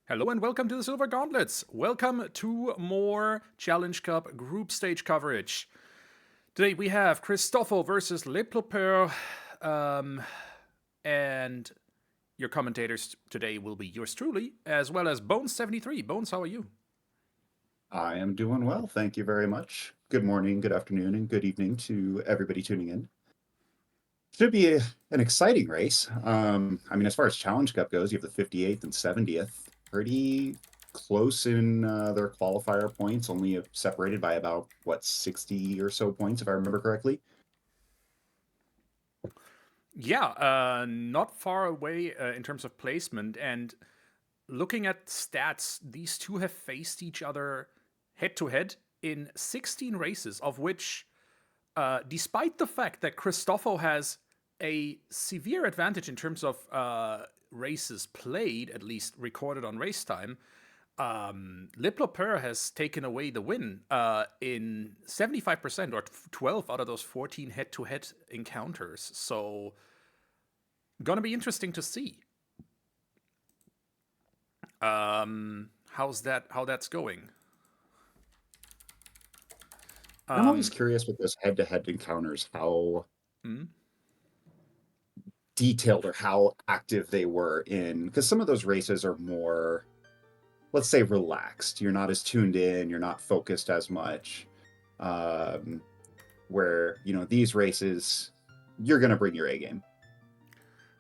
Hello and welcome to the Silver Gauntlets. Welcome to more Challenge Cup group stage coverage. Today we have Christopho versus LePlopeur, and your commentators today will be yours truly, as well as Bones73. Bones, how are you? I am doing well, thank you very much. Good morning, good afternoon, and good evening to everybody tuning in. Should be an exciting race. As far as Challenge Cup goes, you have the 58th and 70th, pretty close in their qualifier points, only separated by about, 60 or so points, if I remember correctly. Yeah, not far away in terms of placement. And looking at stats, these two have faced each other head to head in 16 races, of which, despite the fact that Christopho has a severe advantage in terms of races played, at least recorded on race time, LePlopeur has taken away the win in 75% or 12 out of those 14 head to head encounters. So, gonna be interesting to see. How that's going? I'm always Um, curious with those head-to-head encounters, how mm, detailed or how active they were in, because some of those races are more, let's say, relaxed. You're not as tuned in, you're not focused as much. Um, where, these races, you're going to bring your A game.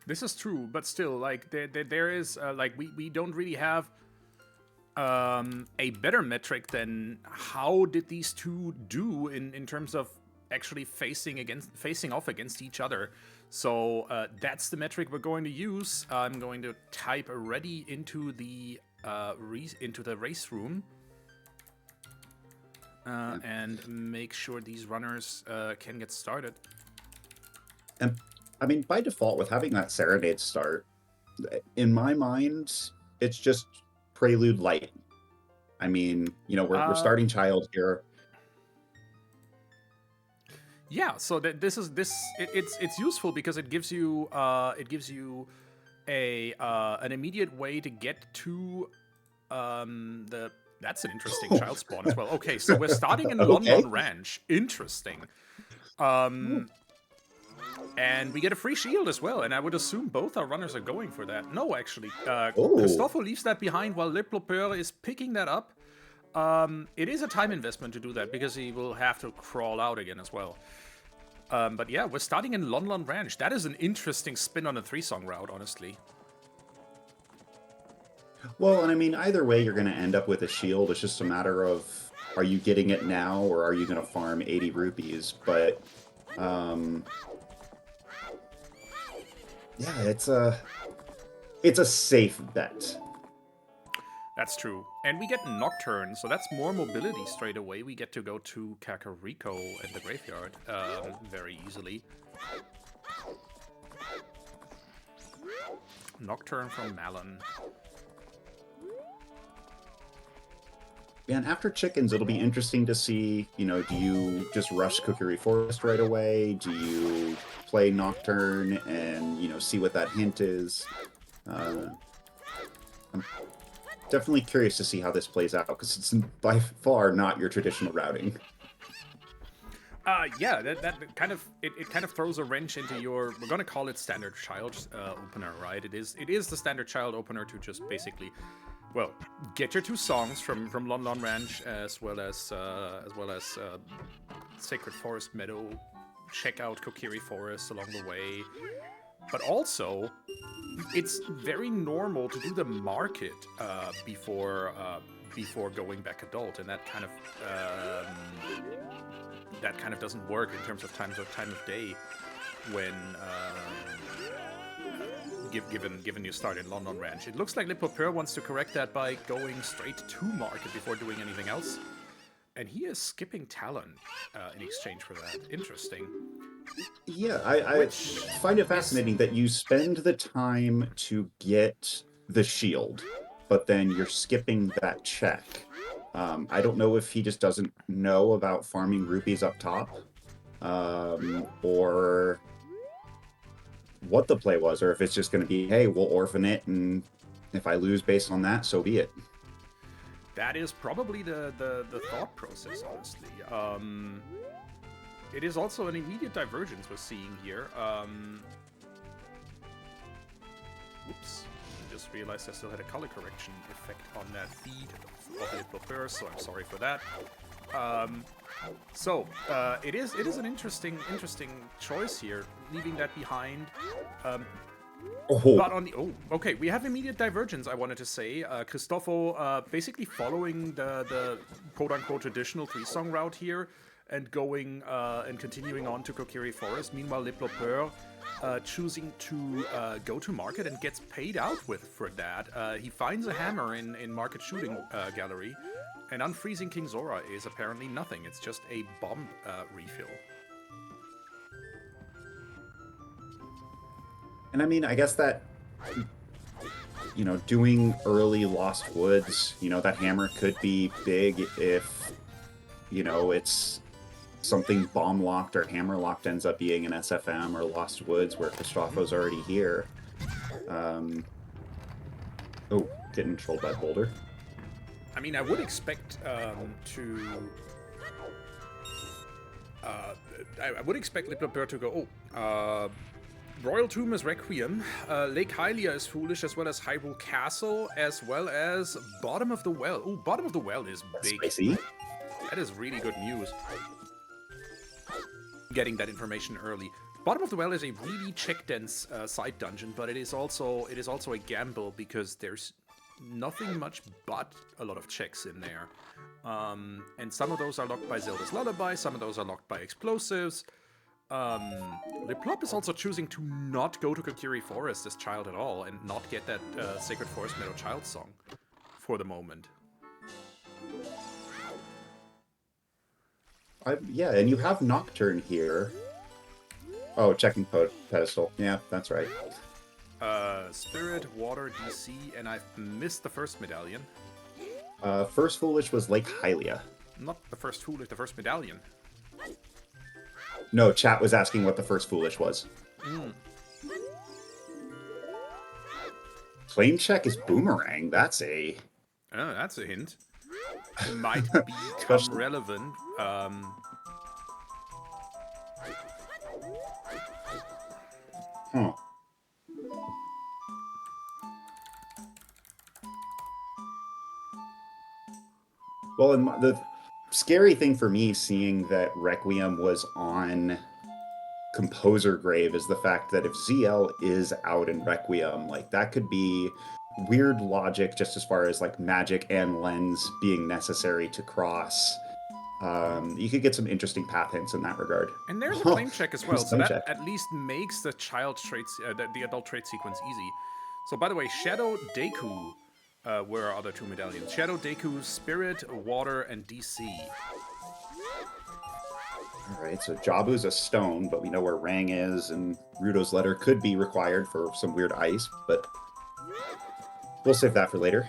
this is true, but still, like there is like we don't really have a better metric than how did these two do in terms of actually facing off against each other. So that's the metric we're going to use. I'm going to type ready into the race room Yeah. and make sure these runners can get started. And by default, with having that Serenade start, in my mind, it's just Prelude Light. We're Uh, starting Child here. yeah, so it's useful because it gives you a an immediate way to get to the that's an interesting Oh, child spawn as well. Okay, so we're starting in okay. London Ranch. Interesting. Um, and we get a free shield as well, and I would assume both our runners are going for that. No, actually, Oh, Christopher leaves that behind while LePlopeur is picking that up. It is a time investment to do that because he will have to crawl out again as well. But yeah, we're starting in Lon Ranch. That is an interesting spin on a 3-song route, honestly. well, and either way, you're going to end up with a shield. It's just a matter of, are you getting it now, or are you going to farm 80 rupees? But, um, yeah, it's a safe bet. That's true. And we get Nocturne, so that's more mobility straight away. We get to go to Kakariko in the graveyard very easily. Nocturne from Malon. And after chickens, it'll be interesting to see, do you just rush Cookery Forest right away? Do you play Nocturne and, see what that hint is? Uh, I'm definitely curious to see how this plays out, because it's by far not your traditional routing. Yeah, that kind of it kind of throws a wrench into your. We're gonna call it standard child opener, right? It is the standard child opener to just basically, well, get your 2 songs from Lon Lon Ranch as well as Sacred Forest Meadow. Check out Kokiri Forest along the way, but also it's very normal to do the market before going back adult, and that kind of doesn't work in terms of time of day when given you start in London Ranch. It looks like LePlopeur wants to correct that by going straight to market before doing anything else, and he is skipping Talon in exchange for that. Interesting. Yeah, I Which find it is fascinating that you spend the time to get the shield, but then you're skipping that check. I don't know if he just doesn't know about farming rupees up top, or what the play was, or if it's just going to be, hey, we'll orphan it and if I lose based on that, so be it. That is probably the thought process, honestly. It is also an immediate divergence we're seeing here. Whoops. I just realized I still had a color correction effect on that feed of LePlopeur, so I'm sorry for that. It is an interesting choice here, leaving that behind. But on the okay, we have immediate divergence. I wanted to say, Christopho basically following the quote unquote traditional 3-song route here, and going and continuing on to Kokiri Forest. Meanwhile, LePlopeur choosing to go to market and gets paid out for that. He finds a hammer in Market Shooting Gallery, and unfreezing King Zora is apparently nothing. It's just a bomb refill. And I mean, I guess that, you know, doing early Lost Woods, you know, that hammer could be big if, you know, it's something bomb-locked or hammer-locked ends up being an SFM or Lost Woods where Christopho's already here. Oh, getting trolled by Boulder. I mean, I would expect I would expect LePlopeur to go, Royal Tomb is Requiem, Lake Hylia is Foolish, as well as Hyrule Castle, as well as Bottom of the Well. Oh, Bottom of the Well is big. Spicy. That is really good news. Getting that information early. Bottom of the Well is a really check-dense side dungeon, but it is also a gamble because there's nothing much but a lot of checks in there. And some of those are locked by Zelda's Lullaby, some of those are locked by explosives. LePlop is also choosing to not go to Kokiri Forest as Child at all and not get that Sacred Forest Meadow Child song for the moment. Yeah, and you have Nocturne here. Oh, checking pedestal. Yeah, that's right. Spirit, Water, DC, and I've missed the first medallion. First Foolish was Lake Hylia. Not the first Foolish, the first medallion. No, chat was asking what the first Foolish was. Claim check is Boomerang. That's a... Oh, that's a hint. Might become relevant. Well, and the scary thing for me seeing that Requiem was on Composer Grave is the fact that if ZL is out in Requiem, like that could be weird logic just as far as like magic and lens being necessary to cross. You could get some interesting path hints in that regard. And there's a claim check as well, so that at least makes the child traits, the adult trait sequence easy. So by the way, Shadow, Deku were our other two medallions. Shadow, Deku, Spirit, Water, and DC. Alright, so Jabu's a stone, but we know where Rang is, and Ruto's letter could be required for some weird ice, but we'll save that for later.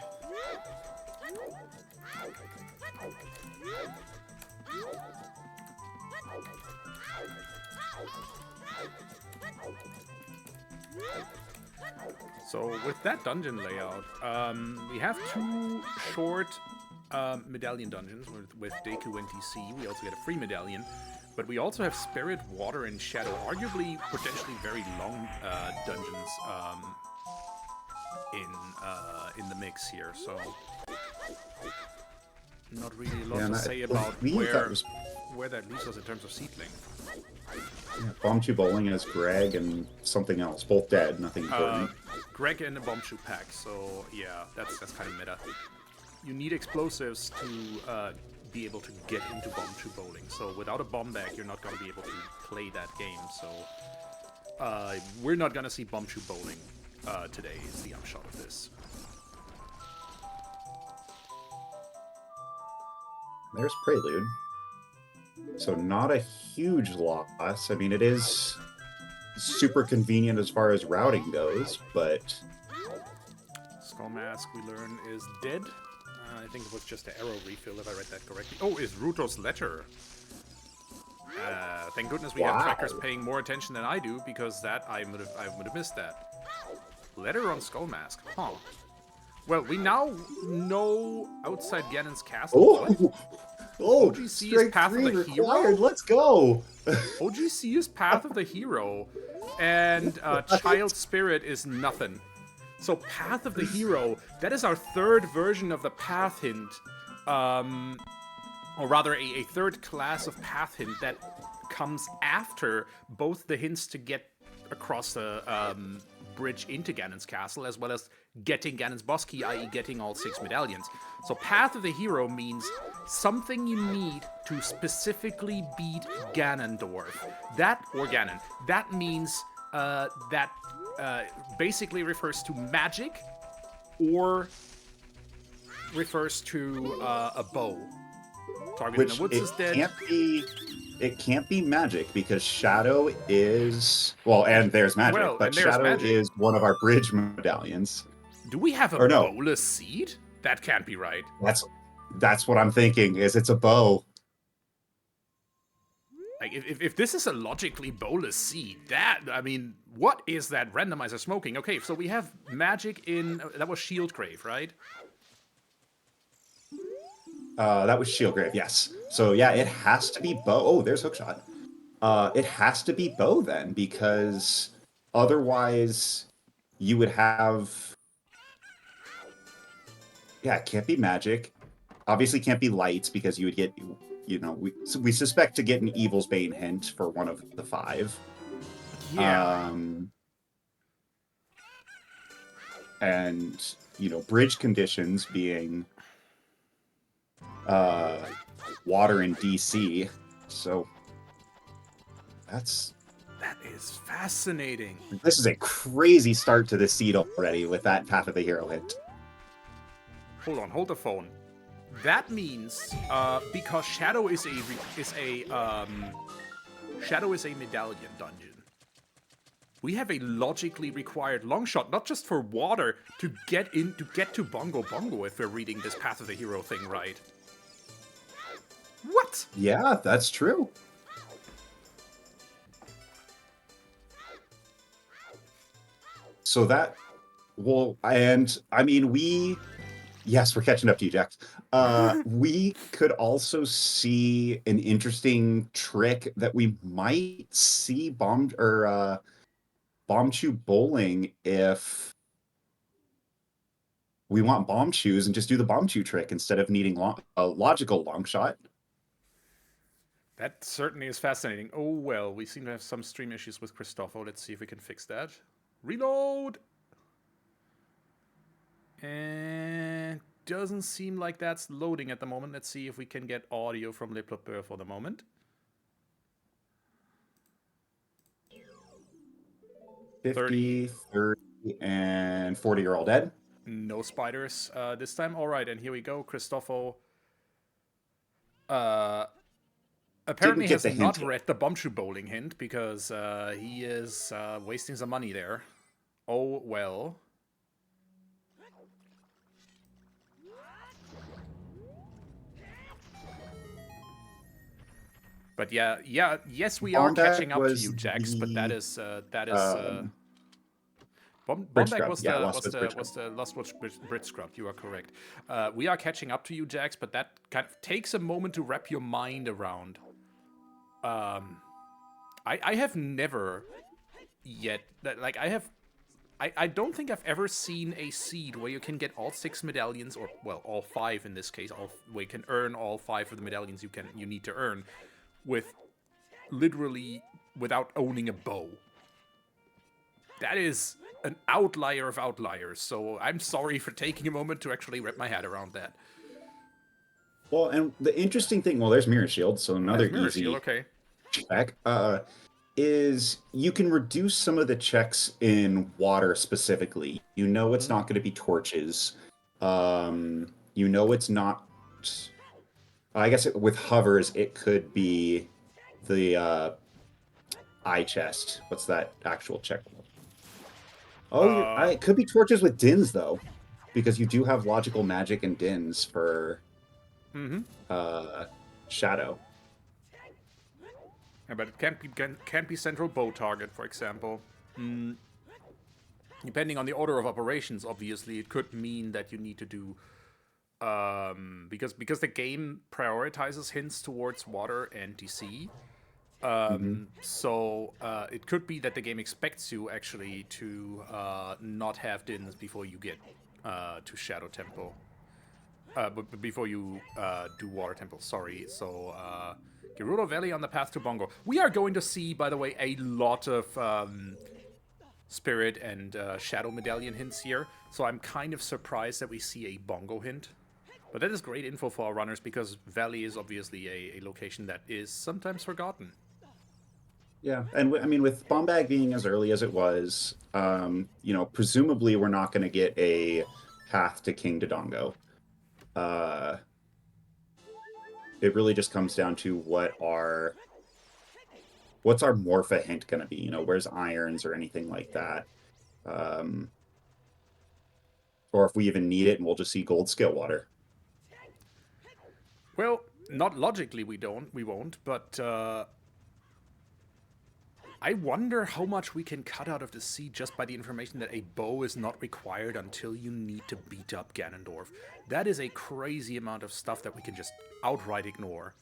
So with that dungeon layout, we have two short medallion dungeons with Deku and DC. We also get a free medallion, but we also have Spirit, Water, and Shadow, arguably potentially very long dungeons in the mix here. So not really a lot to say about where that leaves us in terms of seat length. Yeah, Bombchu Bowling as Greg and something else, both dead, nothing important. Greg and the Bombchu pack, so yeah, that's kind of meta. You need explosives to be able to get into Bombchu Bowling, so without a bomb bag, you're not going to be able to play that game, so we're not going to see Bombchu Bowling today, is the upshot of this. There's Prelude. So not a huge loss. I mean, it is super convenient as far as routing goes, but... Skull Mask, we learn, is dead. I think it was just an arrow refill, if I read that correctly. Oh, is Ruto's letter. Thank goodness we have trackers paying more attention than I do, because that I would have missed that. Letter on Skull Mask. Huh. Well, we now know outside Ganon's castle. What? Oh, OGC is strength Path of 3 the required. Hero? Let's go. OGC is Path of the Hero. And Child Spirit is nothing. So Path of the Hero, that is our third version of the Path Hint. Or rather, a third class of Path Hint that comes after both the hints to get across the bridge into Ganon's castle, as well as getting Ganon's boss key, i.e. getting all 6 medallions. So Path of the Hero means something you need to specifically beat Ganondorf. That means that basically refers to magic or refers to a bow. Target in the Which woods is dead. it can't be magic because Shadow is well, and there's magic, Well, but and there's Shadow magic. is one of our bridge medallions. Do we have a Or no. bowless seed? That can't be right. That's what I'm thinking. Is it's a bow. Like, if this is a logically bowless seed, that, I mean, what is that randomizer smoking? Okay, so we have magic in, that was Shieldgrave, right? That was Shieldgrave, yes. So yeah, it has to be bow. Oh, there's Hookshot. It has to be bow then, because otherwise you would have. Yeah, it can't be magic. Obviously, can't be lights because you would get. We suspect to get an Evil's Bane hint for one of the 5. Yeah. And bridge conditions being water in DC. So That is fascinating. this is a crazy start to the seed already with that Path of the Hero hint. Hold on, hold the phone. That means because Shadow is a medallion dungeon. We have a logically required long shot, not just for water, to get to Bongo Bongo if we're reading this Path of the Hero thing right. What? Yeah, that's true. So that, well, and I mean, yes, we're catching up to you, Jax. We could also see an interesting trick that we might see Bombchu bowling if we want Bombchus and just do the Bombchu trick instead of needing a logical long shot. That certainly is fascinating. Oh well, we seem to have some stream issues with Christopho. Let's see if we can fix that. Reload! And doesn't seem like that's loading at the moment. Let's see if we can get audio from LePlopeur for the moment. 50, 30, and 40 are all dead. No spiders this time. All right, and here we go. Christopho apparently has not read the Bombchu bowling hint because he is wasting some money there. Oh well. But yes, we are catching up to you, Jax. But that is Bombag was the Lostwatch Brit Scrub. You are correct. We are catching up to you, Jax. But that kind of takes a moment to wrap your mind around. I have never yet I don't think I've ever seen a seed where you can get all 6 medallions, or well, all 5 in this case. Where you can earn all 5 of the medallions you need to earn, with literally without owning a bow. That is an outlier of outliers. So I'm sorry for taking a moment to actually wrap my head around that. Well, and the interesting thing, there's Mirror Shield, so another easy Shield, okay. check. Is you can reduce some of the checks in water specifically. It's not going to be torches. It's not. I guess with hovers, it could be the eye chest. What's that actual check? Oh, it could be torches with dins though, because you do have logical magic and dins for Shadow. Yeah, but it can't be central bow target, for example. Depending on the order of operations, obviously, it could mean that you need to do because the game prioritizes hints towards water and DC. Hmm. So it could be that the game expects you actually to not have dins before you get to Shadow Temple. But before you do Water Temple, sorry. So Gerudo Valley on the path to Bongo. We are going to see, by the way, a lot of Spirit and Shadow Medallion hints here. So I'm kind of surprised that we see a Bongo hint. But that is great info for our runners because Valley is obviously a location that is sometimes forgotten. Yeah, and I mean, with Bombag being as early as it was, presumably we're not going to get a path to King Dodongo. Uh, it really just comes down to what's our Morpha hint going to be? Where's Irons or anything like that? Um, or if we even need it, and we'll just see Gold Scale Water. Well, not logically we won't, but I wonder how much we can cut out of the sea just by the information that a bow is not required until you need to beat up Ganondorf. That is a crazy amount of stuff that we can just outright ignore.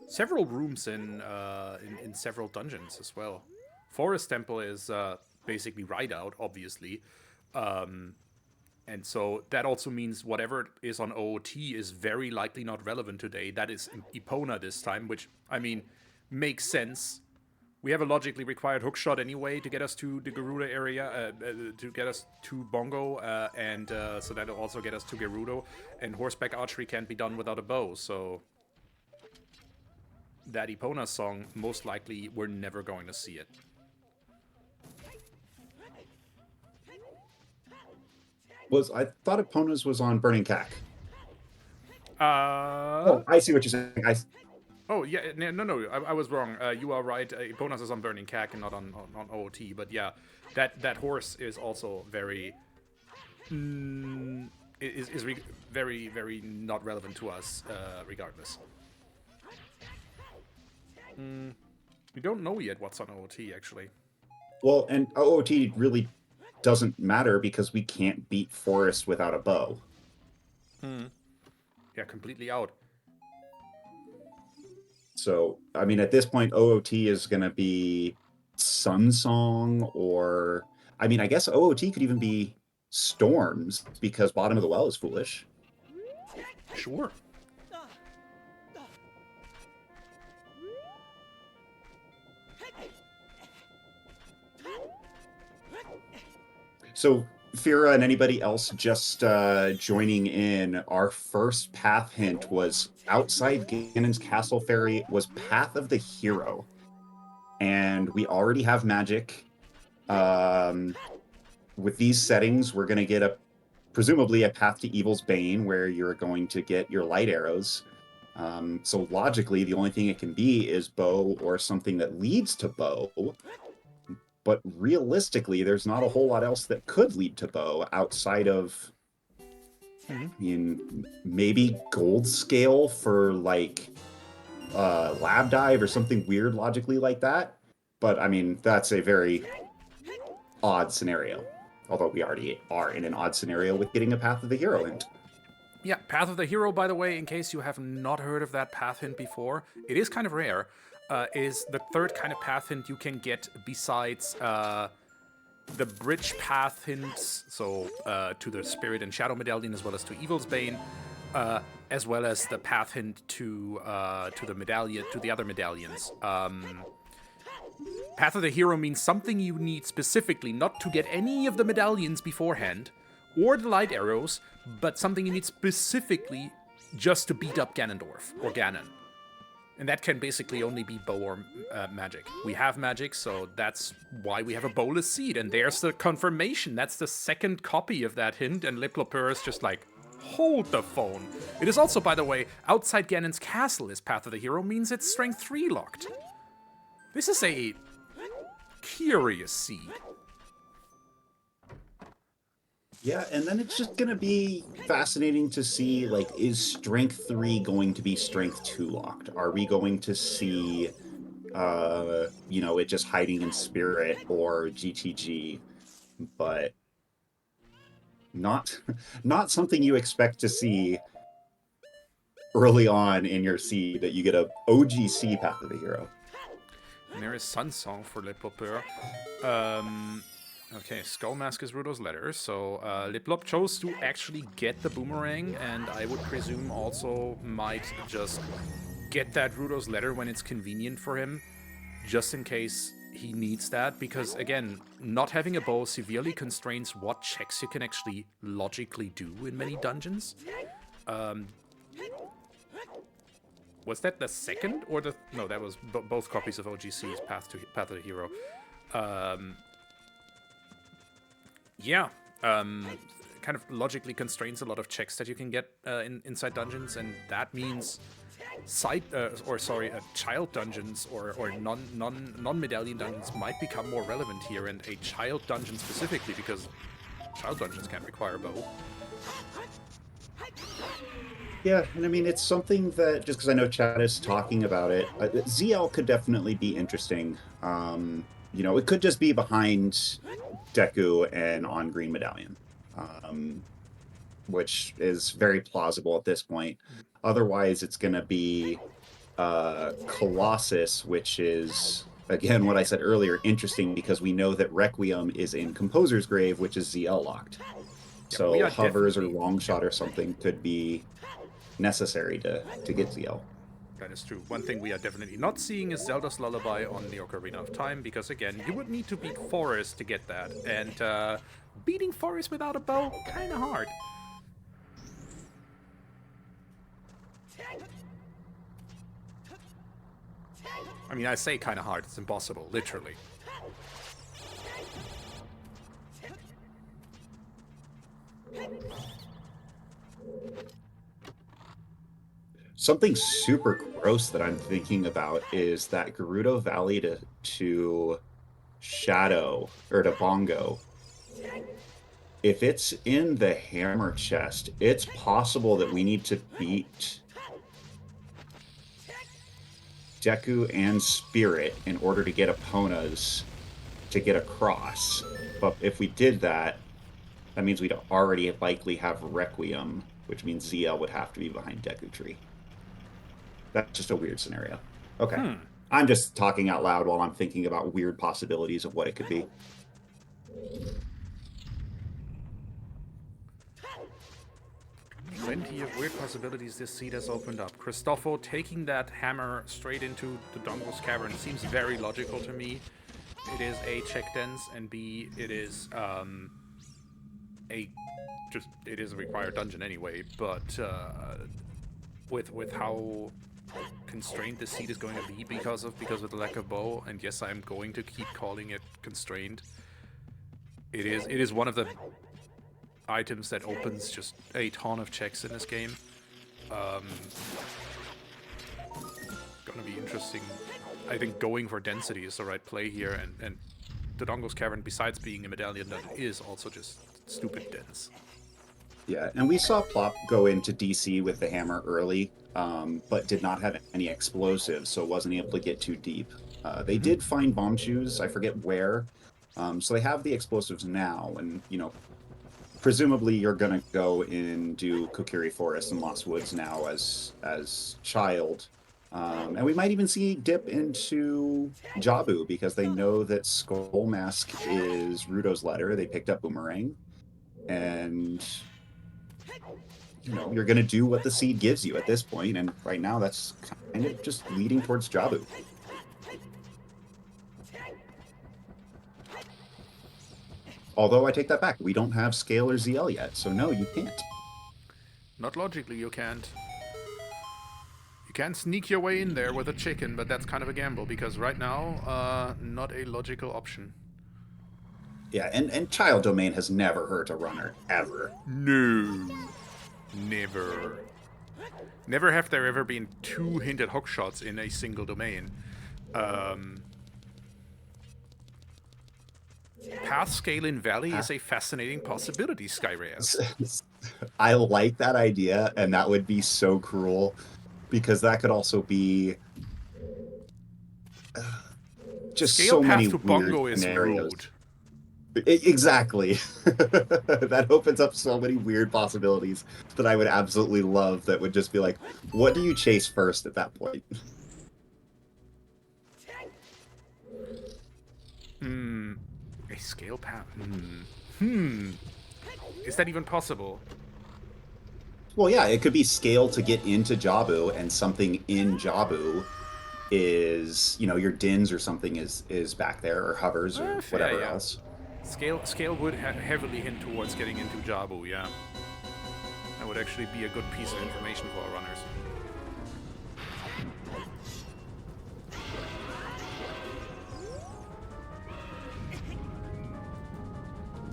Several rooms in several dungeons as well. Forest Temple is basically right out, obviously. And so that also means whatever is on OOT is very likely not relevant today. That is Epona this time, which, I mean, makes sense. We have a logically required hookshot anyway to get us to the Garuda area, to get us to Bongo, and so that'll also get us to Gerudo. And horseback archery can't be done without a bow, so that Epona song, most likely we're never going to see it. I thought Epona's was on Burning Cack. Uh, Oh, I see what you're saying. Oh yeah, no, I was wrong. You are right. Bonus is on Burning Cack and not on OOT. But yeah, that horse is also very very not relevant to us regardless. We don't know yet what's on OOT actually. Well, and OOT really doesn't matter because we can't beat Forest without a bow. Yeah, completely out. So, I mean, at this point, OOT is going to be Sun Song, or I mean, I guess OOT could even be Storms because Bottom of the Well is foolish. Sure. So, Fira and anybody else just joining in, our first path hint was outside Ganon's Castle Ferry was Path of the Hero. And we already have magic. With these settings, we're going to get presumably a Path to Evil's Bane, where you're going to get your light arrows. So logically, the only thing it can be is bow or something that leads to bow. But realistically, there's not a whole lot else that could lead to bow outside of, I mean, maybe Gold Scale for like Lab Dive or something weird logically like that. But I mean, that's a very odd scenario. Although we already are in an odd scenario with getting a Path of the Hero hint. Yeah, Path of the Hero, by the way, in case you have not heard of that path hint before, it is kind of rare. Is the third kind of path hint you can get besides the bridge path hints, so to the Spirit and Shadow Medallion, as well as to Evil's Bane, as well as the path hint to the medallion, to the other medallions. Path of the Hero means something you need specifically, not to get any of the medallions beforehand, or the light arrows, but something you need specifically just to beat up Ganondorf, or Ganon. And that can basically only be bow or magic. We have magic, so that's why we have a bowless seed. And there's the confirmation. That's the second copy of that hint, and LePlopeur is just like, hold the phone. It is also, by the way, outside Ganon's castle is Path of the Hero, means it's strength 3 locked. This is a curious seed. Yeah, and then it's just going to be fascinating to see, like, is Strength 3 going to be Strength 2 locked? Are we going to see you know, it just hiding in spirit or GTG, but not not something you expect to see early on in your seed, that you get a OGC Path of the Hero. And there is Sun Song for LePlopeur. Okay, Skull Mask is Rudo's letter, so LePlop chose to actually get the boomerang, and I would presume also might just get that Rudo's letter when it's convenient for him, just in case he needs that, because again, not having a bow severely constrains what checks you can actually logically do in many dungeons. Was that the second or the... No, that was both copies of OGC's Path of the Hero. Yeah, kind of logically constrains a lot of checks that you can get inside dungeons, and that means child dungeons or non-medallion dungeons might become more relevant here, and a child dungeon specifically, because child dungeons can't require a bow. Yeah, and I mean, it's something that, just because I know Chad is talking about it, ZL could definitely be interesting. You know, it could just be behind Deku and on Green Medallion, which is very plausible at this point. Otherwise, it's going to be Colossus, which is, again, what I said earlier, interesting because we know that Requiem is in Composer's Grave, which is ZL locked. Yeah, so hovers or long shot or something could be necessary to get ZL. That is true. One thing we are definitely not seeing is Zelda's Lullaby on the Ocarina of Time, because again, you would need to beat Forest to get that, and beating Forest without a bow, kinda hard. I mean, I say kinda hard, it's impossible, literally. Something super gross that I'm thinking about is that Gerudo Valley to Shadow, or to Bongo. If it's in the hammer chest, it's possible that we need to beat Deku and Spirit in order to get Epona's to get across. But if we did that, that means we'd already likely have Requiem, which means ZL would have to be behind Deku Tree. That's just a weird scenario. Okay. I'm just talking out loud while I'm thinking about weird possibilities of what it could be. Plenty of weird possibilities this seed has opened up. Christopho taking that hammer straight into the Dongo's Cavern seems very logical to me. It is A, check dense, and B, it is it is a required dungeon anyway, but with how constrained this seed is going to be because of the lack of bow, and yes, I'm going to keep calling it constrained. It is one of the items that opens just a ton of checks in this game. Gonna be interesting. I think going for density is the right play here, and the Dongo's Cavern, besides being a medallion dungeon, is also just stupid dense. Yeah, and we saw Plop go into DC with the hammer early, but did not have any explosives, so wasn't able to get too deep. They did find bomb shoes, I forget where, so they have the explosives now, and, you know, presumably you're going to go and do Kokiri Forest and Lost Woods now as Child. And we might even see dip into Jabu, because they know that Skull Mask is Rudo's letter. They picked up Boomerang. And, you know, you're going to do what the seed gives you at this point. And right now that's kind of just leading towards Jabu. Although I take that back. We don't have Scale or ZL yet. So no, you can't. Not logically, you can't. You can sneak your way in there with a chicken, but that's kind of a gamble, because right now, not a logical option. Yeah, and Child Domain has never hurt a runner, ever. No. Never. Never have there ever been 2 hinted hook shots in a single domain. Path scale in Valley is a fascinating possibility, Skyrayas. I like that idea, and that would be so cruel, because that could also be... just Scale so many path to weird Bongo is scenarios. rude. Exactly. That opens up so many weird possibilities that I would absolutely love that would just be like, what do you chase first at that point? A scale path. Is that even possible? Well, yeah, it could be scale to get into Jabu, and something in Jabu is, your dins or something is back there, or hovers, or Fair, whatever yeah. else. Scale would heavily hint towards getting into Jabu, yeah. That would actually be a good piece of information for our runners.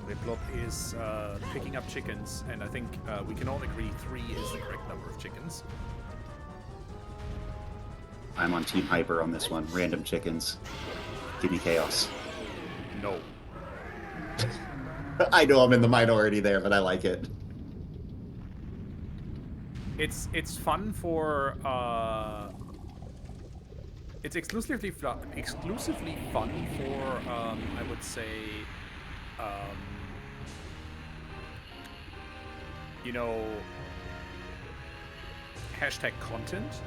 LePlop is picking up chickens, and I think we can all agree 3 is the correct number of chickens. I'm on Team Hyper on this one. Random chickens. Give me chaos. No. I know I'm in the minority there, but I like it. It's fun for it's exclusively fun for I would say um, hashtag content,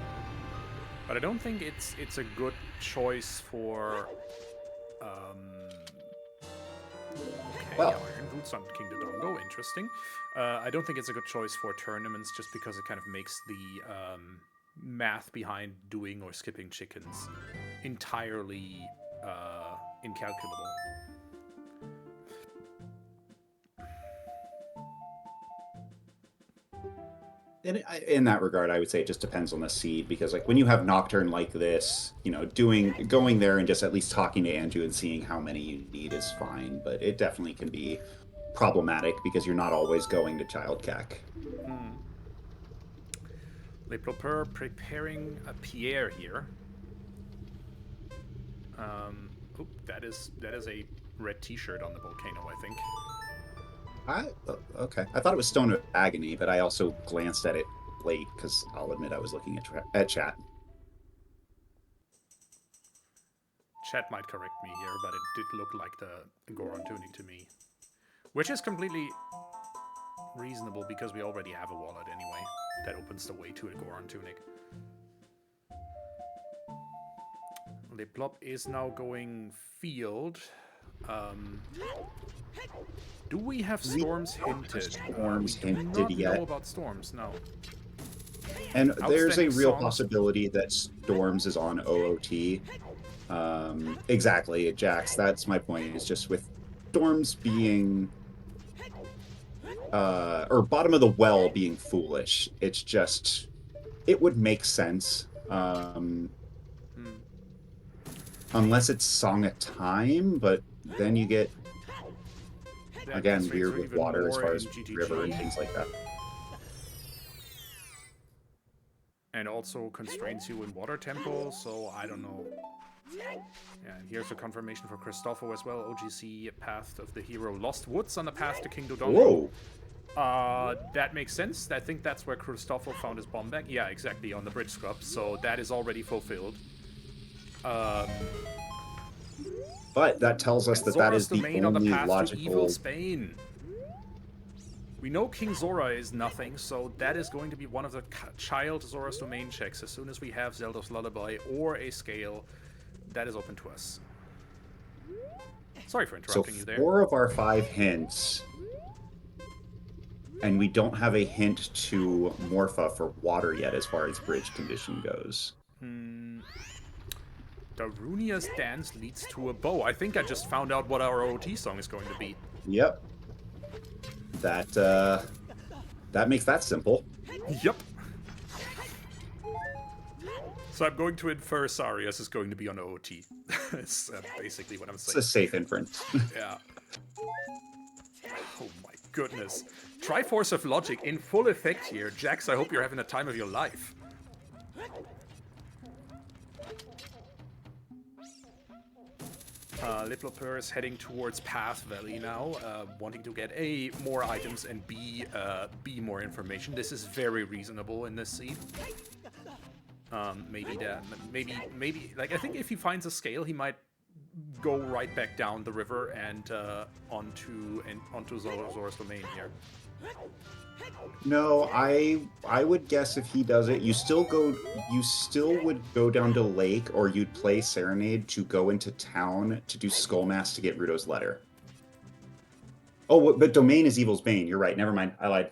but I don't think it's a good choice for okay, Well, Iron Boots on King Dodongo, interesting. I don't think it's a good choice for tournaments just because it kind of makes the math behind doing or skipping chickens entirely incalculable. in that regard, I would say it just depends on the seed, because like when you have Nocturne like this, going there and just at least talking to Andrew and seeing how many you need is fine, but it definitely can be problematic because you're not always going to Child Cac. LePlopeur preparing a Pierre here. That is a red T-shirt on the volcano, I think. Okay. I thought it was Stone of Agony, but I also glanced at it late because I'll admit I was looking at chat. Chat might correct me here, but it did look like the Goron tunic to me. Which is completely reasonable because we already have a wallet anyway. That opens the way to a Goron tunic. LePlop is now going field. Do we have storms hinted? Storms We do hinted not yet. know about storms, no. And there's a Outstanding real songs. possibility that Storms is on OOT. Exactly, Jax. That's my point. Is just with Storms being, or bottom of the well being foolish. It's just, it would make sense. Unless it's Song of Time, but then you get, That again, constraints weird are with even water as more far in as GTG. river and things like that. And also constrains you in Water Temple, so I don't know. Yeah, and here's a confirmation for Christopho as well. OGC, Path of the Hero, Lost Woods on the path to King Dodongo. Whoa! That makes sense. I think that's where Christopho found his bomb bag. Yeah, exactly, on the bridge scrub. So that is already fulfilled. But that tells us that that Zora's is the domain on the only path to evil logical. Spain. We know King Zora is nothing, so that is going to be one of the child Zora's domain checks. As soon as we have Zelda's Lullaby or a scale, that is open to us. Sorry for interrupting you there. 4 of our 5 hints, and we don't have a hint to Morpha for water yet as far as bridge condition goes. Darunia's dance leads to a bow. I think I just found out what our OT song is going to be. Yep. That makes that simple. Yep. So I'm going to infer Sarius is going to be on OT. That's basically what I'm saying. It's a safe inference. Yeah. Oh my goodness. Triforce of Logic in full effect here. Jax, I hope you're having the time of your life. LePlopeur is heading towards Path Valley now, wanting to get A, more items, and B, more information. This is very reasonable in this seed. Maybe, like, I think if he finds a scale, he might go right back down the river and onto Zora's domain here. No, I would guess if he does it, you still would go down to Lake, or you'd play Serenade to go into town to do Skullmask to get Ruto's letter. Oh, but Domain is Evil's Bane. You're right. Never mind. I lied.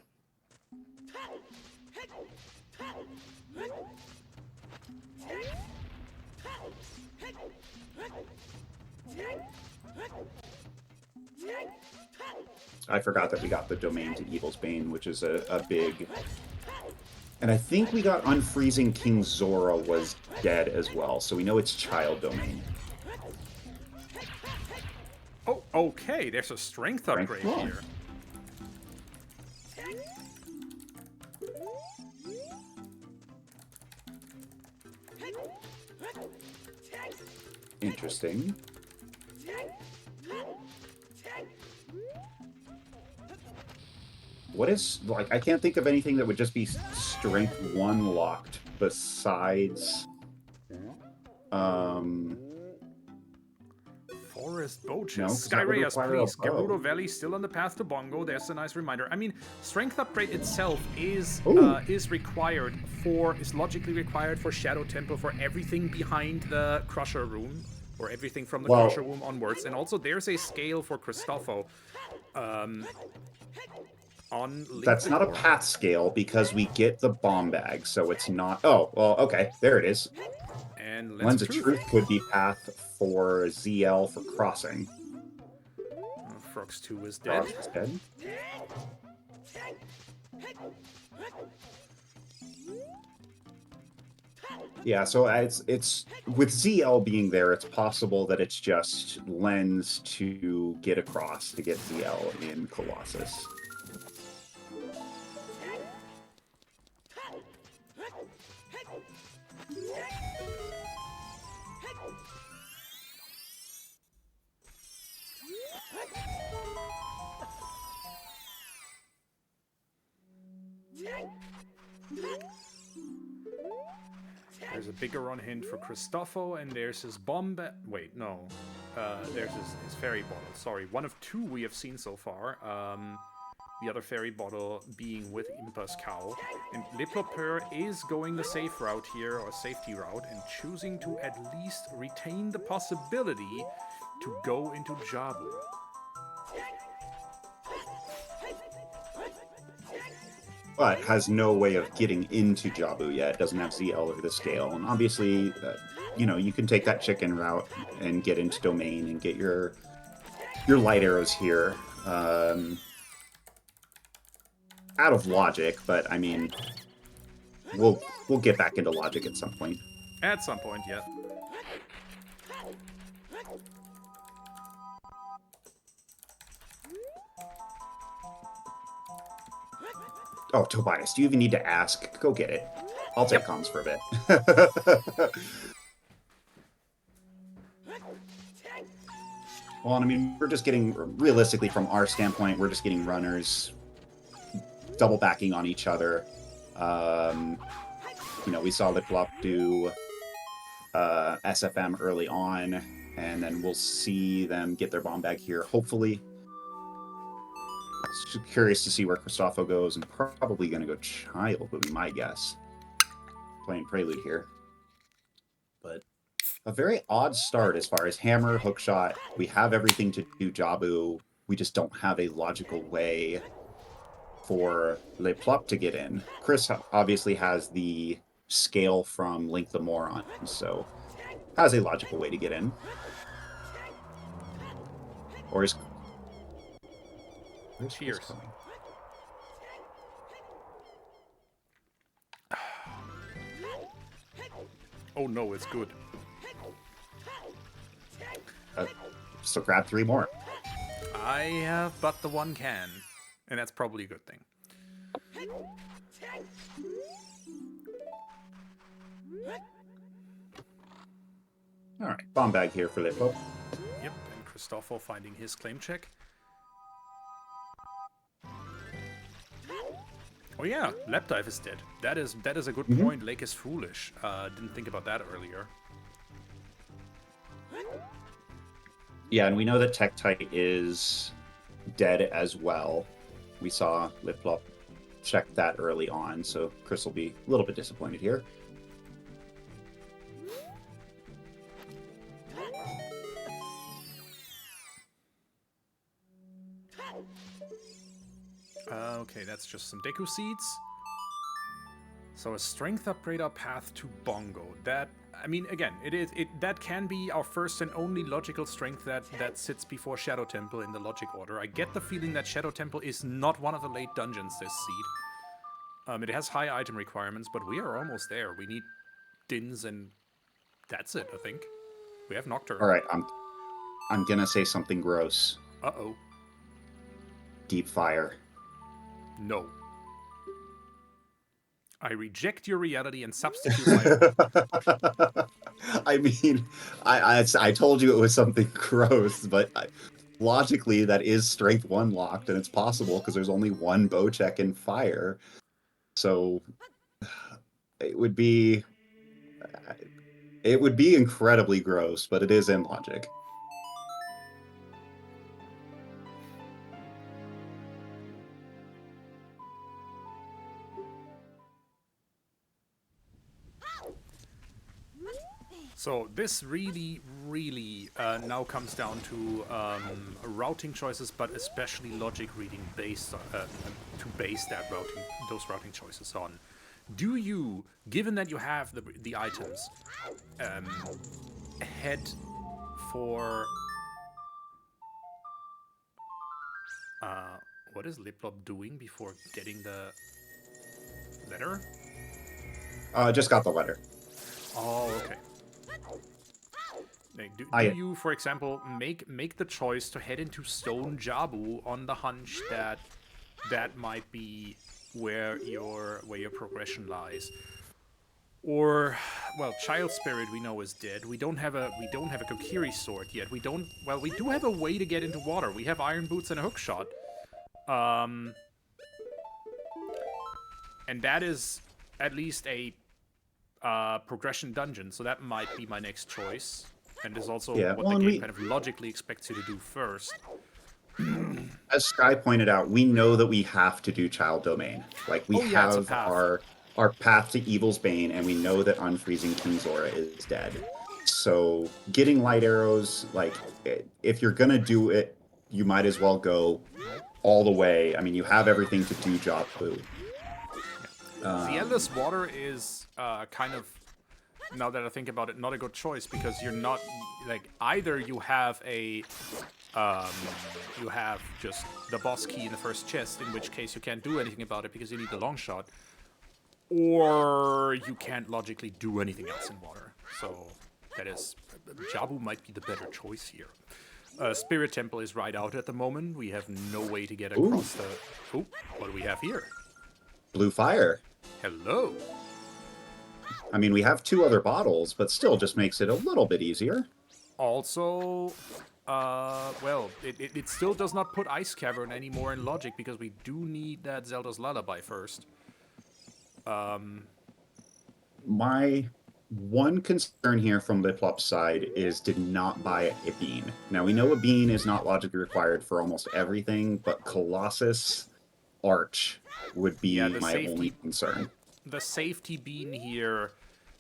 I forgot that we got the Domain to Evil's Bane, which is a big... And I think we got Unfreezing King Zora was dead as well, so we know it's Child Domain. Oh, okay, there's a strength upgrade here. Interesting. What is, like, I can't think of anything that would just be strength 1 locked besides Forest Boches. No, Skyrayas, please. Gerudo Valley still on the path to Bongo. There's a nice reminder. I mean, strength upgrade itself is required is logically required for Shadow Temple for everything behind the Crusher Room, or everything from the Crusher Room onwards. And also there's a scale for Christopho. That's not a path scale because we get the bomb bag, so it's not. Oh, well, okay, there it is. And Lens of Truth could be path for ZL for crossing. Frogs 2 is dead. Frogs is dead. Yeah, so it's with ZL being there, it's possible that it's just Lens to get across to get ZL in Colossus. There's a bigger run hint for Christopho, and there's his bomb. Wait, no. There's his fairy bottle. Sorry, one of 2 we have seen so far. The other fairy bottle being with Impa's cow. And LePlopeur is going the safe route here, or safety route, and choosing to at least retain the possibility to go into Jabu. But has no way of getting into Jabu yet. Doesn't have ZL over the scale. And obviously, you know, you can take that chicken route and get into Domain and get your light arrows here. Out of logic, but I mean, we'll get back into logic at some point. At some point, yeah. Oh, Tobias, do you even need to ask? Go get it. I'll take comms for a bit. Well, I mean, we're just getting, realistically, from our standpoint, we're just getting runners double backing on each other. You know, we saw LePlopeur do SFM early on, and then we'll see them get their bomb bag here, hopefully. Curious to see where Christopho goes, and probably going to go Child, would be my guess. Playing Prelude here. But a very odd start as far as hammer, hookshot. We have everything to do Jabu. We just don't have a logical way for LePlopeur to get in. Chris obviously has the scale from Link the Moron, so has a logical way to get in. Or is... Where's Chris coming? Oh no, it's good. So grab 3 more. I have but the 1 can. And that's probably a good thing. Alright, bomb bag here for LePlopeur. Yep, and Christopho finding his claim check. Oh yeah, Lapdive is dead. That is a good point. Lake is foolish. Didn't think about that earlier. Yeah, and we know that Tektite is dead as well. We saw LePlopeur check that early on, so Chris will be a little bit disappointed here. Okay, that's just some Deku Seeds. So a strength upgrade our path to Bongo. That, I mean, again, that can be our first and only logical strength that sits before Shadow Temple in the logic order. I get the feeling that Shadow Temple is not one of the late dungeons this seed. It has high item requirements, but we are almost there. We need Dins and that's it, I think. We have Nocturne. All right, I'm gonna say something gross. Uh-oh. Deep fire. No. I reject your reality and substitute my own. I mean, I told you it was something gross, but logically that is strength 1 locked, and it's possible because there's only one bow check in fire. So it would be incredibly gross, but it is in logic. So this really, really now comes down to routing choices, but especially logic reading based to base those routing choices on. Do you, given that you have the items, head for what is LePlopeur doing before getting the letter? Just got the letter. Oh, okay. Do you, for example, make the choice to head into Stone Jabu on the hunch that that might be where your progression lies? Or, well, Child Spirit we know is dead. We don't have a Kokiri sword yet. We do have a way to get into water. We have Iron Boots and a Hookshot. And that is at least a progression dungeon, so that might be my next choice. And is also what the game kind of logically expects you to do first. As Sky pointed out, we know that we have to do Child Domain. Like, we have our path to Evil's Bane, and we know that unfreezing King Zora is dead. So getting light arrows, like, if you're gonna do it, you might as well go all the way. I mean, you have everything to do Jabu. The Endless Water is kind of, now that I think about it, not a good choice, because you're not, like, either you have a you have just the boss key in the first chest, in which case you can't do anything about it because you need the long shot, or you can't logically do anything else in water. So that is, Jabu might be the better choice here. Spirit Temple is right out at the moment. We have no way to get across the... Oh, what do we have here? Blue fire. Hello. I mean, we have 2 other bottles, but still just makes it a little bit easier. Also, well, it still does not put Ice Cavern anymore in logic, because we do need that Zelda's Lullaby first. My one concern here from LePlop's side is did not buy a bean. Now, we know a bean is not logically required for almost everything, but Colossus Arch would be my only concern. The safety bean here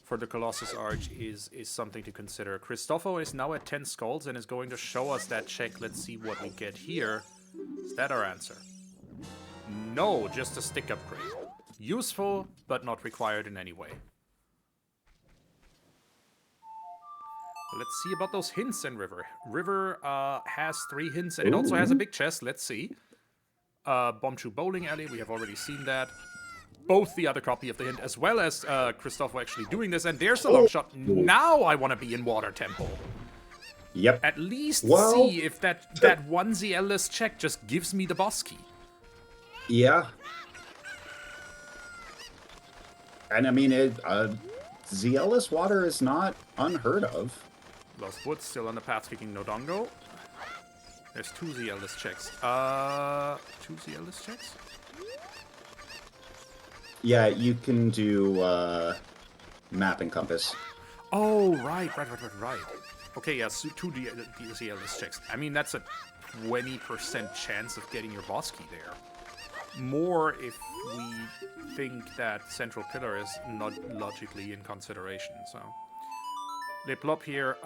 for the Colossus Arch is something to consider. Christopho is now at 10 skulls and is going to show us that check. Let's see what we get here. Is that our answer? No, just a stick upgrade. Useful, but not required in any way. Let's see about those hints in River. River has 3 hints, and it also has a big chest. Let's see. Bombchu Bowling Alley, we have already seen that. Both the other copy of the hint, as well as Christopho actually doing this. And there's the long shot. Now I want to be in Water Temple. Yep. At least see if that one ZLS check just gives me the boss key. Yeah. And I mean, ZLS water is not unheard of. Lost Woods still on the path, kicking Nodongo. There's 2 ZLS checks. 2 ZLS checks? Yeah, you can do map and compass. Oh, right. Okay, yeah, so 2 DCLS checks. I mean, that's a 20% chance of getting your boss key there. More if we think that Central Pillar is not logically in consideration, so... LePlopeur here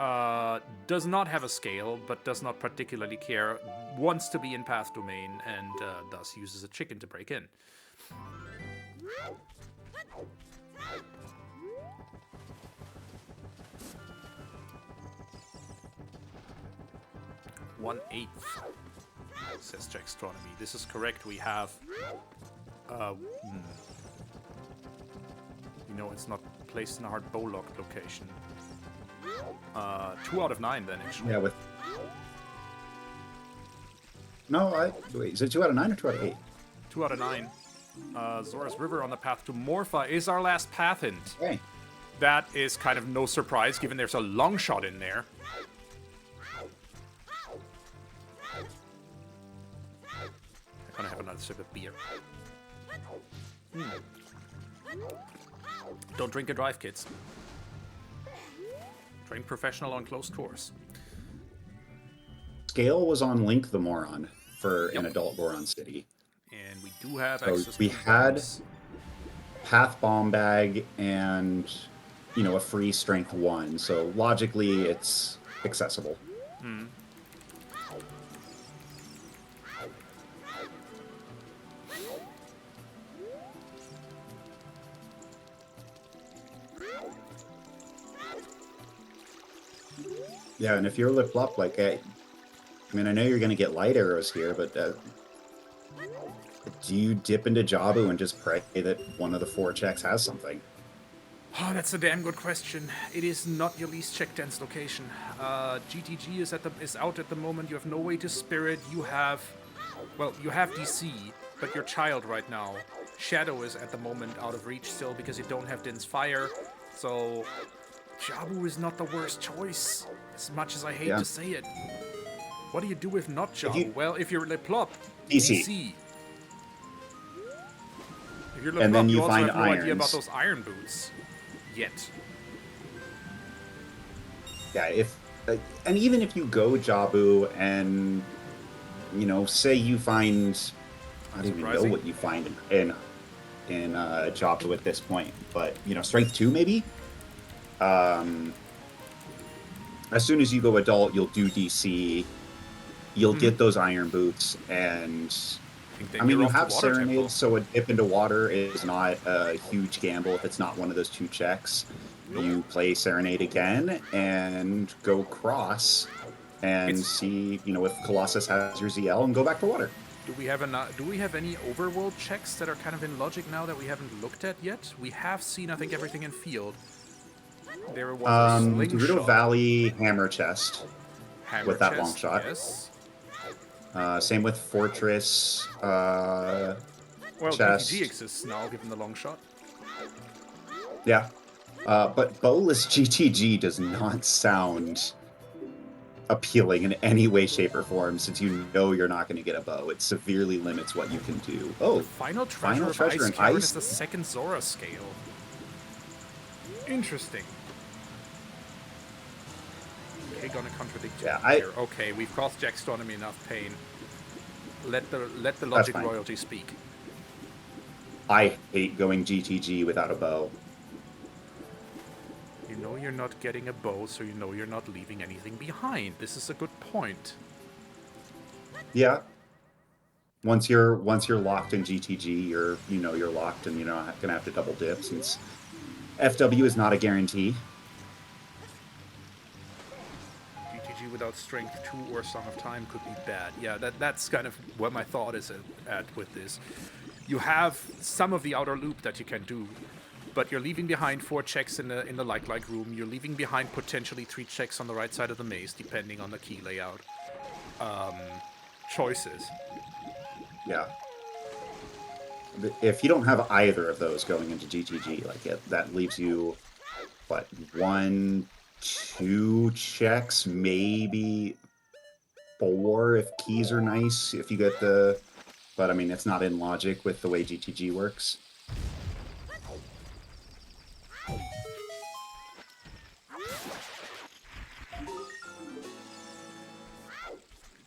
does not have a scale, but does not particularly care, wants to be in Path Domain, and thus uses a chicken to break in. "1/8", says Jackstronomy. This is correct. We have... You know, it's not placed in a hard bow locked location. 2 out of 9 then, actually. Yeah, with... No, wait, is it 2 out of 9 or 2 out of 8? 2 out of 9. Zora's River on the path to Morpha is our last path hint. Okay. That is kind of no surprise, given there's a long shot in there. I'm gonna have another sip of beer. Don't drink and drive, kids. Train professional on closed course. Scale was on Link the Moron for an adult Goron City. And we do have So access we to had bombs. Path Bomb Bag and, you know, a free Strength 1. So logically, it's accessible. Yeah, and if you're LePlopeur, like, I mean, I know you're going to get light arrows here, but do you dip into Jabu and just pray that one of the 4 checks has something? Oh, that's a damn good question. It is not your least check dense location. GTG is out at the moment. You have no way to spirit. You have DC, but your child right now. Shadow is at the moment out of reach still because you don't have Din's Fire. So Jabu is not the worst choice, as much as I hate to say it. What do you do if not Jabu? Well, if you're LePlopeur, DC. If you're LePlopeur, and then you also find have no irons. idea about those iron boots. Yet. Yeah, and even if you go Jabu and, you know, say you find, I don't even know what you find in Jabu at this point, but, you know, Strength 2 maybe? As soon as you go adult, you'll do DC, you'll get those iron boots, and I mean, you have Serenade, so a dip into water is not a huge gamble if it's not one of those 2 checks. Nope. You play Serenade again and go cross and see, you know, if Colossus has your ZL and go back to water. Do we have any overworld checks that are kind of in logic now that we haven't looked at yet? We have seen, I think, everything in field. There was a slingshot. Gerudo Valley hammer chest with that long shot. Yes. Same with Fortress. Well, chest. GTG exists now, given the long shot. Yeah. But bowless GTG does not sound appealing in any way, shape, or form, since you know you're not going to get a bow. It severely limits what you can do. Oh, Final Treasure of Ice Cavern is the second Zora scale. Interesting. Okay, gonna contradict you here. Okay, we've caused Jackstronomy enough pain. Let the logic royalty speak. I hate going GTG without a bow. You know you're not getting a bow, so you know you're not leaving anything behind. This is a good point. Yeah. Once you're locked in GTG, you're locked, and you're not gonna have to double dip, since FW is not a guarantee. GTG without Strength 2 or Song of Time could be bad. Yeah, that's kind of what my thought is at with this. You have some of the outer loop that you can do, but you're leaving behind 4 checks in the like room. You're leaving behind potentially 3 checks on the right side of the maze, depending on the key layout. Choices. Yeah. If you don't have either of those going into GTG, that leaves you, what, 1, 2 checks, maybe 4 if keys are nice, if you get the... But, I mean, it's not in logic with the way GTG works.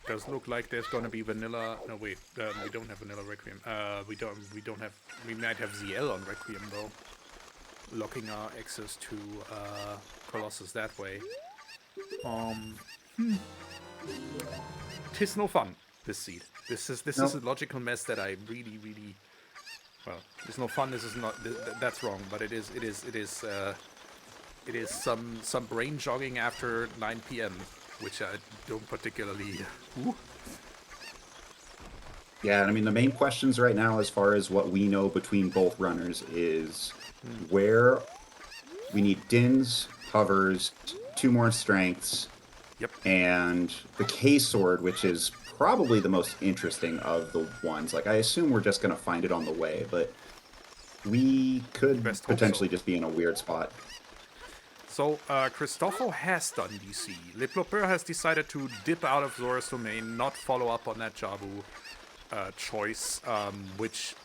does look like there's gonna be vanilla. No, wait, we don't have vanilla Requiem. We might have ZL on Requiem though, locking our access to Colossus that way. Tis no fun. This seed. This is a logical mess that I really. Well, it's no fun. This is not. That's wrong. But it is some brain jogging after 9 p.m., which I don't particularly. Ooh. Yeah, I mean, the main questions right now, as far as what we know between both runners, is where we need Dins, Hovers, 2 more Strengths, Yep. and the K-Sword, which is probably the most interesting of the ones. Like, I assume we're just going to find it on the way, but we could potentially just be in a weird spot. So, Christopho has done DC. LePlopeur has decided to dip out of Zora's Domain, not follow up on that Jabu choice, which...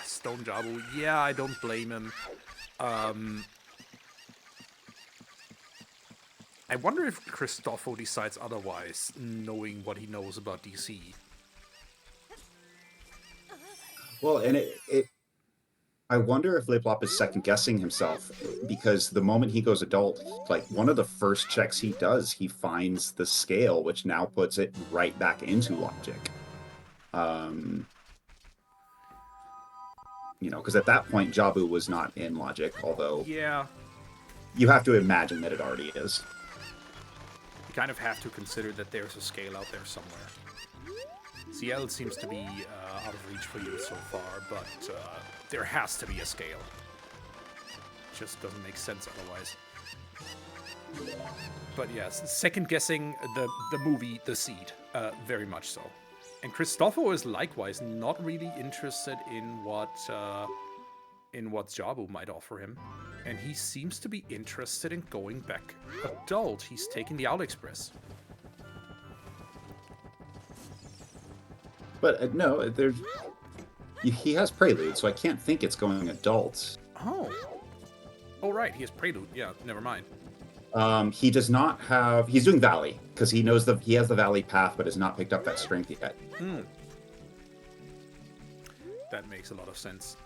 Stone Jabu, yeah, I don't blame him. I wonder if Christopho decides otherwise, knowing what he knows about DC. Well, and I wonder if LePlop is second-guessing himself, because the moment he goes adult, like, one of the first checks he does, he finds the scale, which now puts it right back into logic. You know, because at that point, Jabu was not in logic, although... Yeah. You have to imagine that it already is. You kind of have to consider that there's a scale out there somewhere. CL seems to be out of reach for you so far, but there has to be a scale. It just doesn't make sense otherwise. But yes, second guessing the movie The Seed, very much so. And Christopho is likewise not really interested in what Jabu might offer him, and he seems to be interested in going back adult. He's taking the Owl Express. But no, he has Prelude, so I can't think it's going adult. Oh right, he has Prelude. Yeah, never mind. He does not have... He's doing Valley, because he knows he has the Valley path, but has not picked up that strength yet. That makes a lot of sense.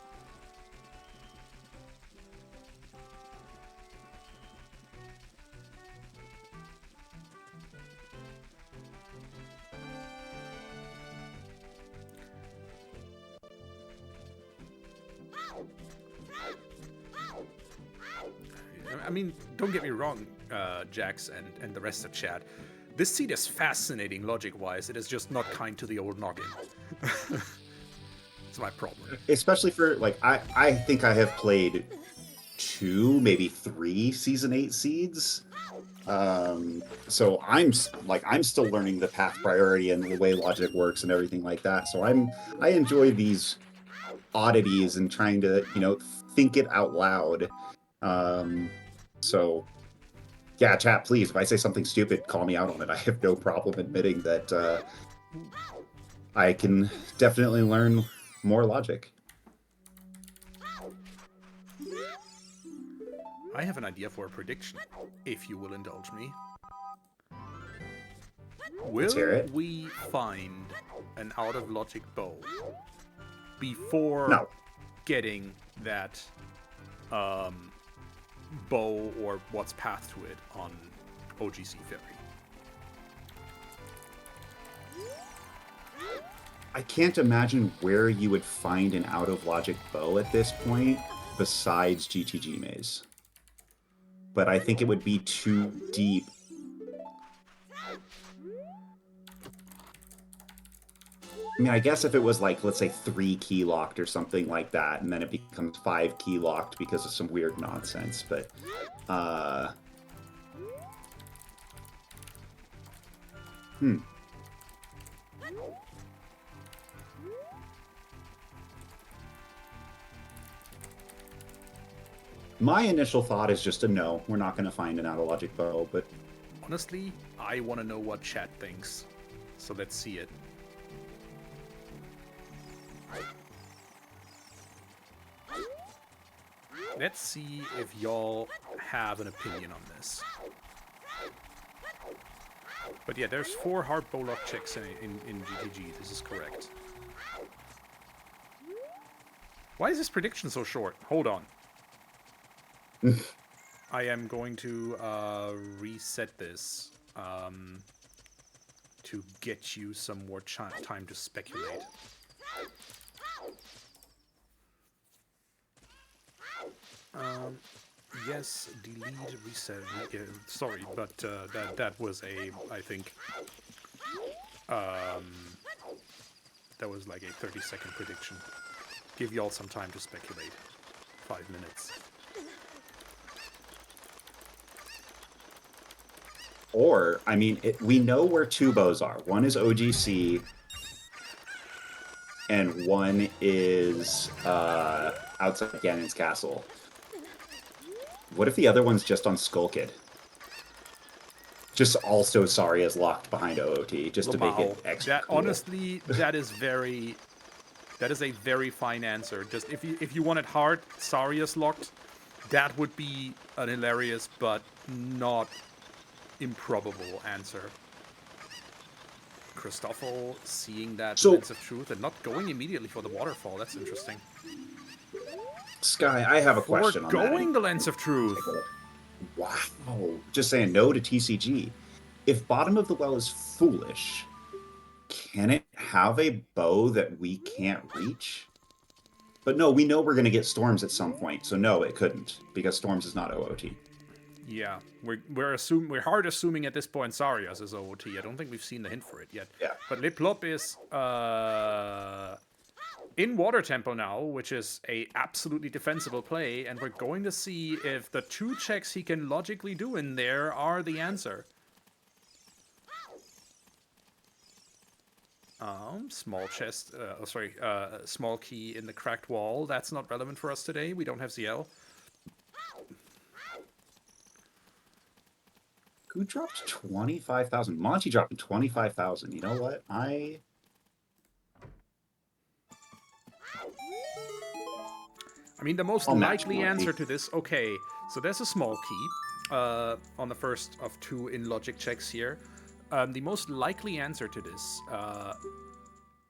I mean, don't get me wrong, Jax and the rest of chat. This seed is fascinating logic-wise. It is just not kind to the old noggin. It's my problem. Especially for, like, I think I have played 2, maybe 3 Season 8 seeds. So I'm still learning the path priority and the way logic works and everything like that. So I enjoy these oddities and trying to, you know, think it out loud. So, yeah, chat, please, if I say something stupid, call me out on it. I have no problem admitting that I can definitely learn more logic. I have an idea for a prediction, if you will indulge me. Will we find an out-of-logic bow before getting that bow or what's path to it on OGC Ferry? I can't imagine where you would find an out-of-logic bow at this point besides GTG Maze. But I think it would be too deep. I mean, I guess if it was like, let's say 3 key locked or something like that, and then it becomes 5 key locked because of some weird nonsense, but My initial thought is just a no. We're not going to find an out-of-logic bow, but... Honestly, I want to know what chat thinks. So let's see it. Let's see if y'all have an opinion on this. But yeah, there's 4 hard bowlock checks in GTG. This is correct. Why is this prediction so short? Hold on. I am going to reset this to get you some more time to speculate. Yes, delete, reset. Sorry, but that was I think, that was like a 30-second prediction. Give y'all some time to speculate. 5 minutes. Or, I mean, we know where 2 bows are. One is OGC, and one is outside Ganon's castle. What if the other one's just on Skull Kid? Just also Saria's locked behind OOT, just to make it extra cool. Honestly, that is a very fine answer. Just if you want it hard, Saria's locked, that would be an hilarious but not improbable answer. Christopho seeing that lens of truth and not going immediately for the waterfall. That's interesting. Sky, I have a question on that. Going the lens of truth. Wow. Just saying no to TCG. If bottom of the well is foolish, can it have a bow that we can't reach? But no, we know we're going to get storms at some point, so no, it couldn't, because storms is not OOT. Yeah, we're hard assuming at this point Sarias is OOT. I don't think we've seen the hint for it yet. Yeah. But LePlopeur is in Water Temple now, which is a absolutely defensible play, and we're going to see if the 2 checks he can logically do in there are the answer. Small chest, small key in the cracked wall. That's not relevant for us today. We don't have ZL. Who dropped 25,000? Monty dropped 25,000. You know what? I mean, the most likely answer to this... Okay, so there's a small key on the first of 2 in logic checks here. The most likely answer to this...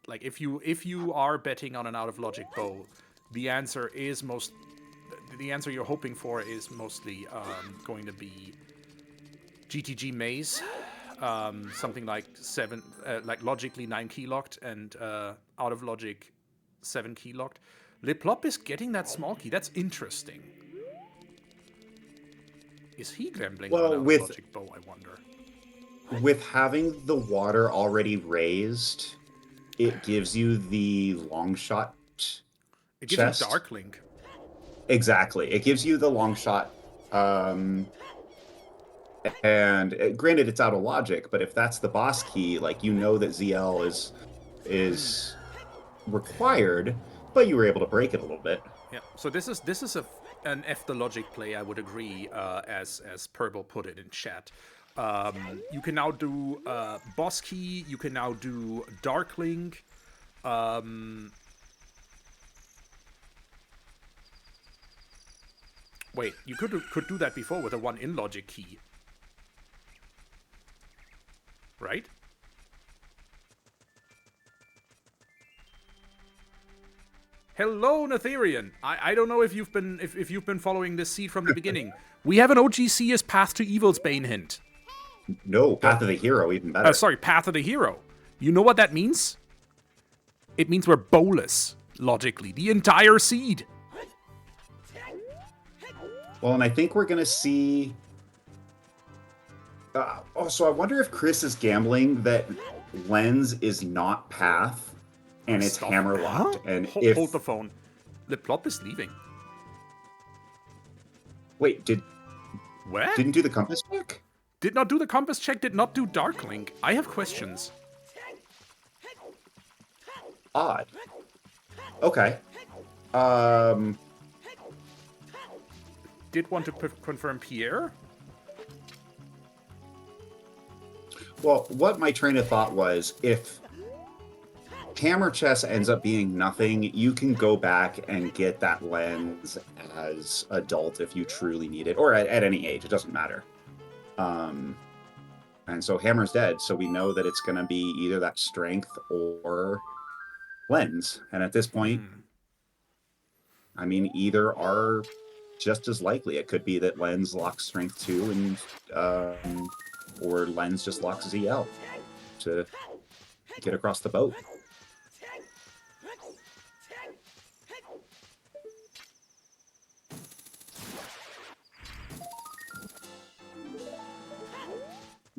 like, if you are betting on an out-of-logic bow, the answer you're hoping for is mostly going to be GTG Maze, something like 7, like logically 9 key locked, and out of logic 7 key locked. LePlopeur is getting that small key. That's interesting. Is he gambling on an out-of-logic bow, I wonder? With having the water already raised, it gives you the long shot It gives you Dark Link. Exactly. It gives you the long shot. And granted, it's out of logic, but if that's the boss key, like, you know that ZL is required, but you were able to break it a little bit. Yeah. So this is an F the logic play, I would agree, as Purple put it in chat. You can now do boss key. You can now do Dark Link. Wait, you could do that before with a 1 in logic key. Right? Hello, Netherian. I don't know if you've been following this seed from the beginning. We have an OGC as Path to Evil's Bane hint. No, Path of the Hero, even better. Sorry, Path of the Hero. You know what that means? It means we're bowless, logically. The entire seed. Well, and I think we're going to see... so I wonder if Chris is gambling that Lens is not Path, and it's hammer locked. And hold the phone. LePlopeur is leaving. Wait, What? Didn't do the compass check? Did not do the compass check, did not do Dark Link. I have questions. Odd. Okay. Did want to confirm Pierre? Well, what my train of thought was, if Hammer Chess ends up being nothing, you can go back and get that lens as adult if you truly need it, or at any age, it doesn't matter. And so Hammer's dead, so we know that it's going to be either that strength or lens. And at this point, I mean, either are just as likely. It could be that lens locks strength 2 and or lens just locks ZL to get across the boat.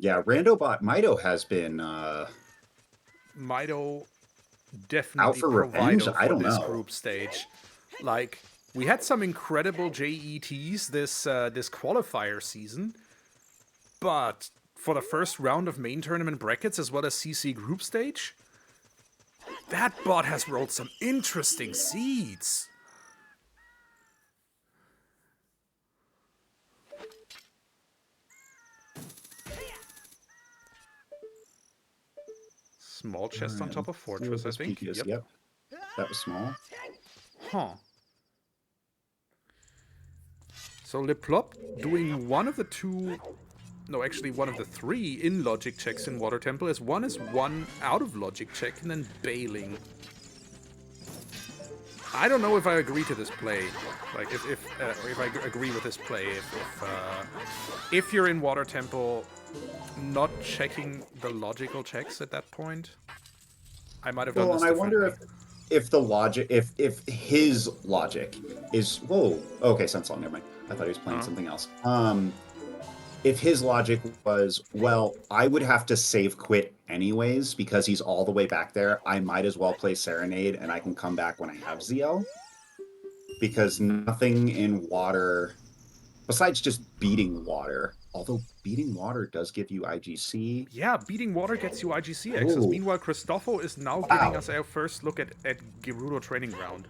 Yeah, Randobot Mido has been Mido out definitely for revenge. provido I for don't this know. group stage. Like, we had some incredible JETs this qualifier season, but for the first round of main tournament brackets as well as CC group stage, that bot has rolled some interesting seeds. Small chest on Alright, top of let's see what Fortress, I this think. peak is. Yep. Yep, that was small. Huh. So LePlop doing one of the two, no, actually one of the three in logic checks in Water Temple, as one is one out of logic check and then bailing. I don't know if I agree to this play. Like, if I agree with this play, if you're in Water Temple, not checking the logical checks at that point, I might have done Well, this and I wonder differently. if the logic, if his logic is, whoa, okay, Senselong, never mind. I thought he was playing something else. If his logic was, well, I would have to save quit anyways because he's all the way back there. I might as well play Serenade and I can come back when I have ZL. Because nothing in water, besides just beating water, although beating water does give you IGC. Yeah, beating water gets you IGC access. Oh, Meanwhile, Christopho is now giving wow. us our first look at Gerudo Training Ground.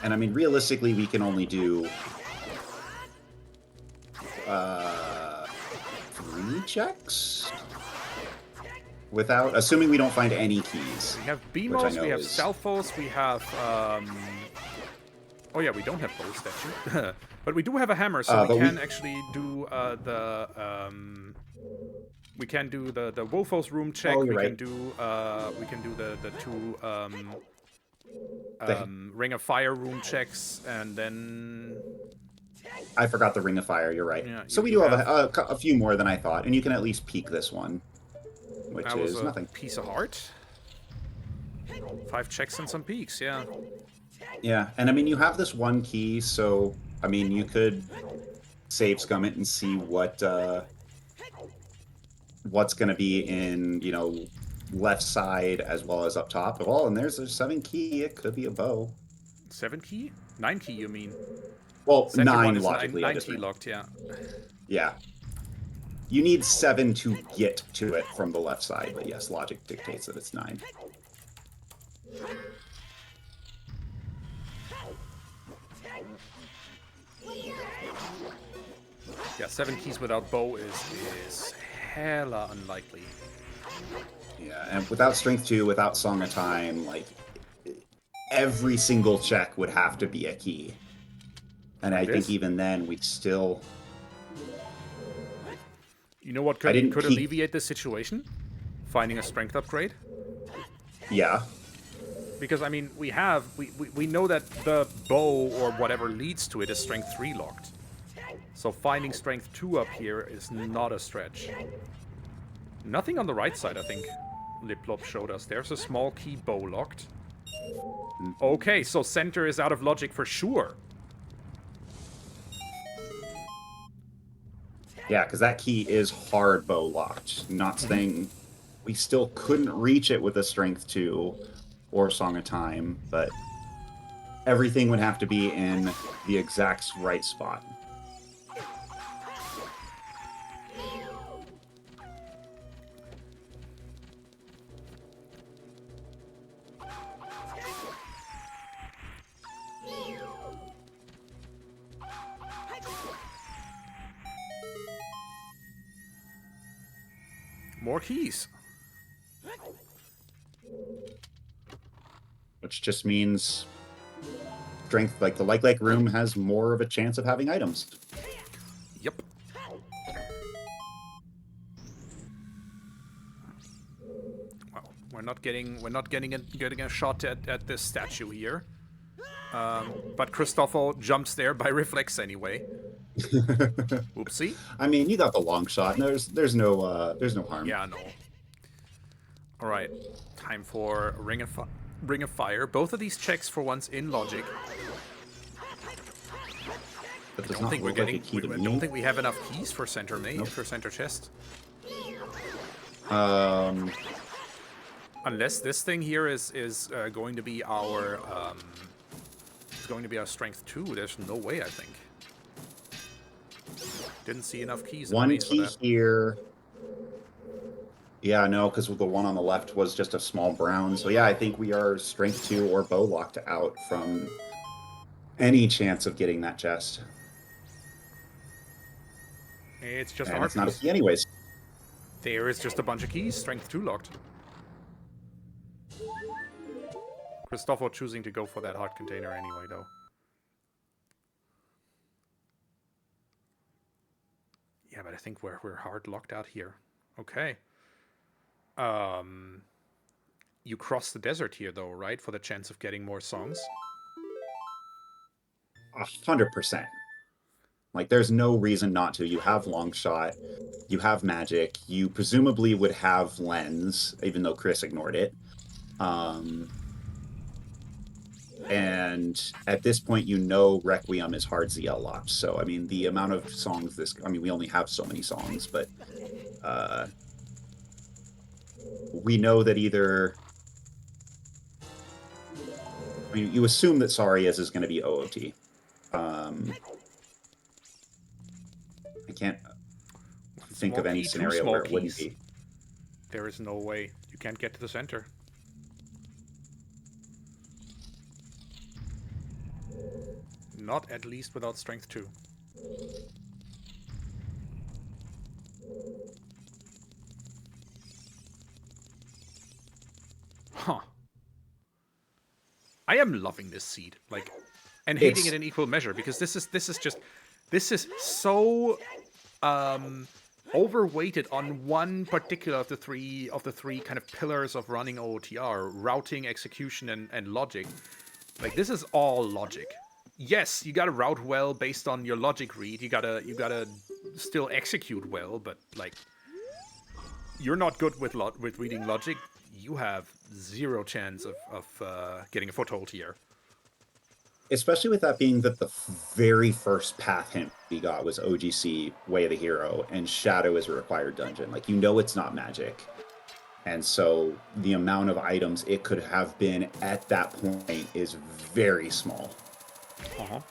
And I mean, realistically, we can only do 3 checks without, assuming we don't find any keys. We have Which I Beamos, know we have is... Stalfos, we have... Oh yeah, we don't have bow statue. But we do have a hammer, so we can actually do we can do the Wolfos room check. Oh, you're we right. can do the two Ring of Fire room checks, and then I forgot the Ring of Fire, you're right. yeah, So we do have a few more than I thought, and you can at least peek this one, which that was is a nothing. piece of heart. 5 checks and some peaks, yeah. Yeah, and I mean, you have this one key, so, I mean, you could save scum it and see what's going to be in, you know, left side as well as up top. Oh, and there's a 7 key. It could be a bow. 7 key? 9 key, you mean? Well, Center 9 one is logically. 9 key locked, yeah. Yeah. You need 7 to get to it from the left side, but yes, logic dictates that it's 9. Yeah, 7 keys without bow is hella unlikely. Yeah, and without Strength 2, without Song of Time, like, every single check would have to be a key. And I think even then, we'd still... You know what could alleviate this situation? Finding a strength upgrade. Yeah. Because, I mean, we know that the bow or whatever leads to it is strength 3 locked. So finding strength 2 up here is not a stretch. Nothing on the right side, I think LePlop showed us. There's a small key bow locked. Okay, so center is out of logic for sure. Yeah, because that key is hard bow locked. Not saying we still couldn't reach it with a Strength 2 or Song of Time, but everything would have to be in the exact right spot. More keys. Which just means strength, like the like room has more of a chance of having items. Yep. Well, we're not getting a shot at this statue here. But Christopho jumps there by reflex anyway. Oopsie. I mean, you got the long shot. There's no harm. Yeah, no. All right, time for Ring of Fire. Both of these checks for once in logic. That I does don't not think we're look like a getting. key to I me. don't think we have enough keys for center Nope. for center chest. Unless Unless this thing here is going to be our strength 2. There's no way, I think. Didn't see enough keys in the one maze for key that. here. Yeah, no, because the one on the left was just a small brown. So yeah, I think we are strength 2 or bow locked out from any chance of getting that chest. It's just And our it's not a keys. key anyways. There is just a bunch of keys. Strength 2 locked. Christopho choosing to go for that heart container anyway, though. Yeah, but I think we're hard locked out here. Okay. You cross the desert here, though, right? For the chance of getting more songs. 100%. Like, there's no reason not to. You have long shot, you have magic, you presumably would have lens, even though Chris ignored it. And at this point, you know Requiem is hard ZL locked. So, I mean, the amount of songs we only have so many songs, but we know that either... I mean, you assume that Saria's is going to be OOT. I can't think of any scenario where it wouldn't be. There is no way. You can't get to the center. Not at least without strength 2. Huh. I am loving this seed, like, and hating it in equal measure, because this is so overweighted on one particular of the three kind of pillars of running OOTR: routing, execution, and logic. Like, this is all logic. Yes, you gotta route well based on your logic read. You gotta still execute well, but like, you're not good with reading logic. You have zero chance of getting a foothold here. Especially with that being that the very first path hint we got was OGC, Way of the Hero, and Shadow is a required dungeon. Like, you know it's not magic. And so the amount of items it could have been at that point is very small. Uh-huh.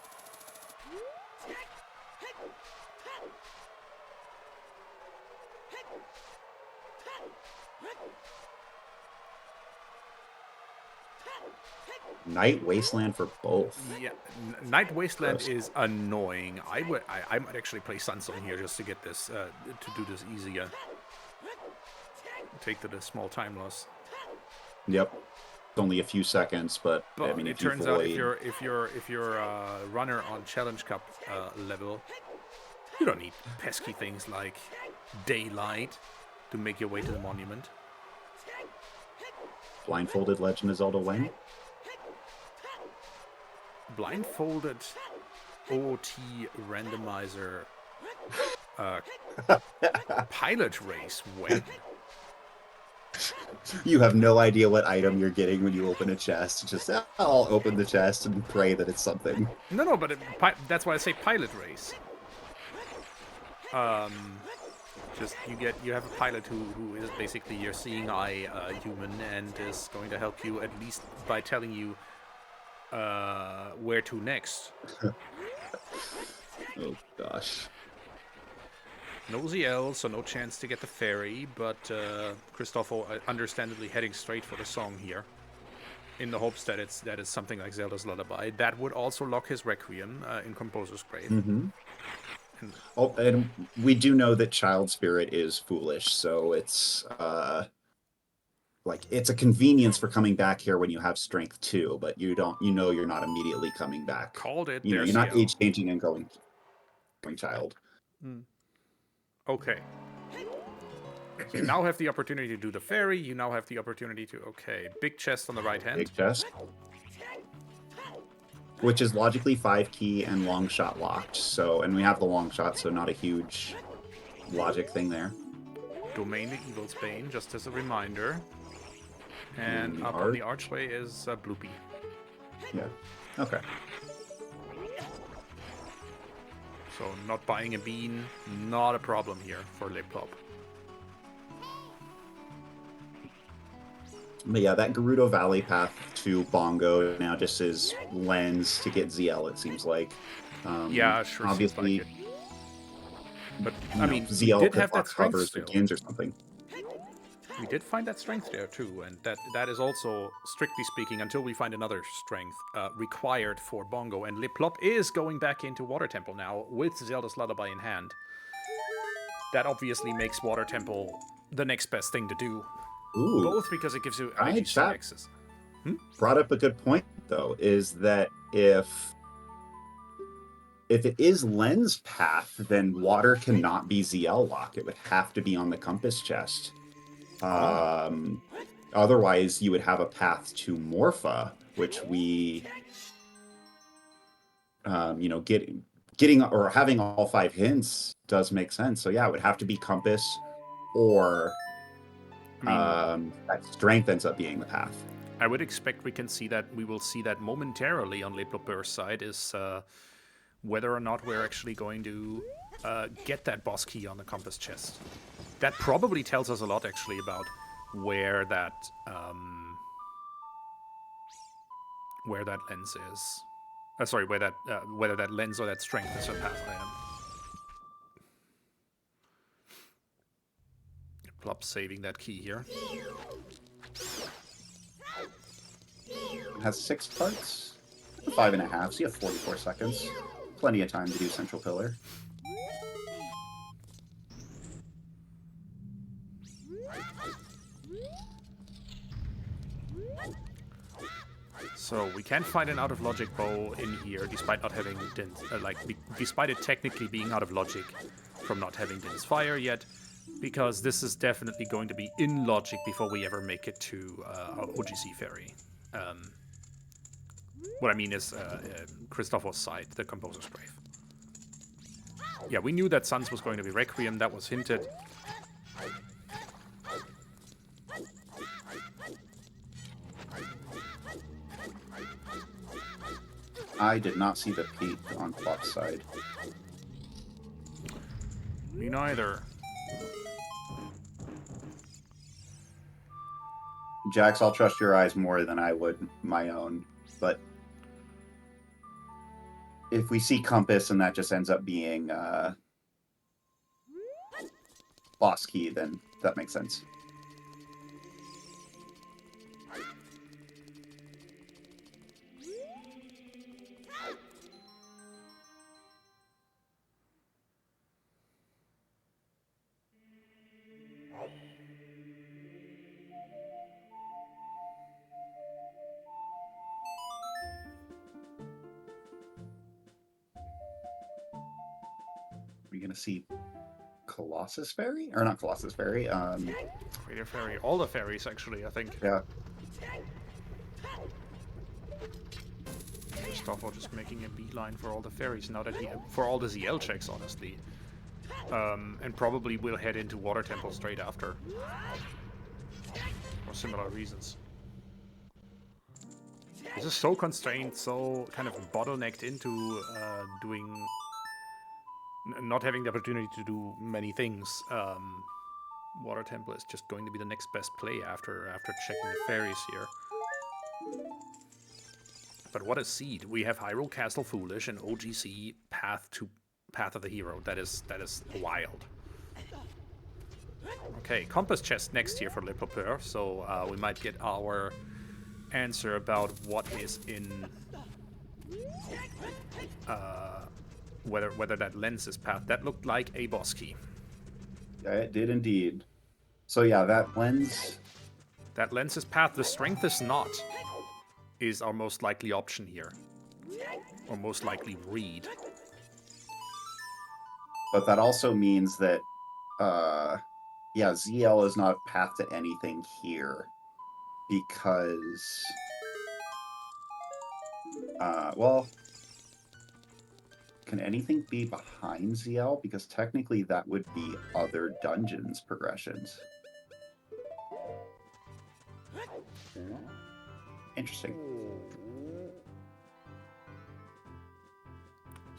Night Wasteland for both. Yeah, Night Wasteland is annoying. I might actually play Sunsong here just to get this to do this easier. Take the small time loss. Yep, it's only a few seconds, but I mean, it turns out if you're a runner on Challenge Cup level, you don't need pesky things like daylight to make your way to the monument. Blindfolded Legend of Zelda when? Blindfolded OOT randomizer pilot race when? You have no idea what item you're getting when you open a chest. Just, I'll open the chest and pray that it's something. No, but that's why I say pilot race. Just you have a pilot who is basically your seeing eye human and is going to help you, at least by telling you where to next. Oh gosh. No ZL, so no chance to get the ferry, but Christopho understandably heading straight for the song here, in the hopes that it's something like Zelda's Lullaby. That would also lock his Requiem in Composer's Grave. Mm-hmm. And we do know that Child Spirit is foolish, so it's like it's a convenience for coming back here when you have strength 2, but you don't, you're not immediately coming back. Called it. You're There's not CL. age changing and going child. Okay. So you now have the opportunity to do the fairy. You now have the opportunity to... Okay, big chest on the right hand. Big chest. Which is logically 5 key and long shot locked. So, and we have the long shot, so not a huge logic thing there. Domain the Evil's Bane, just as a reminder. And the up on the archway is Bloopy. Yeah. Okay. So not buying a bean, not a problem here for LePlop. But yeah, that Gerudo Valley path to Bongo now just is lens to get ZL, it seems like. Yeah, sure obviously, seems like it. But, I mean, ZL we did have that strength covers still. begins or something. We did find that strength there too, and that is also, strictly speaking, until we find another strength, required for Bongo. And LePlop is going back into Water Temple now with Zelda's Lullaby in hand. That obviously makes Water Temple the next best thing to do. Ooh. Both because it gives you IGC access. Brought up a good point, though, is that if it is lens path, then water cannot be ZL lock. It would have to be on the compass chest. Otherwise, you would have a path to Morpha, which we, getting or having all 5 hints does make sense. So yeah, it would have to be compass, or that strength ends up being the path. I would expect we will see that momentarily on LePlopeur's side, is whether or not we're actually going to get that boss key on the compass chest. That probably tells us a lot, actually, about where that lens is. Sorry, whether that lens or that strength is a path item. Plop saving that key here. It has 6 parts, 5.5, so you have 44 seconds. Plenty of time to do Central Pillar. So we can't find an out of logic bow in here, despite not having Din's, despite it technically being out of logic from not having Din's Fire yet, because this is definitely going to be in logic before we ever make it to our OGC Fairy. What I mean is Christopho's side, the Composer's Grave. Yeah, we knew that Suns was going to be Requiem, that was hinted. I did not see the peak on Plop's side. Me neither. Jax, I'll trust your eyes more than I would my own, but if we see compass and that just ends up being boss key, then that makes sense. Are we gonna see Colossus Fairy? Or not Colossus Fairy, Crater Fairy. All the fairies, actually, I think. yeah. Christopho just making a beeline for all the fairies now that for all the ZL checks, honestly. And probably will head into Water Temple straight after. For similar reasons. This is so constrained, so kind of bottlenecked into not having the opportunity to do many things. Water Temple is just going to be the next best play after checking the fairies here. But what a seed. We have Hyrule Castle Foolish and OGC Path of the Hero. That is wild. Okay, Compass Chest next here for LePlopeur, so we might get our answer about what is in whether that lens is path. That looked like a boss key. Yeah, it did indeed. So yeah, that lens That lends his path. The strength is not, is our most likely option here. Or most likely read. But that also means that, yeah, ZL is not path to anything here. Because, well, can anything be behind ZL? Because technically that would be other dungeons progressions. Interesting.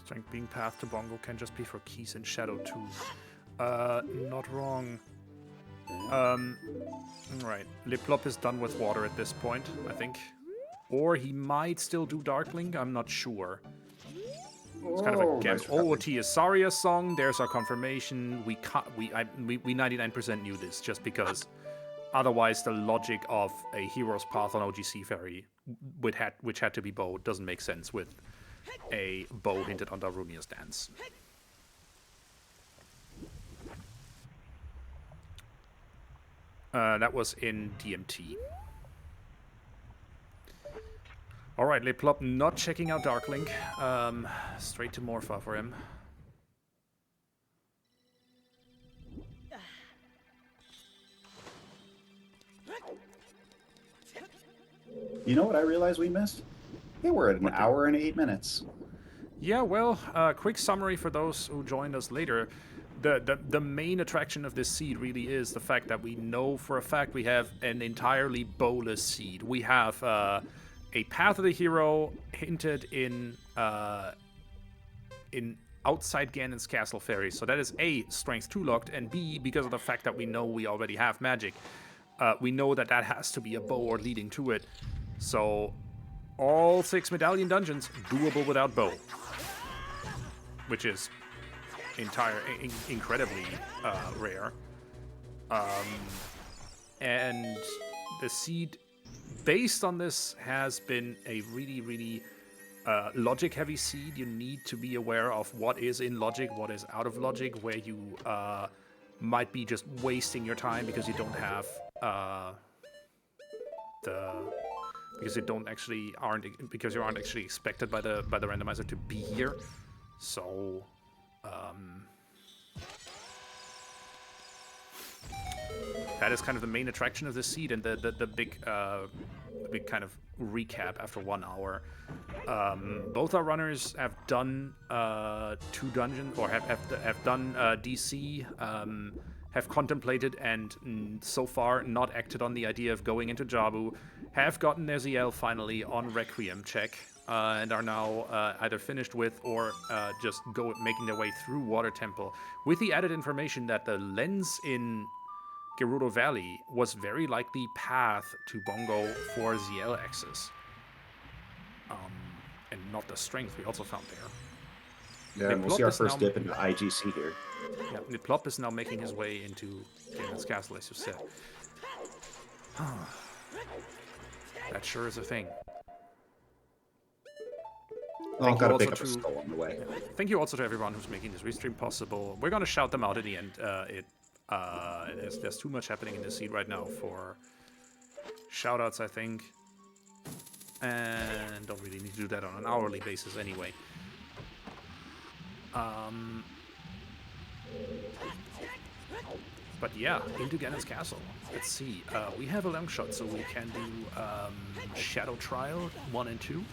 Strength being path to Bongo can just be for keys in Shadow too. Not wrong. Right. LePlopeur is done with water at this point, I think. Or he might still do Darkling, I'm not sure. It's kind of a guess. OoTR Saria's song, there's our confirmation. We 99% knew this just because otherwise the logic of a hero's path on OGC Ferry, which had to be bow, doesn't make sense with a bow hinted on Darunia's dance. That was in DMT. Alright, LePlopeur not checking out Darklink. Straight to Morpha for him. You know what I realized we missed? Hey, we're at an hour and 8 minutes. Yeah, well, quick summary for those who joined us later. The main attraction of this seed really is the fact that we know for a fact we have an entirely bowless seed. We have a Path of the Hero hinted in outside Ganon's Castle Ferry. So that is A, Strength 2 locked, and B, because of the fact that we know we already have magic, we know that that has to be a bow or leading to it. So all 6 medallion dungeons doable without bow, which is incredibly rare. And the seed based on this has been a really logic heavy seed. You need to be aware of what is in logic, what is out of logic, where you might be just wasting your time because you don't have because you aren't actually expected by the randomizer to be here. So that is kind of the main attraction of this seed, and the big kind of recap after 1 hour. Both our runners have done 2 dungeons, or have done DC, have contemplated and so far not acted on the idea of going into Jabu, have gotten their ZL finally on Requiem check, and are now either finished with or just making their way through Water Temple, with the added information that the lens in Gerudo Valley was very likely path to Bongo for ZL access. And not the strength we also found there. Yeah, and we'll see our first dip into IGC here. Yeah, LePlopeur is now making his way into Ganon's Castle, as you said. That sure is a thing. I've got to pick up a skull on the way. Thank you also to everyone who's making this restream possible. We're going to shout them out at the end. There's too much happening in this seed right now for shoutouts, I think. And don't really need to do that on an hourly basis anyway. But yeah, into Ganon's Castle. Let's see. We have a long shot, so we can do Shadow Trial 1 and 2.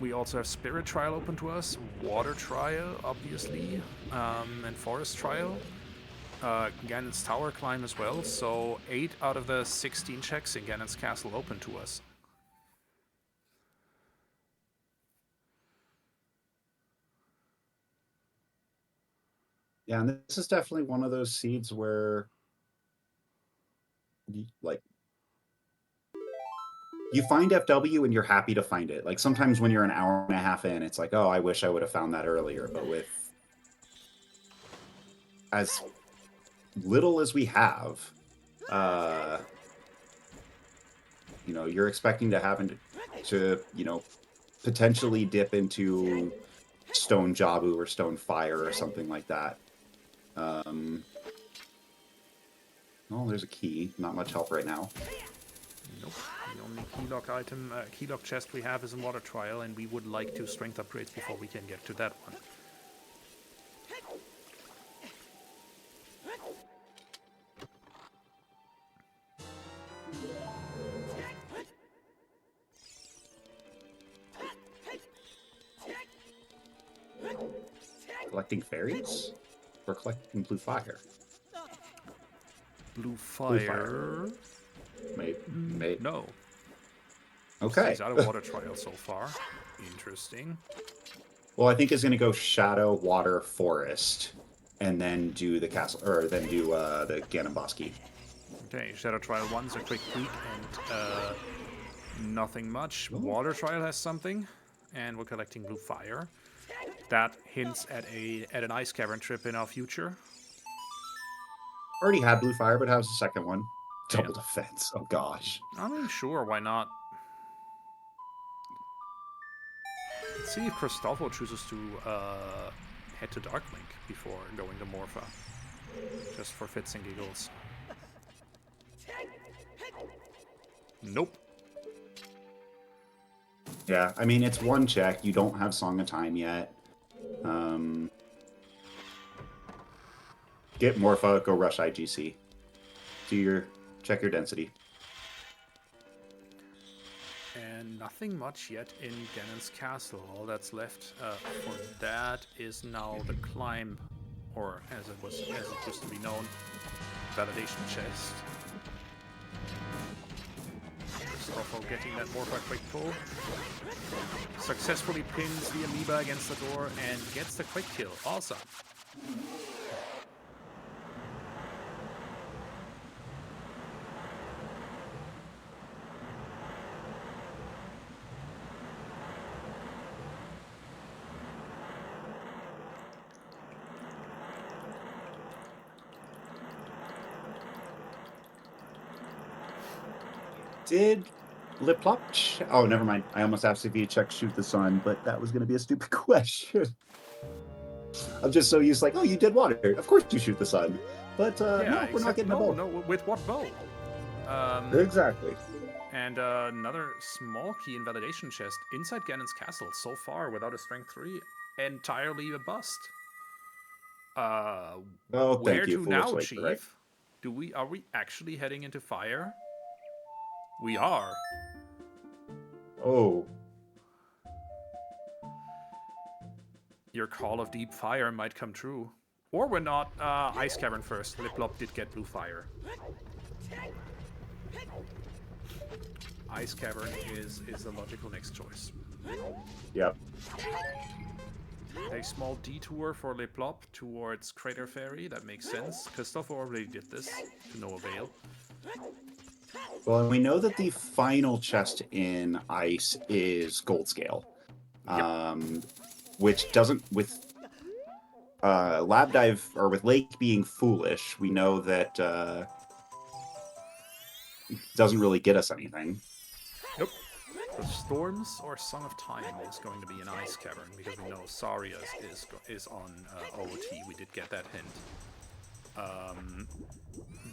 We also have Spirit Trial open to us, Water Trial, obviously, and Forest Trial. Ganon's Tower Climb as well, so 8 out of the 16 checks in Ganon's Castle open to us. Yeah, and this is definitely one of those seeds where, you find FW and you're happy to find it. Like, sometimes when you're an hour and a half in, it's like, oh, I wish I would have found that earlier. But with as little as we have, you're expecting to potentially dip into Stone Jabu or Stone Fire or something like that. Oh, there's a key. Not much help right now. Nope. The only keylock item, keylock chest we have is in Water Trial, and we would like to strength upgrades before we can get to that one. Collecting fairies? Or collecting blue fire? Blue Blue fire. fire. Maybe. No. Okay. He's out of Water Trial so far. Interesting. Well, I think it's going to go Shadow, Water, Forest, and then do the castle, or then do the Ganon boss key. Okay, Shadow Trial 1's a quick peek, and nothing much. Ooh. Water Trial has something, and we're collecting blue fire. That hints at an ice cavern trip in our future. Already had blue fire, but how's the second one? Yeah. Double defense. Oh gosh. I mean, sure, why not? Let's see if Christopho chooses to head to Darklink before going to Morpha. Just for fits and giggles. Nope. Yeah, I mean, it's one check. You don't have Song of Time yet. Get Morpha, go rush IGC. Check your density. And nothing much yet in Ganon's castle. All that's left for that is now the climb, or as it used to be known, validation chest. Christopho getting that Morpha quick pull. Successfully pins the amoeba against the door and gets the quick kill. Awesome. Did LePlopeur... Oh, never mind. I almost asked if you check Shoot the Sun, but that was going to be a stupid question. I'm just so used like, oh, you did water. Of course you shoot the sun. But Yeah, no, we're not getting a bow. No, with what bow? Exactly. And another small key in validation chest inside Ganon's castle. So far, without a strength 3, entirely a bust. Oh, Where thank you, to Foolish now, Lake, Chief? right? Are we actually heading into fire? We are. Oh. Your call of deep fire might come true. Or we're not. Ice Cavern first. LePlopeur did get blue fire. Ice Cavern is the logical next choice. Yep. A small detour for LePlopeur towards Crater Fairy. That makes sense. Christopho already did this to no avail. Well, and we know that the final chest in Ice is Gold Scale. Yep. Which doesn't, with Lab Dive, or with Lake being foolish, we know that doesn't really get us anything. Nope. The Storms or Song of Time is going to be an Ice Cavern, because we know Saria's is on OOT. We did get that hint.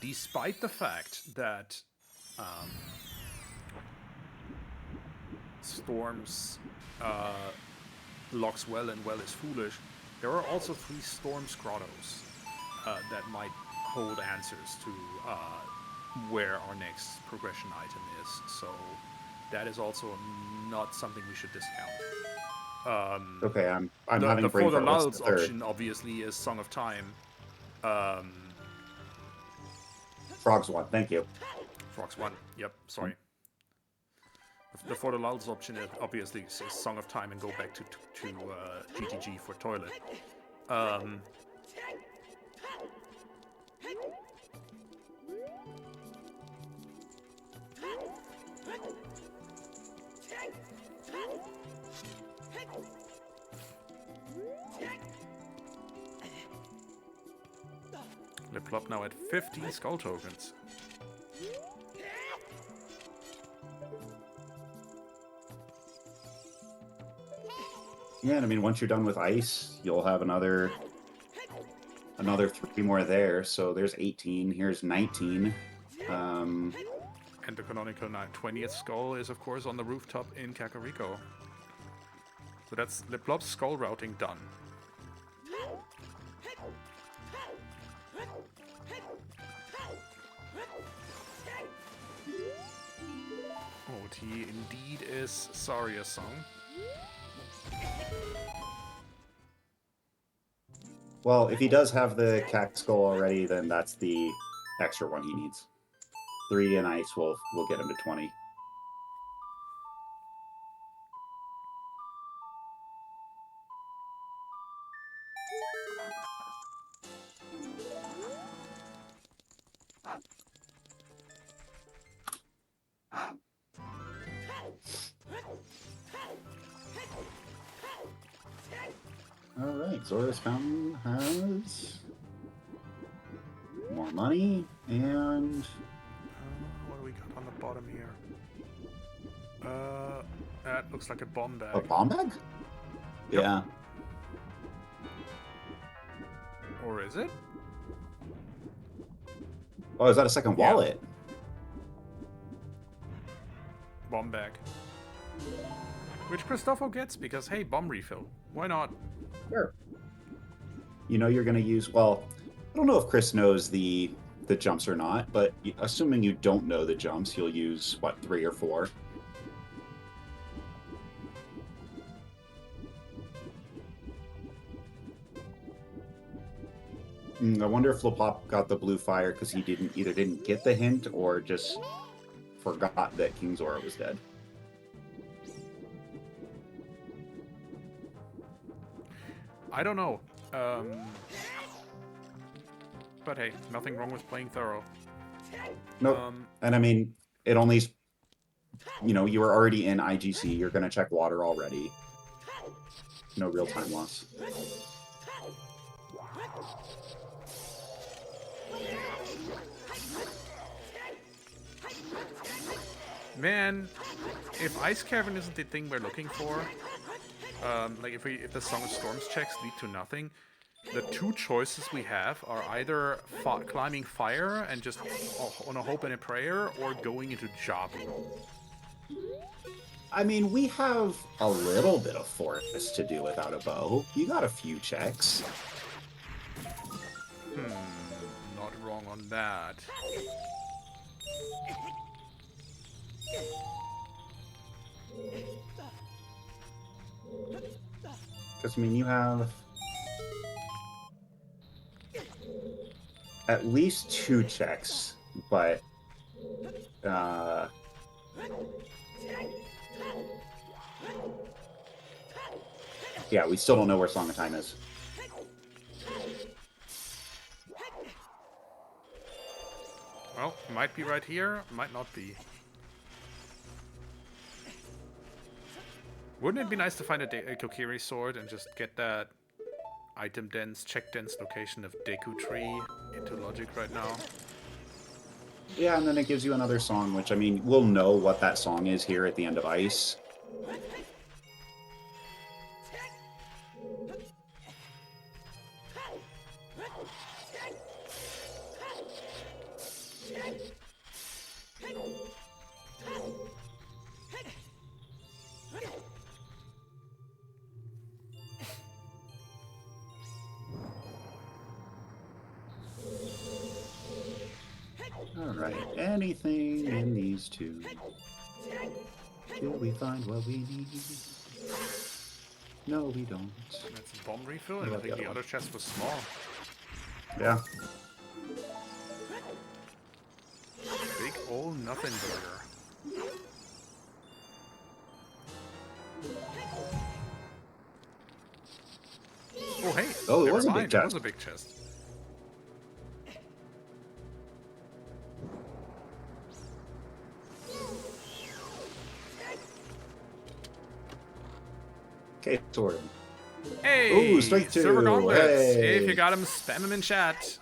Despite the fact that Storms locks well and well is foolish, there are also 3 Storms Grottos that might hold answers to where our next progression item is. So that is also not something we should discount. Okay, I'm having a For brain the fart. What's Lulz the third? option obviously is Song of Time. Frogs one, thank you. Frogs 1, yep, sorry. The For the Lulz option is obviously is Song of Time and go back to GTG for toilet. LePlopeur now at 50 skull tokens. Yeah, and I mean, once you're done with Ice, you'll have another another 3 more there, so there's 18. Here's 19. And the canonical 20th skull is, of course, on the rooftop in Kakariko. So that's LePlop's skull routing done. OT indeed is Saria's song. Well, if he does have the Cack Skull already, then that's the extra one he needs. 3 and ice will get him to 20. All right, Zora's Fountain has more money, and what do we got on the bottom here? That looks like a bomb bag. a bomb bag? Yep. Yeah. Or is it? Oh, is that a second wallet? Bomb bag. Which Christopho gets because, hey, bomb refill. Why not? Sure. You know you're going to use, well, I don't know if Chris knows the jumps or not, but assuming you don't know the jumps, you'll use, what, 3 or 4? I wonder if LePlop got the blue fire because he either didn't get the hint or just forgot that King Zora was dead. I don't know. But hey, nothing wrong with playing thorough. Nope. And I mean, it only, you were already in IGC. You're going to check water already. No real time loss. Man, if Ice Cavern isn't the thing we're looking for, like if the Song of Storms checks lead to nothing, the 2 choices we have are either climbing fire and just on a hope and a prayer, or going into Jabu. I mean, we have a little bit of forest to do without a bow. You got a few checks. Not wrong on that. Because, I mean, you have at least 2 checks, but yeah, we still don't know where Song of Time is. Well, might be right here, might not be. Wouldn't it be nice to find a Kokiri sword and just get that item dense, check dense location of Deku Tree into logic right now? Yeah, and then it gives you another song, which, I mean, we'll know what that song is here at the end of Ice. Alright, anything in these 2 till we find what we need. No, we don't. That's a bomb refill, and I think the other chest was small. Yeah. Big ol' nothing burger. Oh, hey. Oh, it never was a big mind, it was chest. a big chest. Okay, sword. Hey! Ooh, straight 2. Silver gauntlets. Hey. If you got them, spam them in chat.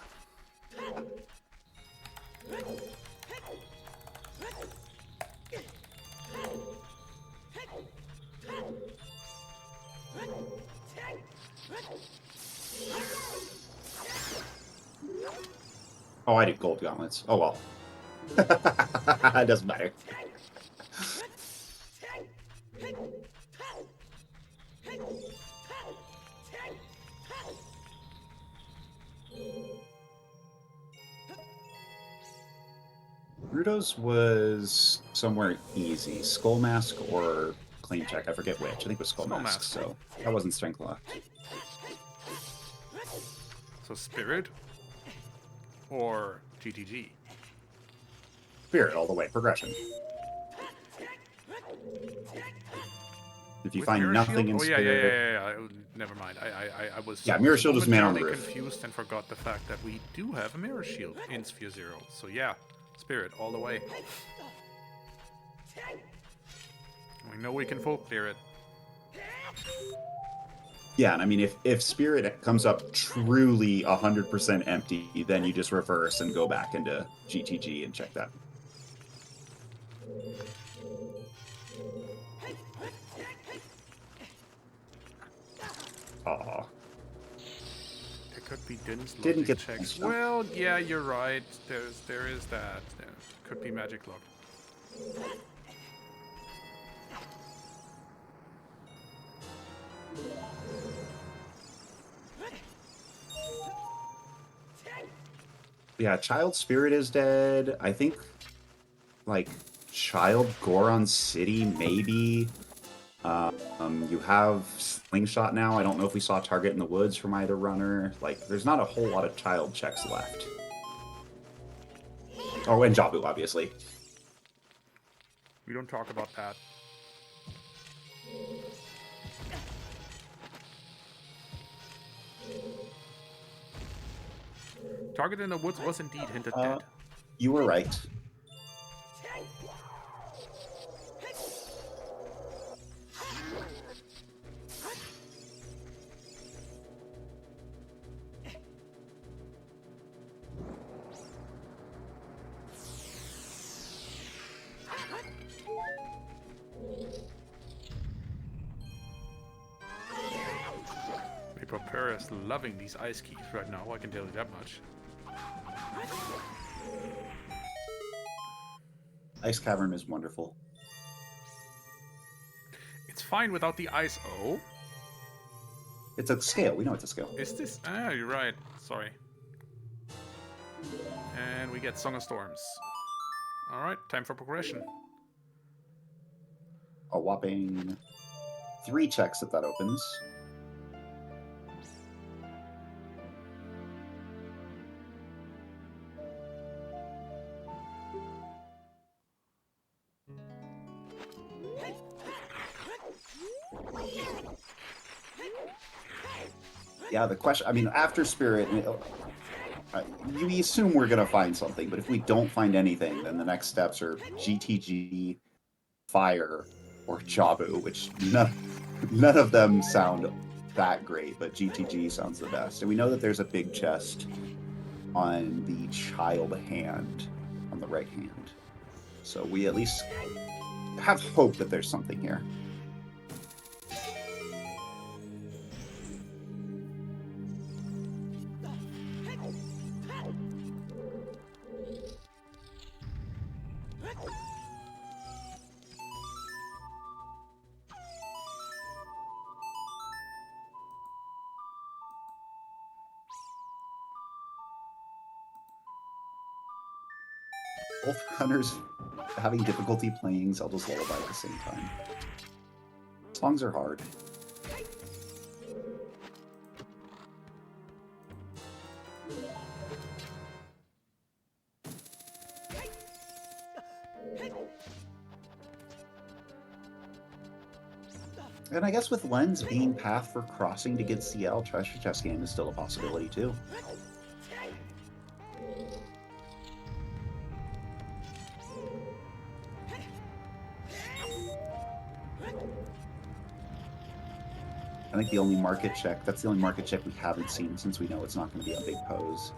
Oh, I did gold gauntlets. Oh well. It doesn't matter. Rudo's was somewhere easy. Skull Mask or Claim Check. I forget which. I think it was Skull Skull Mask, Mask. so that wasn't strength left. So Spirit or GTG? Spirit all the way. Progression. If you With find Mirror nothing Shield? in Oh yeah, Spirit... Oh, never mind. I was Yeah, Mirror Shield was man on the momentarily roof. confused and forgot the fact that we do have a Mirror Shield in Sphere Zero. So yeah, Spirit all the way. We know we can full clear it. Yeah, and I mean, if Spirit comes up truly 100% empty, then you just reverse and go back into GTG and check that. Aw. There could be Din's Didn't logic get checks. stuff. Well, yeah, you're right. There is that. There could be magic lock. Yeah, Child Spirit is dead. I think, like, Child Goron City, maybe. You have Slingshot now. I don't know if we saw Target in the Woods from either runner. Like, there's not a whole lot of Child checks left. Oh, and Jabu, obviously. We don't talk about that. Target in the Woods was indeed hinted dead. You were right. LePlopeur is loving these ice keys right now, I can tell you that much. Ice Cavern is wonderful. It's fine without the ice. Oh? It's a scale. We know it's a scale. Is this? Ah, you're right. Sorry. And we get Song of Storms. Alright, time for progression. A whopping 3 checks if that opens. Yeah, the question, I mean, after Spirit, you assume we're going to find something, but if we don't find anything, then the next steps are GTG, Fire, or Jabu, which none of them sound that great, but GTG sounds the best. And we know that there's a big chest on the child hand, on the right hand. So we at least have hope that there's something here. Both runners having difficulty playing Zelda's Lullaby at the same time. Songs are hard. And I guess with Lens being path for crossing to get CL, Treasure Chest game is still a possibility too. I think the only market check, that's the only market check we haven't seen since we know it's not going to be a big pose.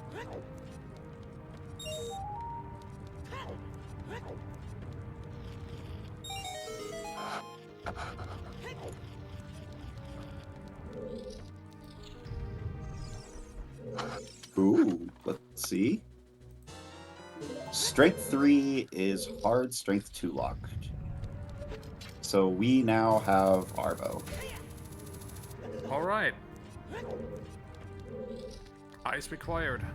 Ooh, let's see. Strength 3 is hard, Strength 2 locked. So we now have Arvo. All right. Ice required.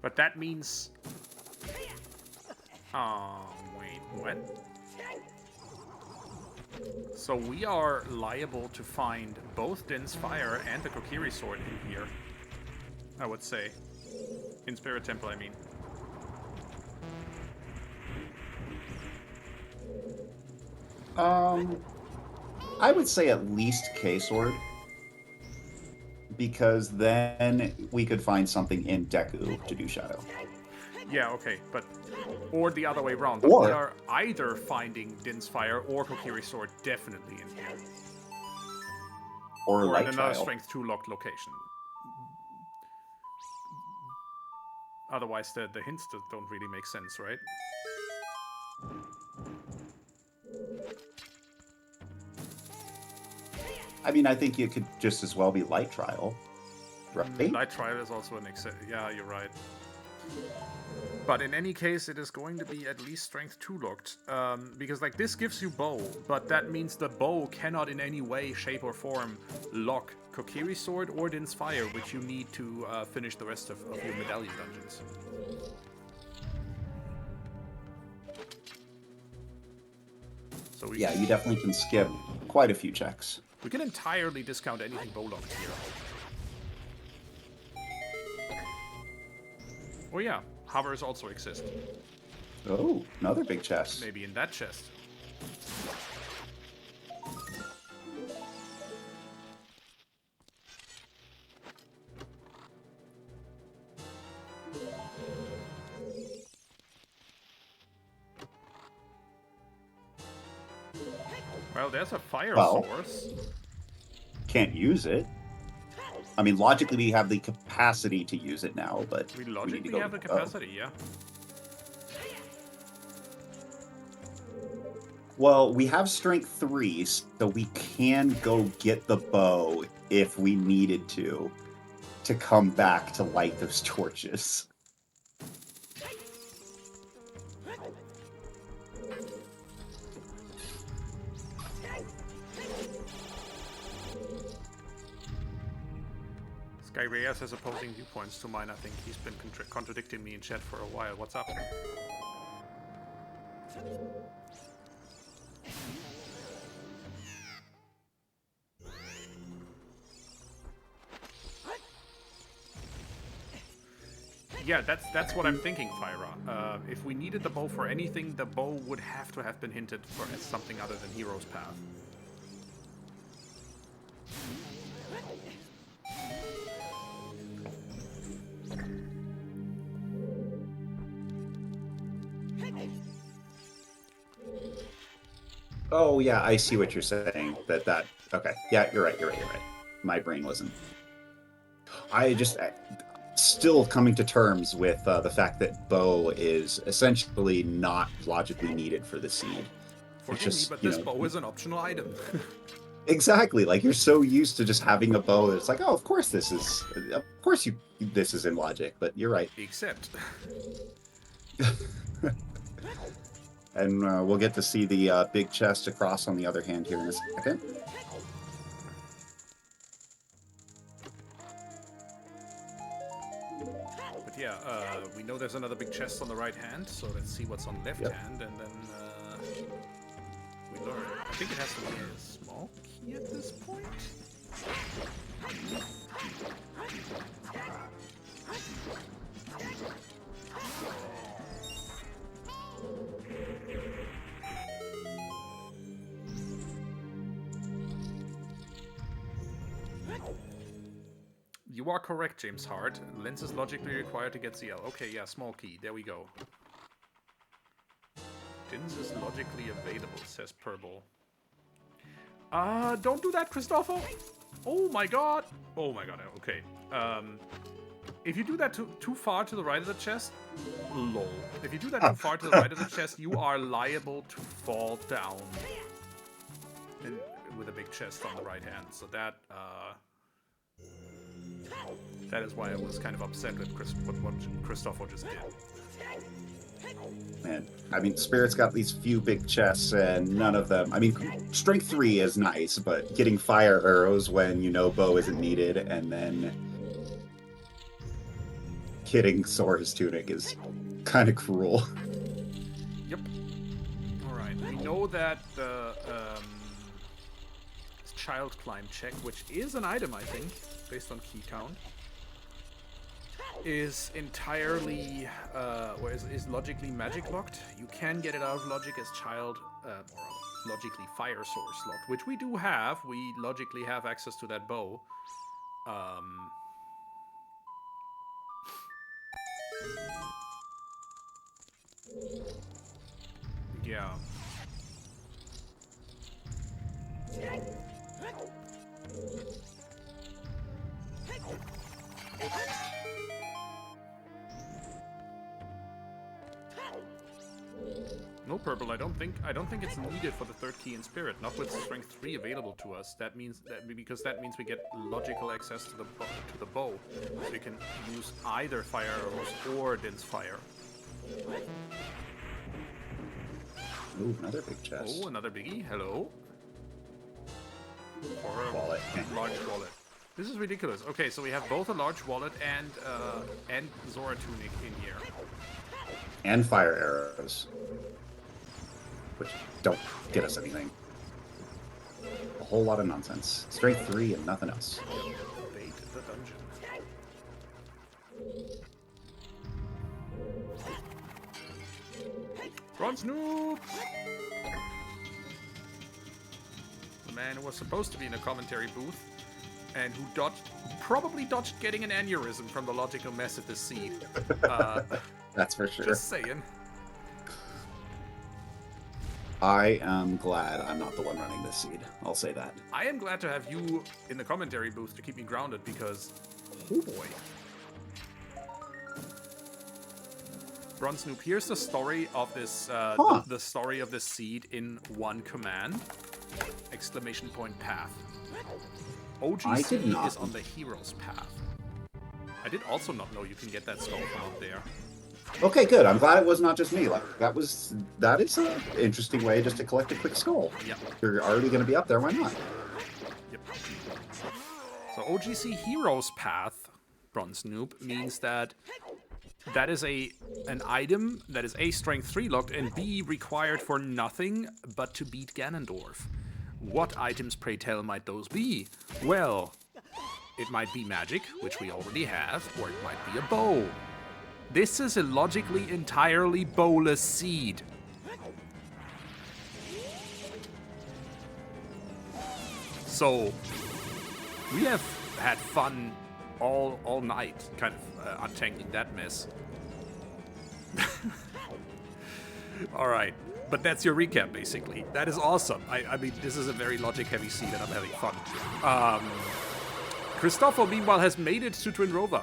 But that means... wait, what? So we are liable to find both Din's Fire and the Kokiri Sword in here, I would say. In Spirit Temple, I mean. I would say at least K-Sword. Because then we could find something in Deku to do Shadow. Yeah, okay, but... Or the other way around. But we are either finding Din's Fire or Kokiri Sword definitely in here. Or in Light another Trial. Strength 2 locked location. Otherwise, the hints don't really make sense, right? I mean, I think it could just as well be Light Trial, right? Light Trial is also an yeah, you're right. But in any case, it is going to be at least Strength 2 locked. Because, like, this gives you bow, but that means the bow cannot in any way, shape, or form lock Kokiri Sword or Din's Fire, which you need to finish the rest of your medallion dungeons. So yeah, you definitely can skip quite a few checks. We can entirely discount anything bow locked here. Oh yeah, hovers also exist. Oh, another big chest. Maybe in that chest. Well, there's a fire source. Can't use it. I mean, logically, we have the capacity to use it now, but we logically have the capacity, yeah. Well, we have Strength 3, so we can go get the bow if we needed to come back to light those torches. Reyes has opposing viewpoints to mine. I think he's been contradicting me in chat for a while. What's up? Yeah, that's what I'm thinking, Fyra. If we needed the bow for anything, the bow would have to have been hinted for as something other than Hero's Path. Oh, yeah, I see what you're saying. Okay. Yeah, you're right. My brain wasn't. Still coming to terms with the fact that bow is essentially not logically needed for the seed. Forgive me, but this bow is an optional item. Exactly. Like, you're so used to just having a bow that it's like, oh, of course this is in logic, but you're right. Except. And we'll get to see the big chest across on the other hand here in a second. But yeah, we know there's another big chest on the right hand, so let's see what's on left hand, and then we learn. I think it has to be a small key at this point. You are correct, James Hart. Lens is logically required to get ZL. Okay, yeah, small key. There we go. Dins is logically available, says Purple. Don't do that, Christopho! Oh my god! Oh my god, okay. If you do that too far to the right of the chest, lol. If you do that too far to the right of the chest, you are liable to fall down. And with a big chest on the right hand. So that is why I was kind of upset with what Christopho just did. Man, I mean, Spirit's got these few big chests, and none of them. I mean, Strength 3 is nice, but getting fire arrows when you know bow isn't needed, and then hitting Sora's tunic is kind of cruel. Yep. Alright, we know that the child climb check, which is an item, I think, based on key count, is entirely, is logically magic locked. You can get it out of logic as child, or logically fire source locked, which we do have. We logically have access to that bow. Yeah. No purple. I don't think it's needed for the third key in Spirit. Not with Strength 3 available to us. That means because that means we get logical access to the bow, so you can use either fire arrows or dense fire. Ooh, another big chest. Oh, another biggie. Hello. Or a wallet. Large wallet. This is ridiculous. Okay, so we have both a large wallet and Zora tunic in here. And fire arrows, which don't get us anything. A whole lot of nonsense. Strength 3 and nothing else. Bait the dungeon. Bronze noob! The man who was supposed to be in a commentary booth and who probably dodged getting an aneurysm from the logical mess of the seed. That's for sure. Just saying. I am glad I'm not the one running this seed. I'll say that. I am glad to have you in the commentary booth to keep me grounded because, oh boy. Bronze Noob, here's the story of this, the story of this seed in one command. Exclamation point path. OGC is on the hero's path. I did also not know you can get that skull from up there. Okay, good. I'm glad it was not just me. Like that is an interesting way just to collect a quick skull. Yep. You're already going to be up there. Why not? Yep. So OGC Heroes Path, Bronze Noob, means that is an item that is A, Strength 3 locked, and B, required for nothing but to beat Ganondorf. What items, pray tell, might those be? Well, it might be magic, which we already have, or it might be a bow. This is a logically entirely bowless seed. So, we have had fun all night, kind of untangling that mess. Alright, but that's your recap, basically. That is awesome. I mean, this is a very logic-heavy seed, and I'm having fun. Christopho, meanwhile, has made it to Twin Rova.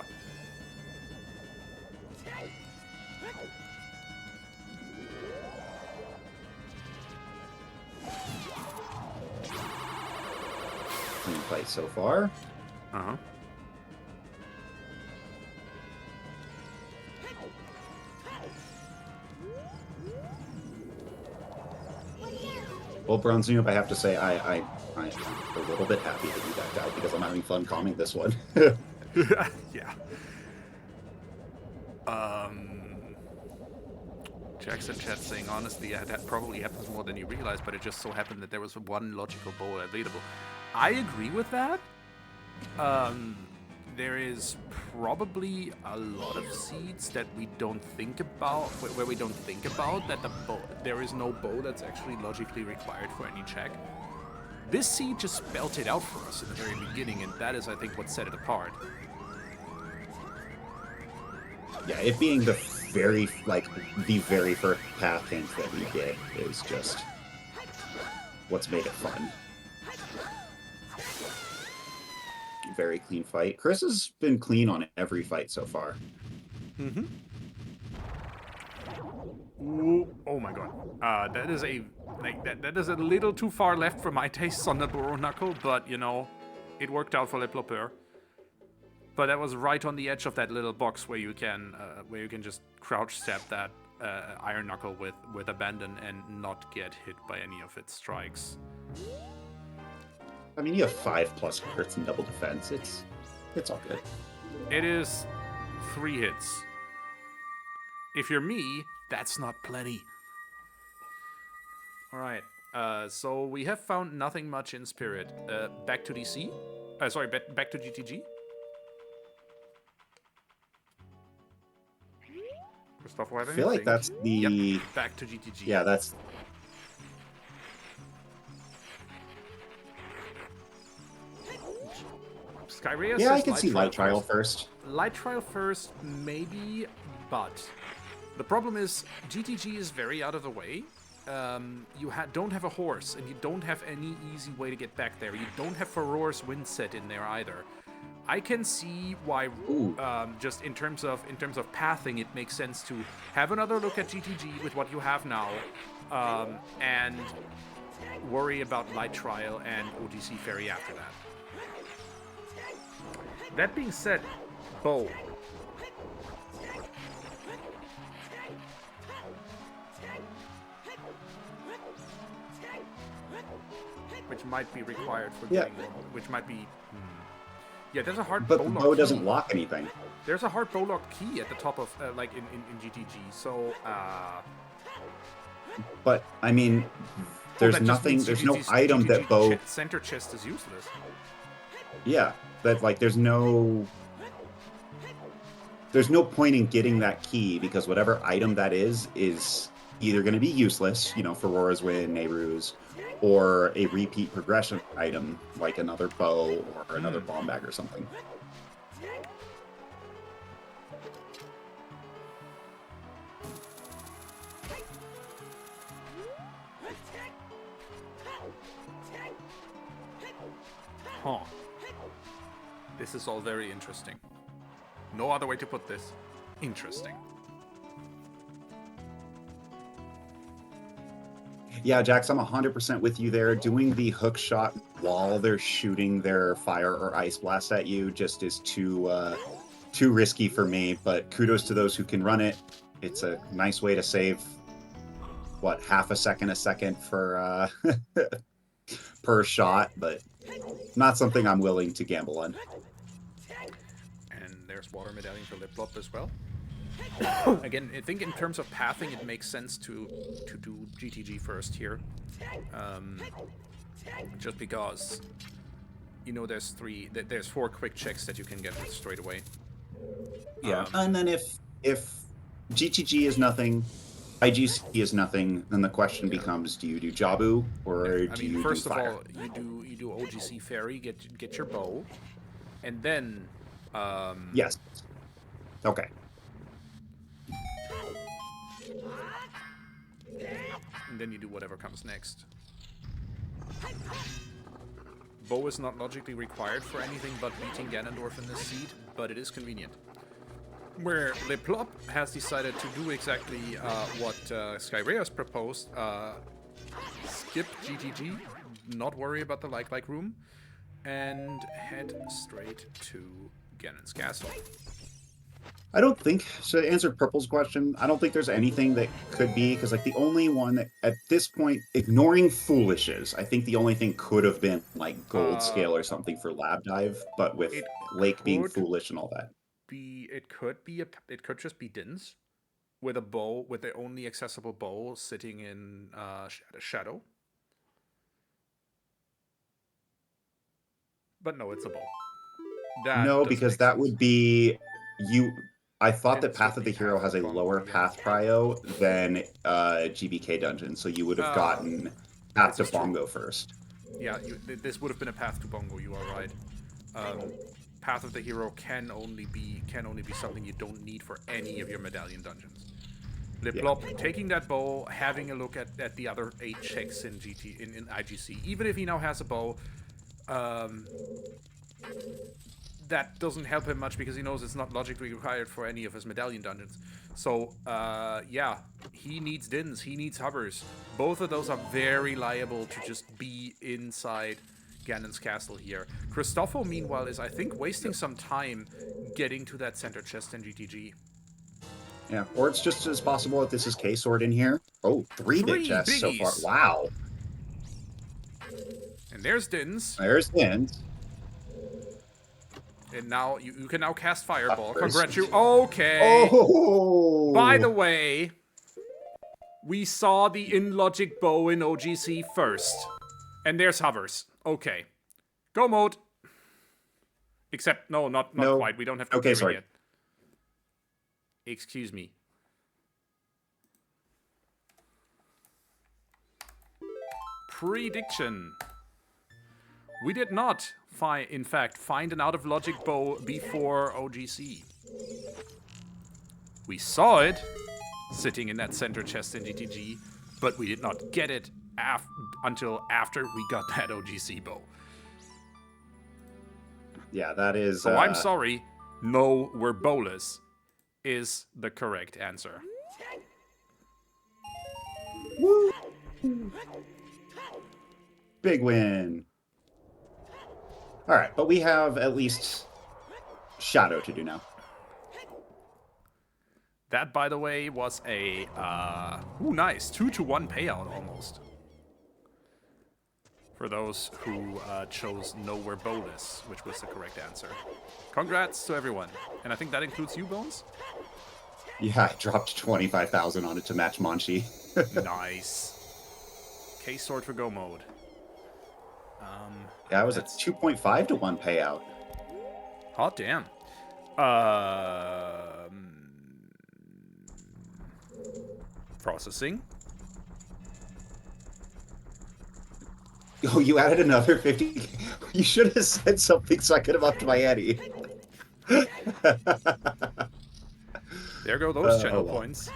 Clean fight so far. Uh-huh. Well, Bronze Noob, I have to say, I'm a little bit happy that you backed out because I'm having fun calming this one. Yeah. Jackson chat saying, honestly, that probably happens more than you realize, but it just so happened that there was one logical bow available. I agree with that. There is probably a lot of seeds that we don't think about, where we don't think about that there is no bow that's actually logically required for any check. This seed just spelled it out for us in the very beginning, and that is, I think, what set it apart. Yeah, it being the very first path hint that we get is just what's made it fun. Very clean fight. Chris has been clean on every fight so far. Mm-hmm. Ooh, oh my god. That is a Like, that is a little too far left for my tastes on the Burrow Knuckle, but, you know, it worked out for LePlopeur. But that was right on the edge of that little box where you can just crouch stab that Iron Knuckle with abandon and not get hit by any of its strikes. I mean, you have 5+ crits and double defense. It's all good. It is 3 hits. If you're me, that's not plenty. Alright, so we have found nothing much in Spirit. Back to DC? Sorry, back to GTG? Christopho, I feel like that's the... Yep, back to GTG. Yeah, that's... Skyrea yeah, I says can see Light Trial first. Light Trial first, maybe, but the problem is GTG is very out of the way. You don't have a horse, and you don't have any easy way to get back there. You don't have Furor's Windset in there either. I can see why, just in terms of pathing, it makes sense to have another look at GTG with what you have now, and worry about Light Trial and OGC Ferry after that. That being said, bow. Which might be required for getting one. Which might be... Yeah, there's a hard bow lock. But the bow doesn't key. Lock anything. There's a hard bow lock key at the top of, like, in GTG, so, But, I mean, there's nothing, there's no item that bow... Center chest is useless. Yeah, that, like, there's no point in getting that key, because whatever item that is either going to be useless, you know, for Aurora's Wind, Nehru's, or a repeat progression item, like another bow or another bomb bag or something. Huh. This is all very interesting. No other way to put this. Interesting. Yeah, Jax, I'm 100% with you there. Doing the hook shot while they're shooting their fire or ice blast at you just is too risky for me, but kudos to those who can run it. It's a nice way to save, what, half a second for per shot, but not something I'm willing to gamble on. And there's Water Medallion for LePlopeur as well. Again, I think in terms of pathing, it makes sense to do GTG first here. Just because, you know, there's 4 quick checks that you can get straight away. Yeah, and then if GTG is nothing, IGC is nothing, then the question becomes: do you do Jabu or do you first do fire? of all, you do OGC Ferry, get your bow, and then yes. Okay. And then you do whatever comes next. Bow is not logically required for anything but beating Ganondorf in this seed, but it is convenient. Where LePlopeur has decided to do exactly what Skyrea's proposed, skip GTG, not worry about the like room, and head straight to Ganon's castle. I don't think, so to answer Purple's question, I don't think there's anything that could be, because like the only one that at this point, ignoring Foolishes, I think the only thing could have been like Gold Scale or something for Lab Dive, but with Lake being foolish and all that. It could just be Din's with a bow, with the only accessible bow sitting in Shadow. But no, it's a bow. No, because that would be I thought that Path of the Hero has a lower path prio than GBK Dungeon, so you would have gotten Path to Bongo first. Yeah, this would have been a Path to Bongo. You are right. Path of the Hero can only be something you don't need for any of your medallion dungeons. LePlopeur taking that bow, having a look at the other 8 checks in IGC, even if he now has a bow, that doesn't help him much because he knows it's not logically required for any of his medallion dungeons. So, yeah, he needs Dins, he needs hovers. Both of those are very liable to just be inside Ganon's castle here. Christopho, meanwhile, is, I think, wasting some time getting to that center chest in GTG. Yeah, or it's just as possible that this is K-Sword in here. Oh, 3 big 3 chests so far. biggies! Wow. And there's Dins. There's Dins. And now, you can now cast Fireball. Hovers. Okay. Oh! By the way, we saw the in-logic bow in OGC first. And there's hovers. Okay. Go mode. Except, no, not quite. We don't have Okay, Kokiri sorry. yet. Excuse me. Prediction. We did not, in fact, find an out-of-logic bow before OGC. We saw it sitting in that center chest in GTG, but we did not get it until after we got that OGC bow. Yeah, that is... So I'm sorry, no, we're bowless is the correct answer. Woo! Big win. All right, but we have at least Shadow to do now. That, by the way, was a, nice, 2-to-1 payout almost. For those who chose no, we're bowless, which was the correct answer. Congrats to everyone. And I think that includes you, Bones? Yeah, I dropped 25,000 on it to match Monchi. Nice. K-Sword for go mode. Yeah, it was a 2.5 to 1 payout. Hot damn. Processing. Oh, you added another 50? You should have said something so I could have upped my ante. There go those channel well. points.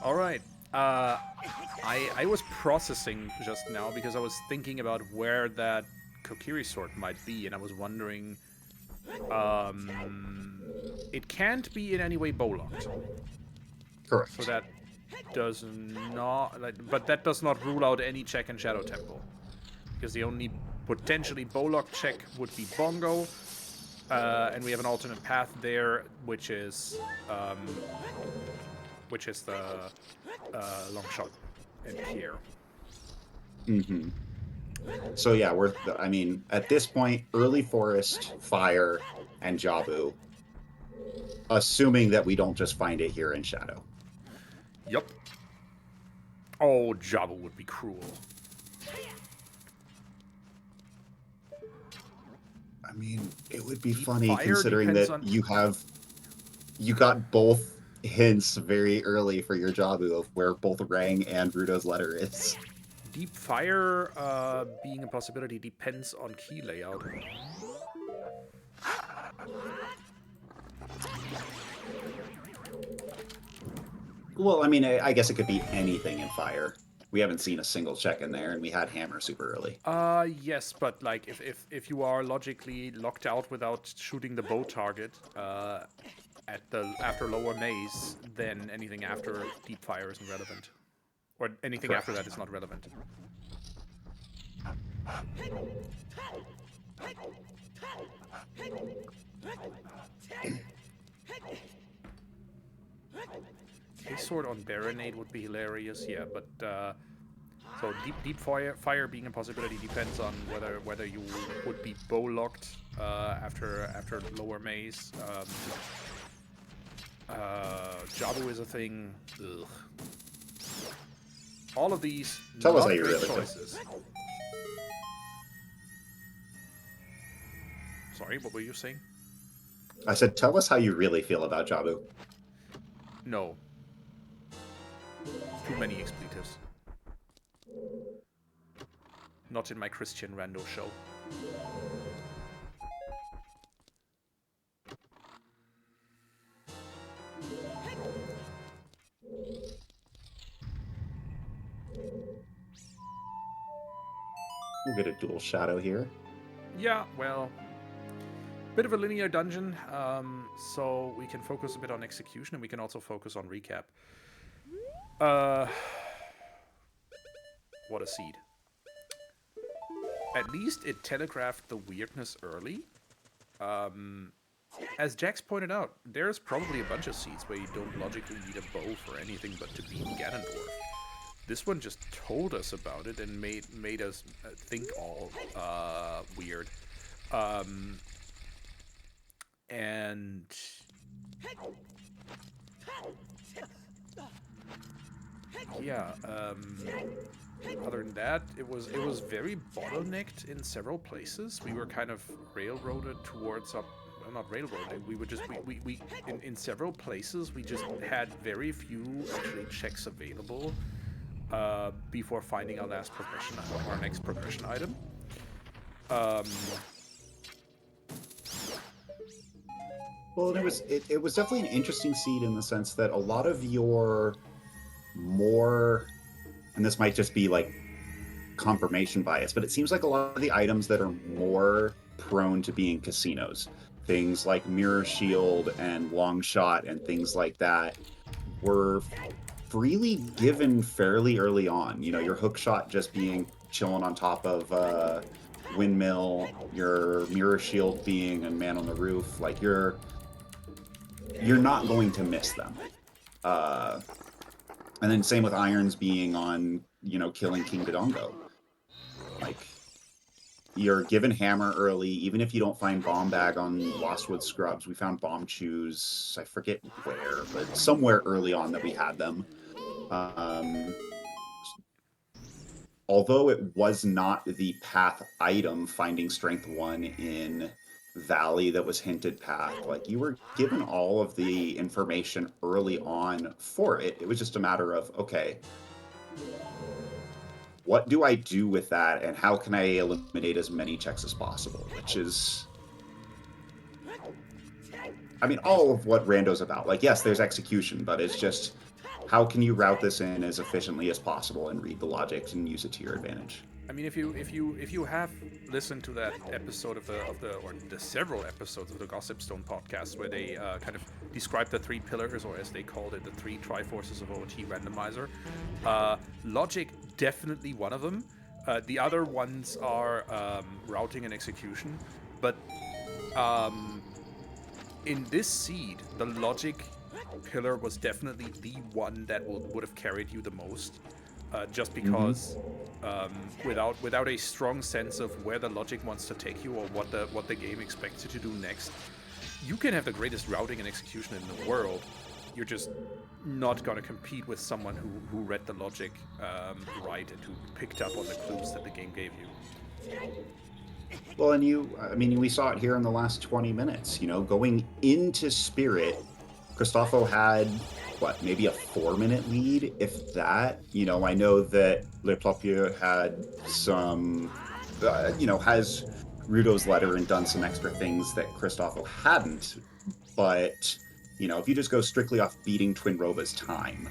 All right. I was processing just now because I was thinking about where that Kokiri sword might be, and I was wondering... it can't be in any way bow-locked. Correct. So that does not... but that does not rule out any check in Shadow Temple. Because the only potentially bow-locked check would be Bongo. And we have an alternate path there, which is the long shot in here. Mm-hmm. So yeah, I mean, at this point, early forest, fire, and Jabu. Assuming that we don't just find it here in Shadow. Yup. Oh, Jabu would be cruel. I mean, it would be Deep funny fire considering depends that on- you got both hints very early for your Jabu of where both Rang and Rudo's letter is. Deep fire being a possibility depends on key layout. Well, I mean, I guess it could be anything in fire. We haven't seen a single check in there, and we had hammer super early. Yes, but like if you are logically locked out without shooting the bow target after lower maze, then anything after deep fire isn't relevant, or anything Correct. after that is not relevant. K-Sword on Baronade would be hilarious, yeah, but so deep fire being a possibility depends on whether you would be bow locked after lower maze. Jabu is a thing. Ugh. All of these Tell us not how you great really feel. choices. Sorry, what were you saying? I said, tell us how you really feel about Jabu. No. Too many expletives. Not in my Christian Rando show. We'll get a dual shadow here. Yeah, well, bit of a linear dungeon, so we can focus a bit on execution and we can also focus on recap. Uh, what a seed. At least it telegraphed the weirdness early. As Jax pointed out, there's probably a bunch of seeds where you don't logically need a bow for anything but to beat Ganondorf. This one just told us about it and made us think all weird. And yeah, other than that, it was very bottlenecked in several places. We were kind of railroaded towards up. Well, not railroaded. We were just we in several places we just had very few actually checks available before finding our next progression item. Well, it was definitely an interesting seed in the sense that a lot of your more, and this might just be like confirmation bias, but it seems like a lot of the items that are more prone to being casinos, things like Mirror Shield and Long Shot and things like that, were freely given fairly early on. You know, your hook shot just being chilling on top of windmill, your Mirror Shield being a man on the roof, like you're not going to miss them. And then same with irons being on, you know, killing King Dodongo. Like, you're given hammer early, even if you don't find bomb bag on Lostwood Scrubs. We found bomb chews, I forget where, but somewhere early on that we had them. Although it was not the path item, finding strength 1 in Valley that was hinted path, like you were given all of the information early on for it. It was just a matter of, okay, what do I do with that and how can I eliminate as many checks as possible, which is, I mean, all of what Rando's about. Like, yes, there's execution, but it's just how can you route this in as efficiently as possible and read the logic and use it to your advantage. I mean, if you have listened to that episode of the several episodes of the Gossip Stone podcast where they kind of described the 3 pillars, or as they called it, the 3 triforces of OT Randomizer, logic definitely one of them. The other ones are routing and execution, but in this seed, the logic pillar was definitely the one that would have carried you the most. Just because without a strong sense of where the logic wants to take you or what the game expects you to do next, you can have the greatest routing and execution in the world. You're just not going to compete with someone who read the logic right and who picked up on the clues that the game gave you. Well, and I mean, we saw it here in the last 20 minutes. You know, going into Spirit, Christopho had, what, maybe a 4-minute lead, if that. You know, I know that LePlopeur had some, you know, has Rudo's letter and done some extra things that Christopho hadn't. But, you know, if you just go strictly off beating Twin Rova's time,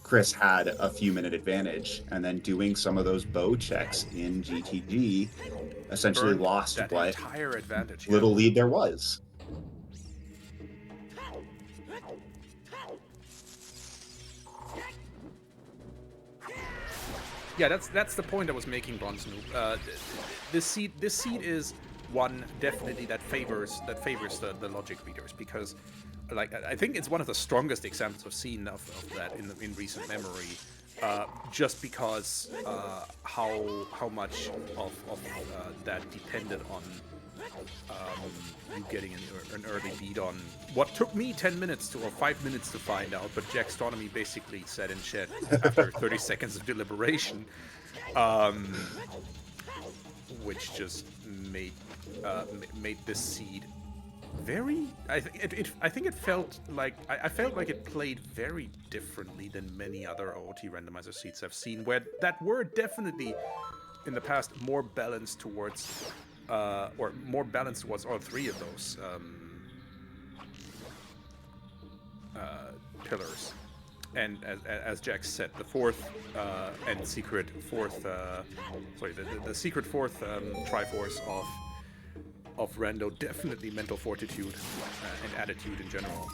Chris had a few minute advantage, and then doing some of those bow checks in GTG essentially lost that what entire advantage. little lead there was. Yeah, that's the point I was making, Bronze Noob. This seed is one definitely that favors the logic readers, because like I think it's one of the strongest examples I've seen of that in recent memory. Just because how much of that depended on you getting an early beat on what took me 10 minutes or 5 minutes to find out, but Jackstronomy basically said in chat after 30 seconds of deliberation, which just made this seed very. I think it felt like I felt like it played very differently than many other OOT randomizer seeds I've seen, where that were definitely in the past more balanced towards all 3 of those pillars. And as Jack said, the fourth and secret fourth, the secret fourth Triforce of of rando, definitely mental fortitude and attitude in general.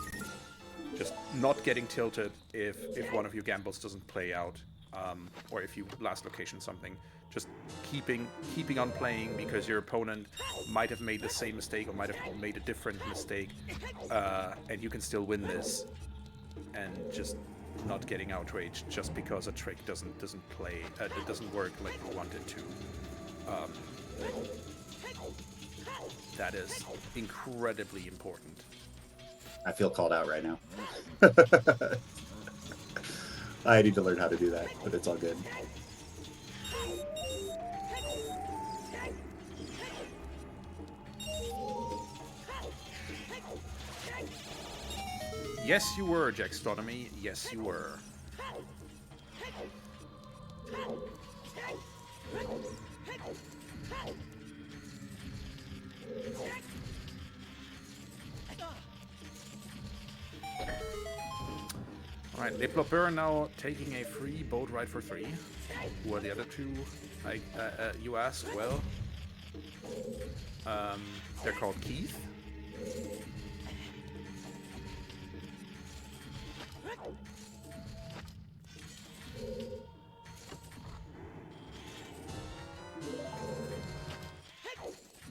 Just not getting tilted if one of your gambles doesn't play out, or if you last location something. Just keeping on playing because your opponent might have made the same mistake or might have made a different mistake, and you can still win this. And just not getting outraged just because a trick doesn't play, it doesn't work like you want it to. That is incredibly important. I feel called out right now. I need to learn how to do that, but it's all good. Yes, you were, Jackstonomy. Yes, you were. Alright, LePlopeur now taking a free boat ride for 3. Who are the other two? You ask? Well, they're called Keith.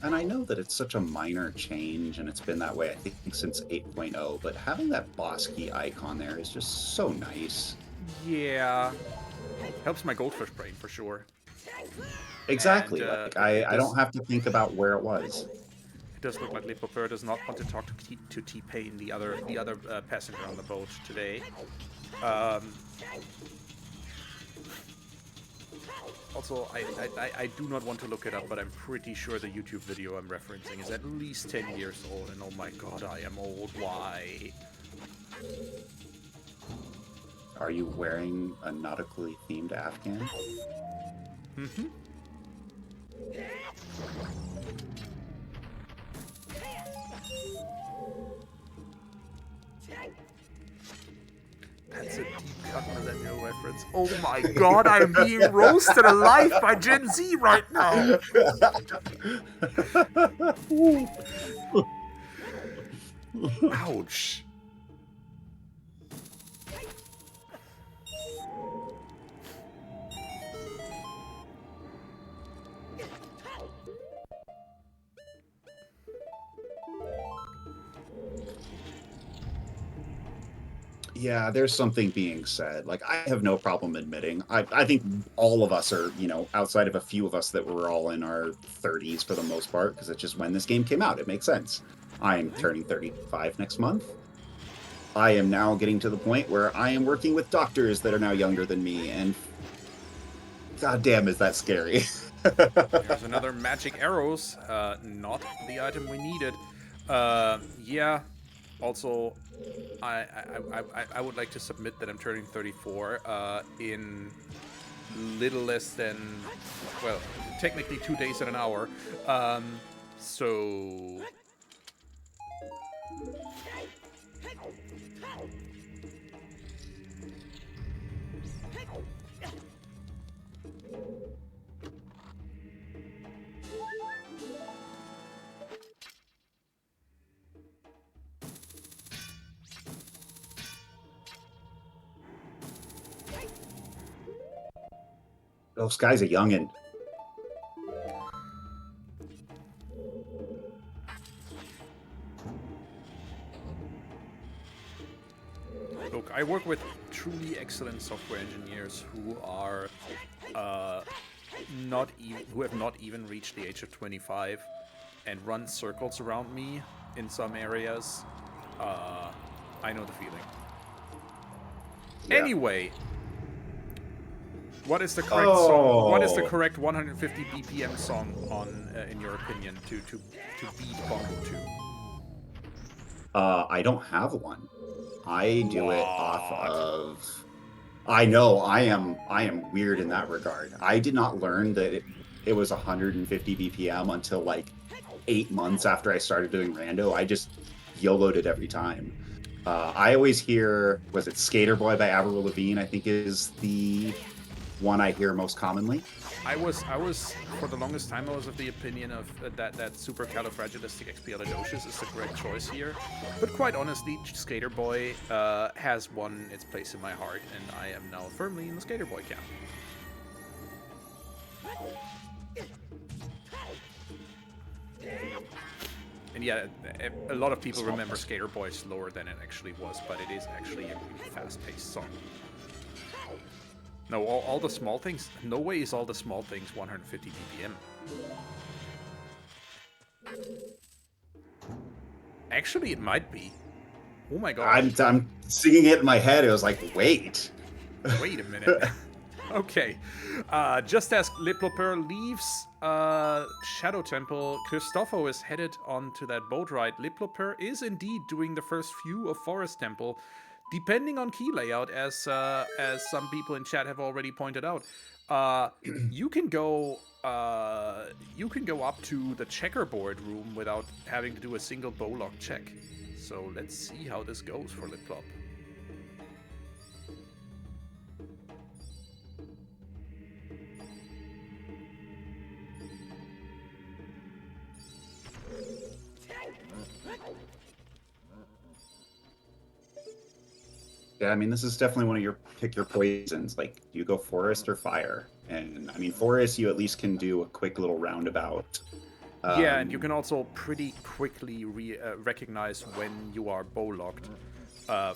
And I know that it's such a minor change, and it's been that way, I think, since 8.0, but having that boss key icon there is just so nice. Yeah. Helps my goldfish brain, for sure. Exactly. And, like, I don't have to think about where it was. It does look like LePlopeur does not want to talk to T-Pain, the other passenger on the boat today. Also, I do not want to look it up, but I'm pretty sure the YouTube video I'm referencing is at least 10 years old, and oh my god, I am old. Why? Are you wearing a nautically themed Afghan? Mm-hmm. That's a deep cut millennial reference. Oh my god, I am being roasted alive by Gen Z right now! Ouch. Yeah, there's something being said. Like, I have no problem admitting. I think all of us are, outside of a few of us that were all in our 30s for the most part, because it's just when this game came out. It makes sense. I'm turning 35 next month. I am now getting to the point where I am working with doctors that are now younger than me, and goddamn, is that scary. There's another magic arrows. Not the item we needed. Yeah. Also, I would like to submit that I'm turning 34 in little less than, well, technically 2 days and an hour. So... Oh, Sky's a youngin'. Look, I work with truly excellent software engineers who are who have not even reached the age of 25 and run circles around me in some areas. I know the feeling. Yeah. Anyway, what is the correct song? What is the correct 150 BPM song on, in your opinion, to beat Bongo 2? I don't have one. I do it off of... I know, I am weird in that regard. I did not learn that it was 150 BPM until like 8 months after I started doing rando. I just YOLO'd it every time. I always hear, was it Skater Boy by Avril Lavigne, I think is the one I hear most commonly. I was for the longest time I was of the opinion of that supercalifragilisticexpialidocious is the correct choice here, but quite honestly, Skater Boy has won its place in my heart, and I am now firmly in the Skater Boy camp. And yeah, a lot of people remember Skater Boy slower than it actually was, but it is actually a really fast-paced song. No, all the small things. No way is all the small things 150 BPM. Actually, it might be. Oh my god. I'm singing it in my head. It was like, wait. Wait a minute. Okay. Just as LePlopeur leaves Shadow Temple, Christopho is headed onto that boat ride. LePlopeur is indeed doing the first few of Forest Temple, depending on key layout, as some people in chat have already pointed out. You can go up to the checkerboard room without having to do a single bow lock check. So let's see how this goes for LePlop. Yeah, I mean, this is definitely one of your pick your poisons. Like, do you go forest or fire? And I mean, forest, you at least can do a quick little roundabout. Yeah, and you can also pretty quickly recognize when you are bow locked.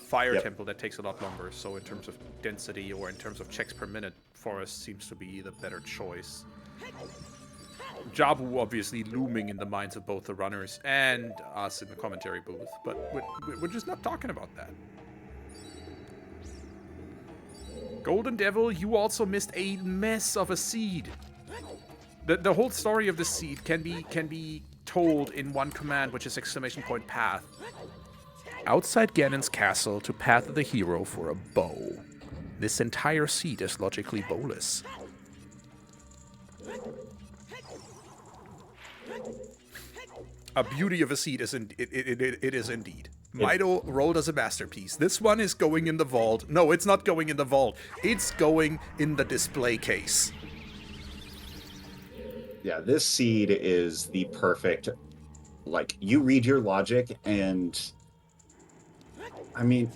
Fire Temple, that takes a lot longer. So in terms of density or in terms of checks per minute, forest seems to be the better choice. Jabu obviously looming in the minds of both the runners and us in the commentary booth, but we're just not talking about that. Golden Devil, you also missed a mess of a seed. The whole story of this seed can be told in one command, which is !path. Outside Ganon's castle to path of the hero for a bow. This entire seed is logically bowless. A beauty of a seed is it is indeed. Mido rolled as a masterpiece. This one is going in the vault. No, it's not going in the vault. It's going in the display case. Yeah, this seed is the perfect, like, you read your logic, and I mean,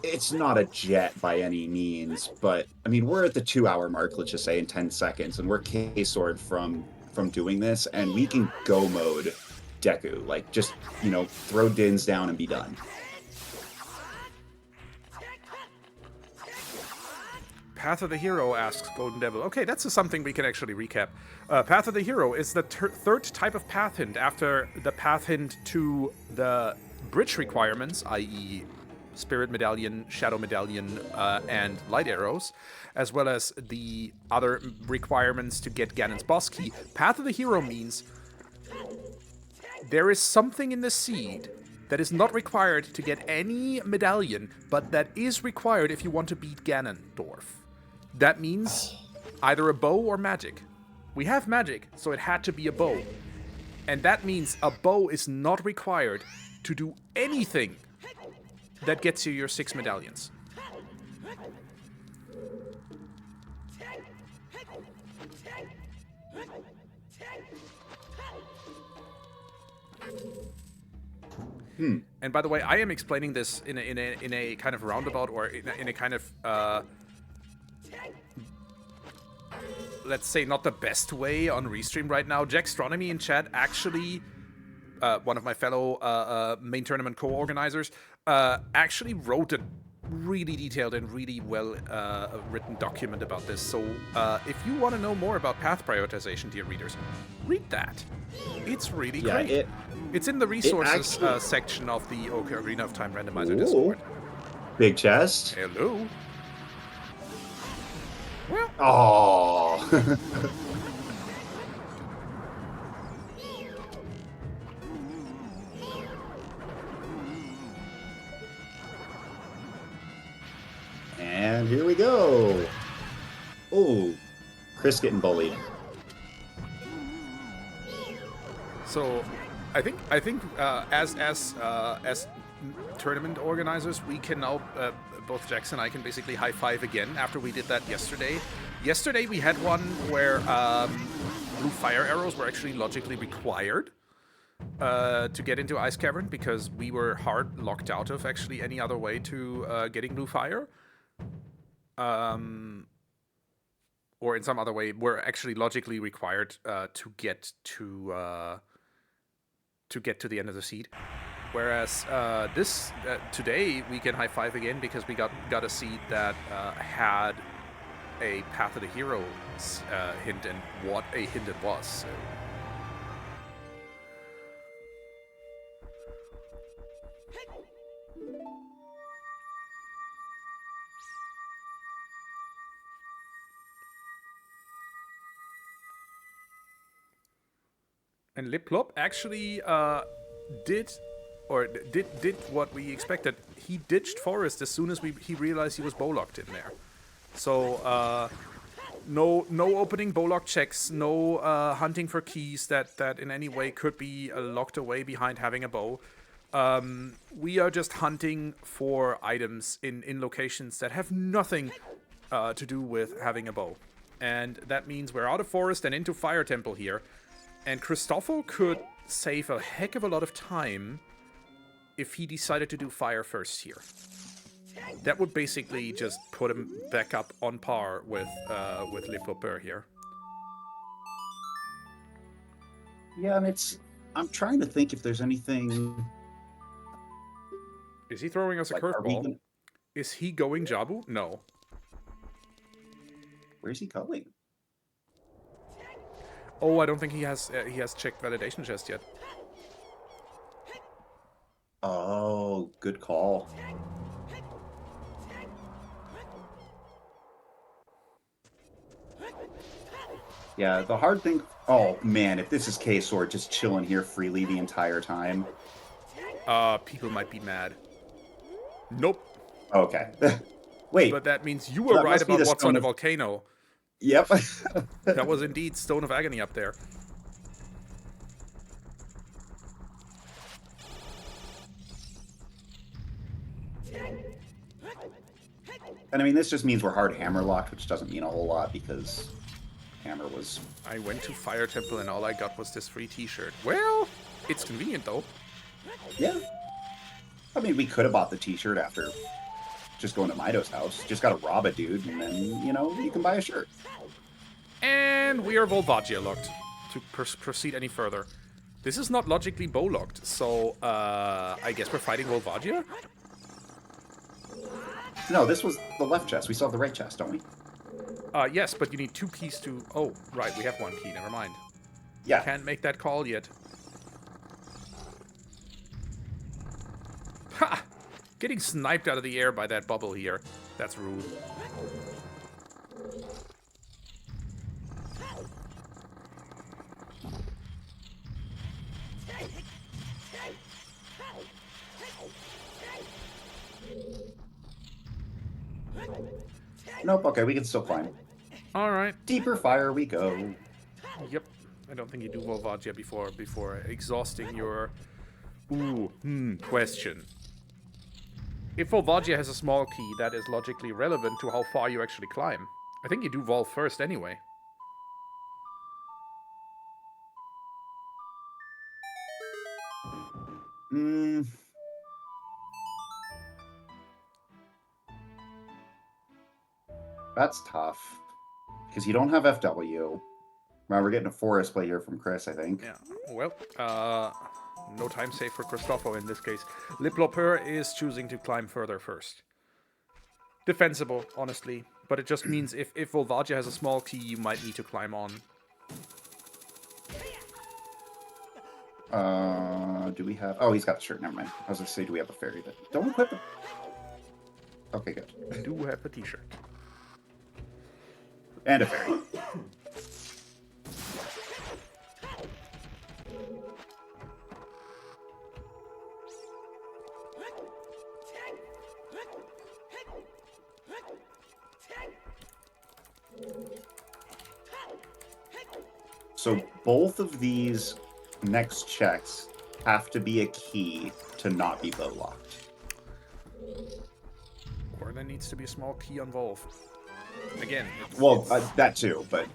it's not a jet by any means, but I mean, we're at the 2-hour mark, let's just say, in 10 seconds, and we're K-sword from doing this, and we can go mode Deku, like, just, you know, throw Dins down and be done. Path of the Hero, asks Golden Devil. Okay, that's something we can actually recap. Path of the Hero is the third type of path hint after the path hint to the bridge requirements, i.e. Spirit Medallion, Shadow Medallion, and Light Arrows, as well as the other requirements to get Ganon's boss key. Path of the Hero means there is something in the seed that is not required to get any medallion, but that is required if you want to beat Ganondorf. That means either a bow or magic. We have magic, so it had to be a bow. And that means a bow is not required to do anything that gets you your 6 medallions. And by the way, I am explaining this in a kind of roundabout, or in a kind of let's say not the best way on Restream right now. Jackstronomy in chat actually, one of my fellow main tournament co-organizers, actually wrote a really detailed and really well written document about this. So if you want to know more about path prioritization, dear readers, read that. It's really great. It's in the resources section of the Ocarina of Time Randomizer Discord. Big chest. Hello. Well. Oh. And here we go. Oh, Chris getting bullied. So, I think as tournament organizers, we can now both Jax and I can basically high five again after we did that yesterday. Yesterday we had one where blue fire arrows were actually logically required to get into Ice Cavern because we were hard locked out of actually any other way to getting blue fire. Or in some other way, we're actually logically required to get to the end of the seed. Whereas today we can high five again because we got a seed that had a Path of the Hero hint, and what a hint it was. So. And LePlopeur actually did what we expected. He ditched Forest as soon as he realized he was bow-locked in there. So no opening bow-lock checks, no hunting for keys that in any way could be locked away behind having a bow. We are just hunting for items in locations that have nothing to do with having a bow. And that means we're out of Forest and into Fire Temple here. And Christopho could save a heck of a lot of time if he decided to do fire first here. That would basically just put him back up on par with LePlopeur here. Yeah, and I'm trying to think if there's anything... Is he throwing us a curveball? Is he going Jabu? No. Where's he going? Oh, I don't think he has checked validation chest yet. Oh, good call. Yeah, the hard thing... Oh, man, if this is K-Sword just chilling here freely the entire time... People might be mad. Nope. Okay. Wait. But that means you were right about what's on the volcano. Yep. That was indeed Stone of Agony up there. And I mean, this just means we're hard hammer locked, which doesn't mean a whole lot because hammer was... I went to Fire Temple and all I got was this free t-shirt. Well, it's convenient though. Yeah. I mean, we could have bought the t-shirt after just going to Mido's house. Just gotta rob a dude and then, you know, you can buy a shirt. And we are Volvagia locked to proceed any further. This is not logically bow locked, so I guess we're fighting Volvagia? No, this was the left chest. We still have the right chest, don't we? Yes, but you need 2 keys to... Oh, right, we have 1 key, never mind. Yeah. Can't make that call yet. Ha! Getting sniped out of the air by that bubble here. That's rude. Nope, okay, we can still climb. Alright. Deeper fire we go. Yep. I don't think you do Volvagia before exhausting your... question. If Volvagia has a small key, that is logically relevant to how far you actually climb. I think you do Vol first anyway. That's tough. Because you don't have FW. Well, we're getting a forest play here from Chris, I think. Yeah, well, no time save for Christopho in this case. LePlopeur is choosing to climb further first. Defensible, honestly. But it just means if Volvagia has a small key, you might need to climb on. Do we have... Oh, he's got the shirt. Never mind. I was going to say, do we have a fairy? But don't equip it. Okay, good. I do have a t-shirt. And a fairy. So both of these next checks have to be a key to not be bow locked. Or then needs to be a small key on Wolf. Again, Well, that too, but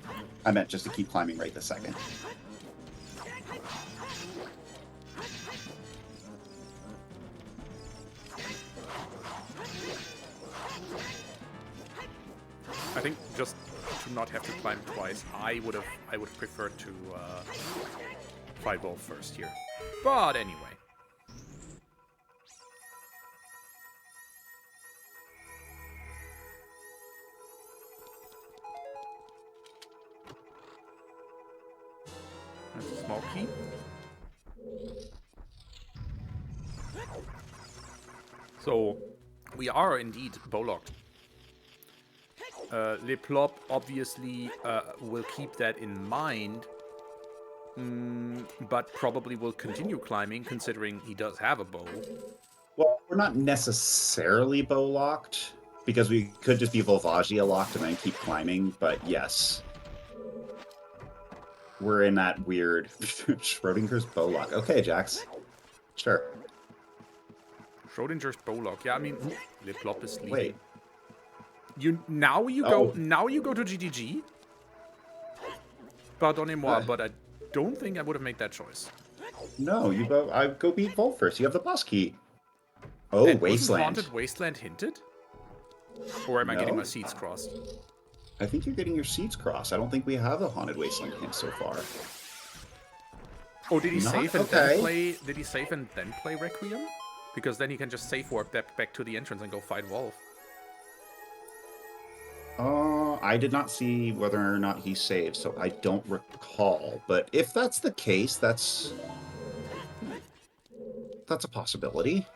I meant just to keep climbing right this second. I think just to not have to climb twice, I would have preferred to fight Wolf first here. But anyway. That's a small key. So, we are indeed bow-locked. LePlop obviously will keep that in mind, but probably will continue climbing, considering he does have a bow. Well, we're not necessarily bow-locked, because we could just be Volvagia locked and then keep climbing, but yes. We're in that weird Schrodinger's bow lock. Okay, Jax. Sure. Schrodinger's bow lock. Yeah, I mean, LePlop is leading. Wait. Now you go to GGG? Pardonnez-moi, but I don't think I would have made that choice. No, I go beat Volt first. You have the boss key. Oh, And Wasteland. Wasn't Haunted Wasteland hinted? Or am I getting my seeds crossed? I think you're getting your seeds crossed. I don't think we have a Haunted Wasteland hint so far. Oh, did he save and then play? Did he save and then play Requiem? Because then he can just safe warp back to the entrance and go fight Wolf. I did not see whether or not he saved, so I don't recall. But if that's the case, that's a possibility.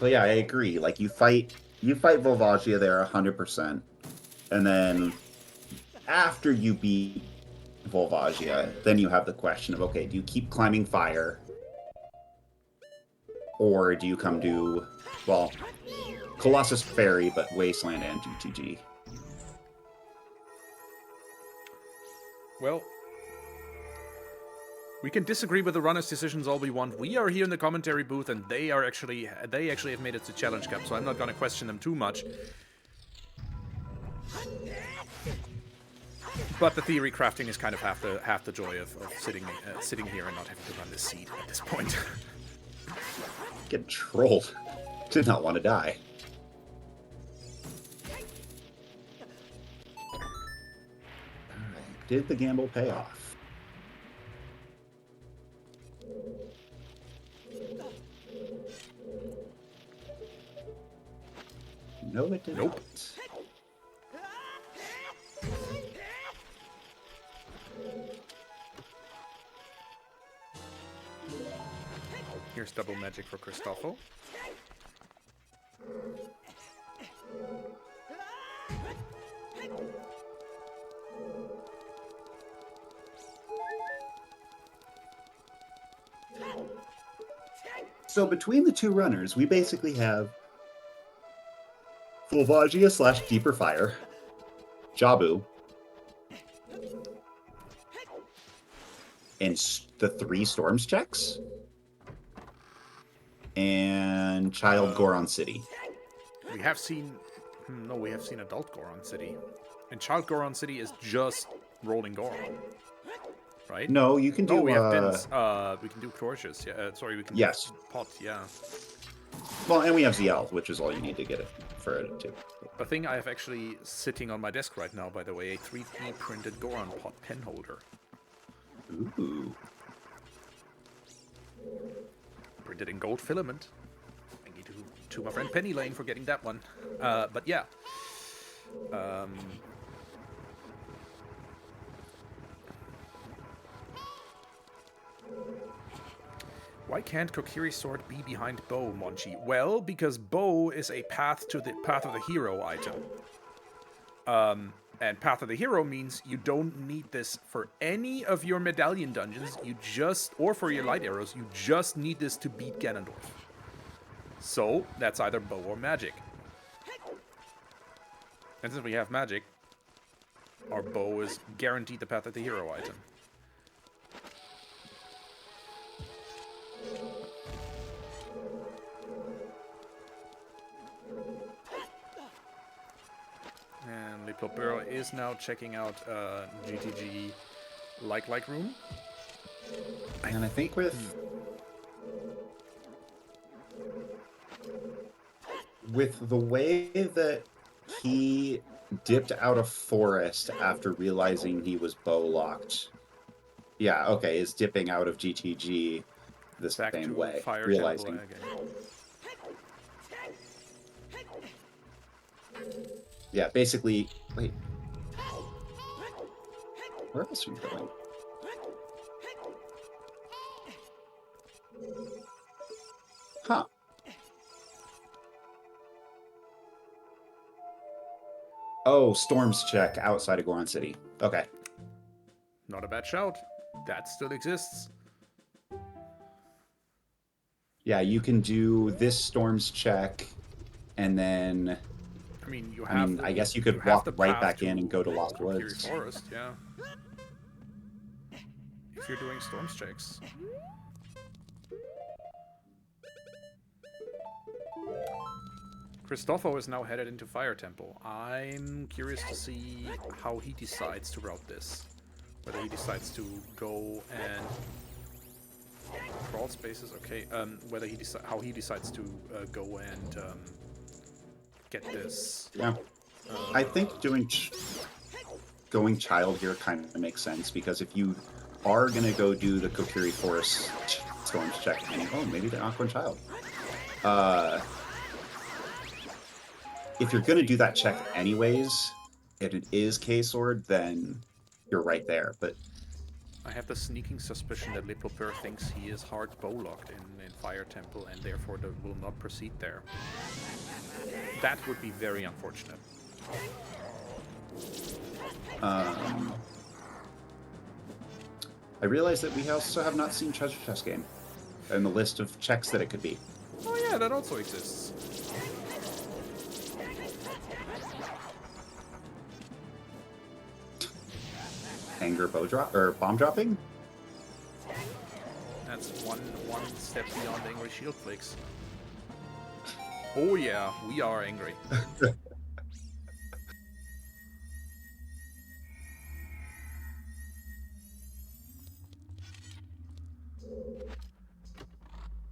But yeah, I agree. Like you fight Volvagia there 100%, and then after you beat Volvagia, then you have the question of, okay, do you keep climbing fire, or do you come to, well, Colossus Ferry, but Wasteland and GTG? Well, we can disagree with the runners' decisions all we want. We are here in the commentary booth, and they actually have made it to Challenge Cup, so I'm not going to question them too much. But the theory crafting is kind of half the joy of sitting here and not having to run this seed at this point. Get trolled. Did not want to die. Alright, did the gamble pay off? No, it did not. Here's double magic for Christopho. So between the two runners, we basically have Volvagia / Deeper Fire, Jabu, and the 3 Storms checks, and Child Goron City. We have seen... No, we have seen Adult Goron City. And Child Goron City is just rolling Goron. Right? No, you can do... No, we have Dins. We can do Torches. Yeah, sorry, we can do Pot, yeah. Well, and we have ZL, which is all you need to get it for it, too. A thing I have actually sitting on my desk right now, by the way, a 3D printed Goron Pot pen holder. Ooh. Printed in gold filament. Thank you to my friend Penny Lane for getting that one. But yeah. Why can't Kokiri's sword be behind Bow, Monchi? Well, because Bow is a path of the hero item. And Path of the Hero means you don't need this for any of your medallion dungeons. Or for your light arrows, you just need this to beat Ganondorf. So, that's either bow or magic. And since we have magic, our bow is guaranteed the Path of the Hero item. And LePlopeur is now checking out GTG like room. And I think with the way that he dipped out of forest after realizing he was bow locked. Yeah, okay, is dipping out of GTG the Back same to way, Fire realizing. Temple again. Yeah, basically, wait. Where else are you going? Huh. Oh, Storm's check outside of Goron City. Okay. Not a bad shout. That still exists. Yeah, you can do this Storm's check, and then... I mean, you I have mean, the, I guess you you could have walk the right path back in and go to Lost Kokiri Woods. Forest, yeah. If you're doing storms checks. Christopho is now headed into Fire Temple. I'm curious to see how he decides to route this. Whether he decides to go and crawl spaces, okay. Whether he how he decides to go and get this. Yeah. I think going child here kind of makes sense, because if you are going to go do the Kokiri Forest Storms check, and oh, maybe they're not going child. If you're going to do that check anyways, and it is K-Sword, then you're right there. But I have the sneaking suspicion that LePlopeur thinks he is hard bow-locked in Fire Temple, and therefore will not proceed there. That would be very unfortunate. I realize that we also have not seen Treasure Chest Game in the list of checks that it could be. Oh yeah, that also exists. Anger bow drop or bomb dropping? That's one step beyond angry shield flicks. Oh yeah, we are angry.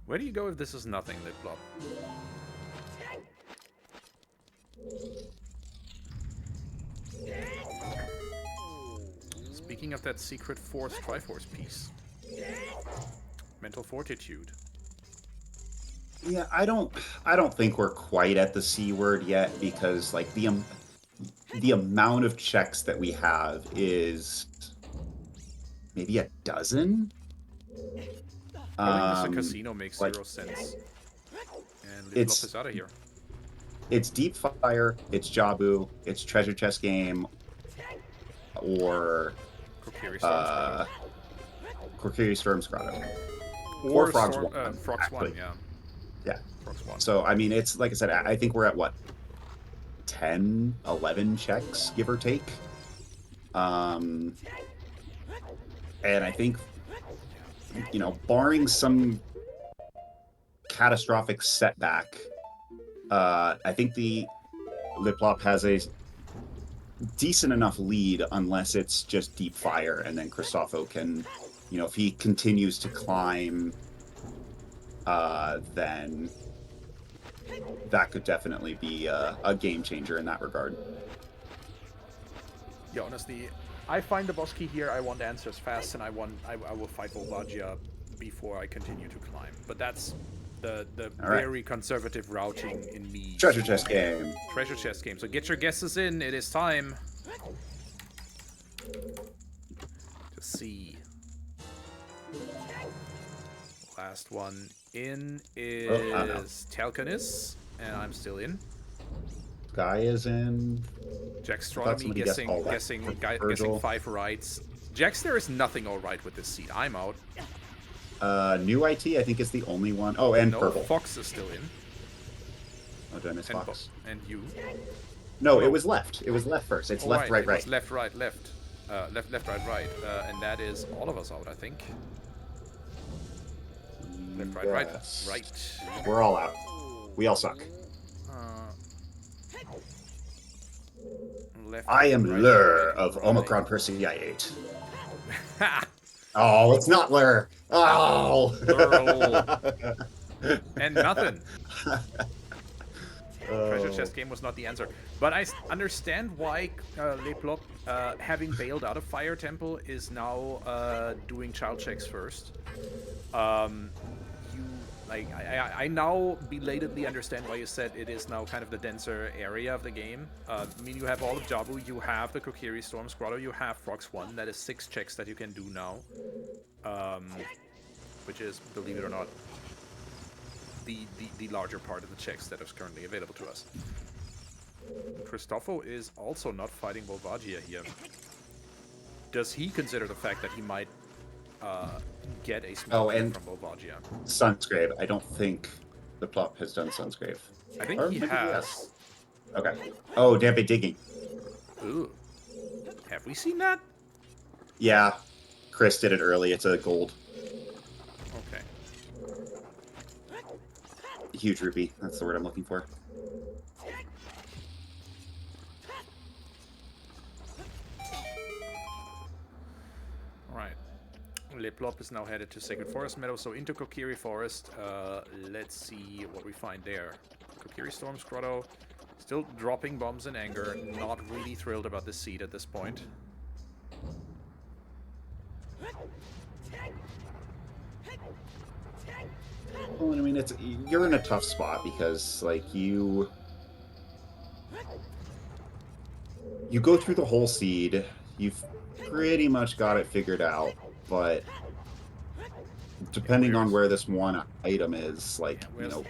Where do you go if this is nothing, LePlop? Speaking of that secret Force Triforce piece. Mental Fortitude. Yeah, I don't think we're quite at the C word yet, because like the amount of checks that we have is maybe a dozen. Calling this a casino makes like, 0 sense. And it's- LePlop is out of here. It's Deep Fire, it's Jabu, it's Treasure Chest Game, or Kokiri Storm's Grotto. Kokiri Storm's Grotto. Or Frog's Storm, One, Frog's actually. One, yeah. Yeah. Frog's One. So, I mean, it's, like I said, I think we're at, what, 10, 11 checks, give or take? And I think, you know, barring some catastrophic setback, I think the LePlop has a decent enough lead, unless it's just Deep Fire, and then Christopho can, you know, if he continues to climb, then that could definitely be a game changer in that regard. Yeah, honestly, I find the boss key here, I want answers fast, and I will fight Volvagia before I continue to climb. But that's the very conservative routing in me. Treasure Chest Game. Treasure Chest Game. So get your guesses in, it is time to see. Last one in is Telkanis, and I'm still in. Guy is in. Jackstronomy guessing 5 rights. Jax, there is nothing alright with this seed. I'm out. New IT, I think, is the only one. Oh, and no, purple. Fox is still in. Oh, did I miss Fox? And you. No, it was left. It was left first. It's left, right, right. Left, right, left. Left, right, right. And that is all of us out, I think. Left, right, right, Yes. right. We're all out. We all suck. Left, I am right, Lur right, of right. Omicron Perseid. Ha! Oh, it's not Lur. Oh. Lurl. And nothing. Treasure Oh. chest game was not the answer. But I understand why LePlop, having bailed out of Fire Temple, is now doing child checks first. You like I now belatedly understand why you said it is now kind of the denser area of the game. I mean, you have all of Jabu, you have the Kokiri Storm Grotto, you have Frogs 1. That is 6 checks that you can do now. Which is, believe it or not, the larger part of the checks that is currently available to us. Christopho is also not fighting Volvagia here. Does he consider the fact that he might get a small kill and from Volvagia? Sunsgrave. I don't think the plop has done Sunsgrave. I think Or he maybe has. Okay. Oh, damn it, digging. Ooh. Have we seen that? Yeah. Chris did it early. It's a gold. Okay. Huge rupee. That's the word I'm looking for. Alright. LePlop is now headed to Sacred Forest Meadow, so into Kokiri Forest. Let's see what we find there. Kokiri Storm's Grotto. Still dropping bombs in anger. Not really thrilled about this seed at this point. Well, I mean, you're in a tough spot because, like, you go through the whole seed. You've pretty much got it figured out, but depending on where this one item is, like,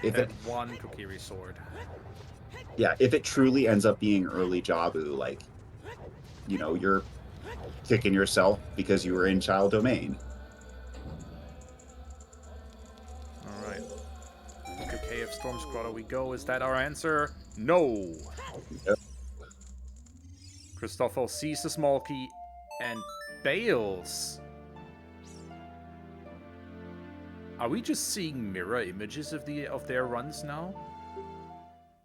if it one Kokiri sword. Yeah, if it truly ends up being early Jabu, like, you're kicking yourself because you were in child domain. Alright. Into KF Storm's Grotto we go. Is that our answer? No! Yep. Christopho sees the small key and bails. Are we just seeing mirror images of their runs now?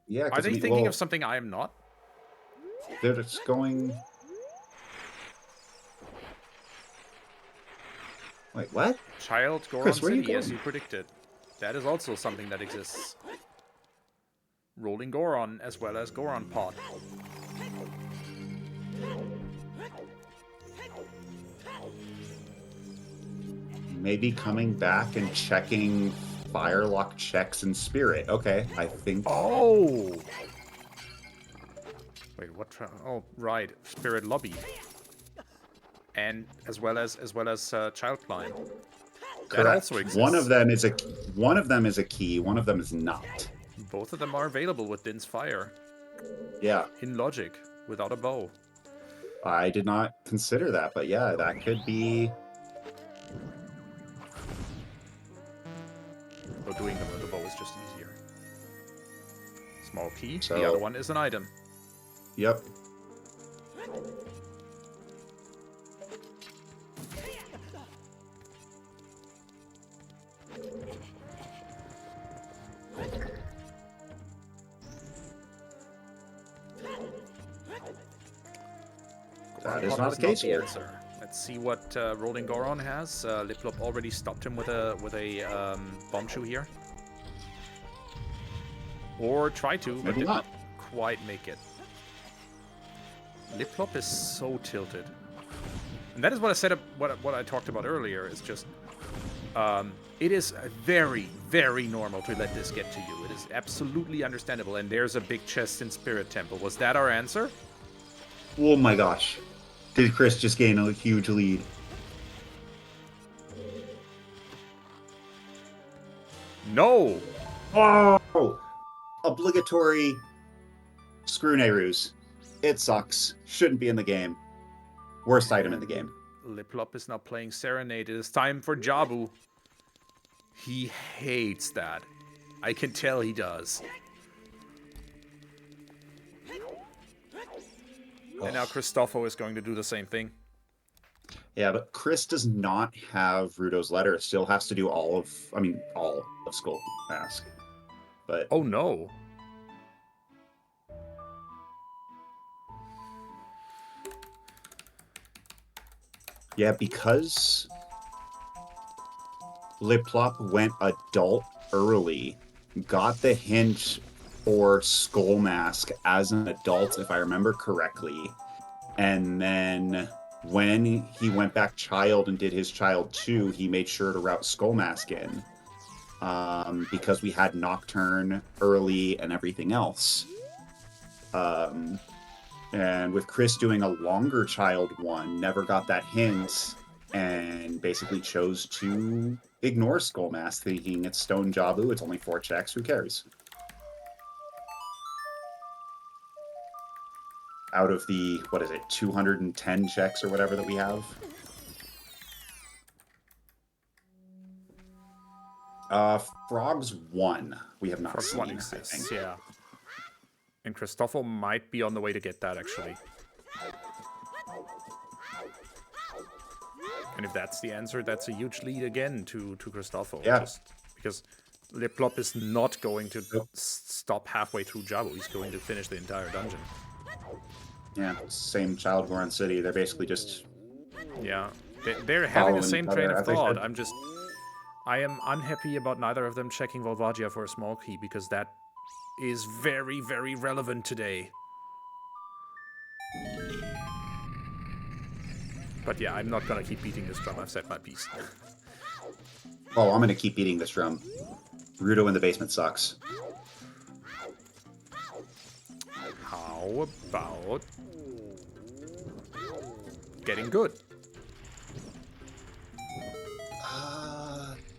Yeah, Are they thinking of something I am not? They're just going... Wait, what? Child Goron Chris, where are you City, as going? you predicted. That is also something that exists. Rolling Goron, as well as Goron Pod. Maybe coming back and checking Firelock checks in Spirit. Okay, I think... Oh! Wait, what? Oh, right. Spirit Lobby. And as well as Child Climb. That also exists. One of them is a key, one of them is not. Both of them are available with Din's Fire. Yeah. In logic, without a bow. I did not consider that, but yeah, that could be... But doing them with a bow is just easier. Small key. So, the other one is an item. Yep. That is not the case here. Let's see what Rolling Goron has. LePlop already stopped him with a bomb shoe here. Or try to, but did not quite make it. LePlop is so tilted. And that is what I said, what I talked about earlier, is just... it is very, very normal to let this get to you. It is absolutely understandable. And there's a big chest in Spirit Temple. Was that our answer? Oh my gosh. Did Chris just gain a huge lead? No! Oh! Obligatory Screw Nehru's. It sucks. Shouldn't be in the game. Worst item in the game. LePlop is now playing Serenade. It is time for Jabu. He hates that. I can tell he does. And now Christopho is going to do the same thing. Yeah, but Chris does not have Rudo's letter. Still has to do all of Skull Mask. But Oh no. yeah, because LePlop went adult early, got the hint for Skull Mask as an adult, if I remember correctly. And then when he went back child and did his child 2, he made sure to route Skull Mask in. Because we had Nocturne early and everything else. And with Chris doing a longer child 1, never got that hint, and basically chose to ignore Skull Mask, thinking it's Stone Jabu, it's only 4 checks, who cares? Out of the, 210 checks or whatever that we have? Frogs 1, we have not Frogs 1 seen, I exists, think. yeah. And Christopho might be on the way to get that, actually. And if that's the answer, that's a huge lead again to Christopho. Yeah. Just because LePlop is not going to Nope. stop halfway through Jabu. He's going to finish the entire dungeon. Yeah, same Childborn City. They're basically just... Yeah. They're having the following same each train other, of as I thought. said. I am unhappy about neither of them checking Volvagia for a small key, because that is very, very relevant today. But yeah, I'm not gonna keep beating this drum. I've said my piece. Oh, I'm gonna keep beating this drum. Rudo in the basement sucks. How about getting good?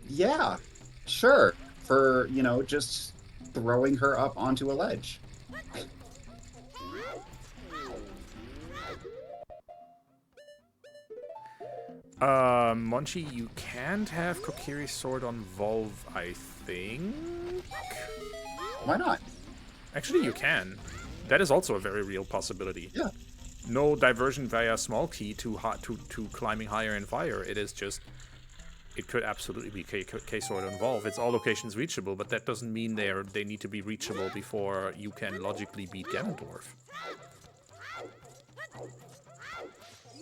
Yeah, sure. For, just throwing her up onto a ledge. Monchi, you can't have Kokiri's sword on Volv, I think? Why not? Actually, you can. That is also a very real possibility. Yeah. No diversion via small key to climbing higher in fire. It is just... It could absolutely be K-Sword on Volv. It's all locations reachable, but that doesn't mean they need to be reachable before you can logically beat Ganondorf.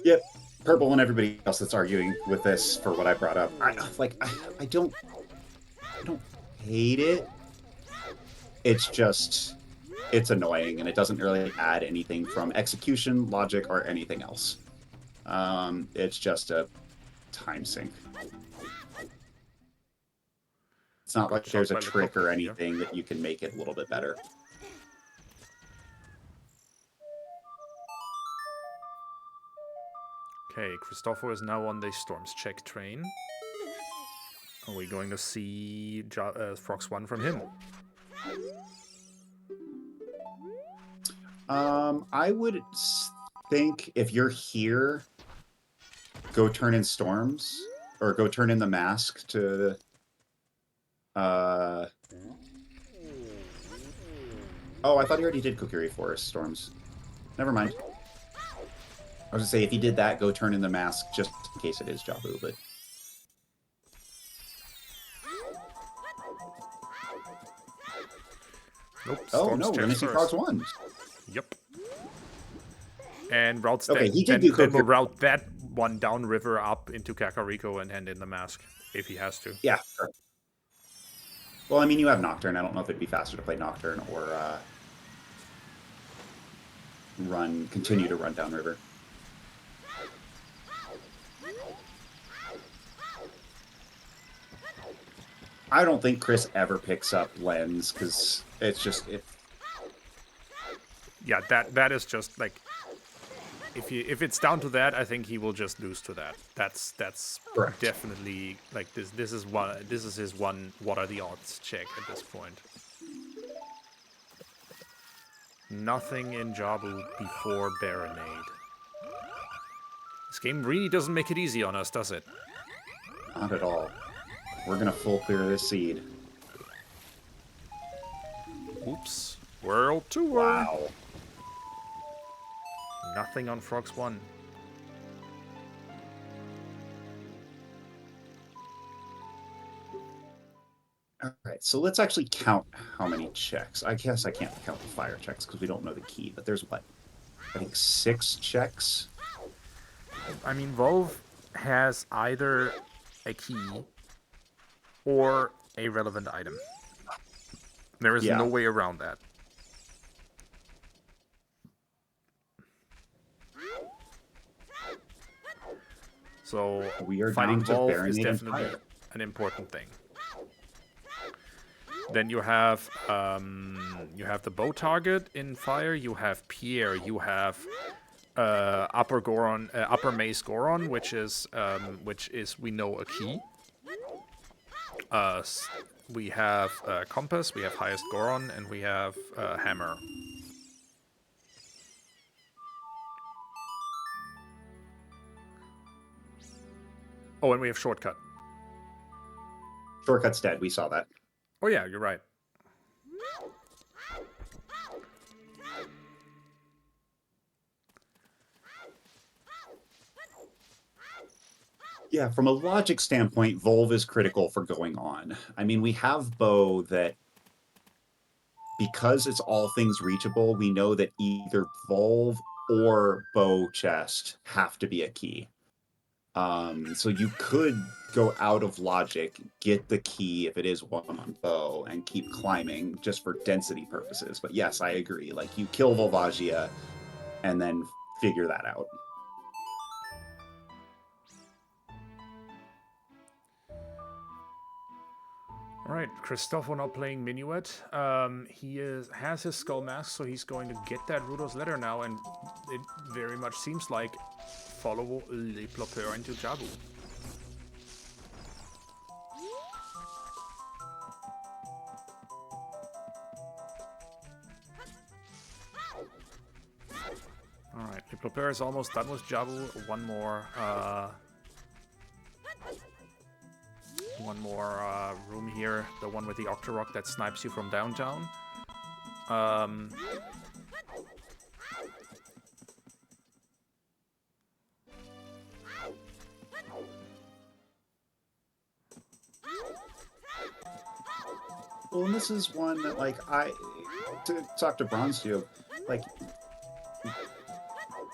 Yep. Purple and everybody else that's arguing with this for what I brought up. I don't hate it. It's just, it's annoying, and it doesn't really add anything from execution, logic, or anything else. It's just a time sink. It's not like there's a trick or anything that you can make it a little bit better. Okay, Christopho is now on the Storms check train. Are we going to see Frogs 1 from him? I would think if you're here, go turn in Storms, or go turn in the mask to... Oh, I thought he already did Kokiri Forest Storms. Never mind. I was gonna say, if he did that, go turn in the mask just in case it is Jabu, but... Nope. Oh, no, we're gonna see Frogs 1. Yep. And routes okay, that, he did then we'll route that one downriver up into Kakariko and hand in the mask, if he has to. Yeah, sure. Well, I mean, you have Nocturne. I don't know if it'd be faster to play Nocturne or continue to run downriver. I don't think Chris ever picks up Lens, because it's just... Yeah, that is just, like... If it's down to that, I think he will just lose to that. That's Correct. Definitely, like, this is his one what are the odds check at this point. Nothing in Jabu before Baronade. This game really doesn't make it easy on us, does it? Not at all. We're gonna full clear this seed. Oops. World Tour! Wow. Nothing on Frogs 1. so let's actually count how many checks. I guess I can't count the fire checks because we don't know the key, but there's what? I think 6 checks. I mean, Volve has either a key or a relevant item. There is no Yeah. way around that. So We are fighting down to Volve is Baronade and definitely Fire. an important thing. Then you have the bow target in fire. You have Pierre. You have upper mace Goron, which is we know a key. We have compass. We have highest Goron, and we have hammer. Oh, and we have shortcut. Shortcut's dead. We saw that. Oh yeah, you're right. Yeah, from a logic standpoint, Volve is critical for going on. I mean, we have bow that, because it's all things reachable, we know that either Volve or bow chest have to be a key. So you could go out of logic, get the key if it is one on bow, and keep climbing just for density purposes. But yes, I agree. Like, you kill Volvagia and then figure that out. All right, Christopho now playing Minuet. He has his skull mask, so he's going to get that Rudo's letter now, and it very much seems like follow LePlopeur into Jabu. All right, LePlopeur is almost done with Jabu. One more room here, the one with the Octorok that snipes you from downtown. Well, and this is one that, like, to talk to Bronze, like,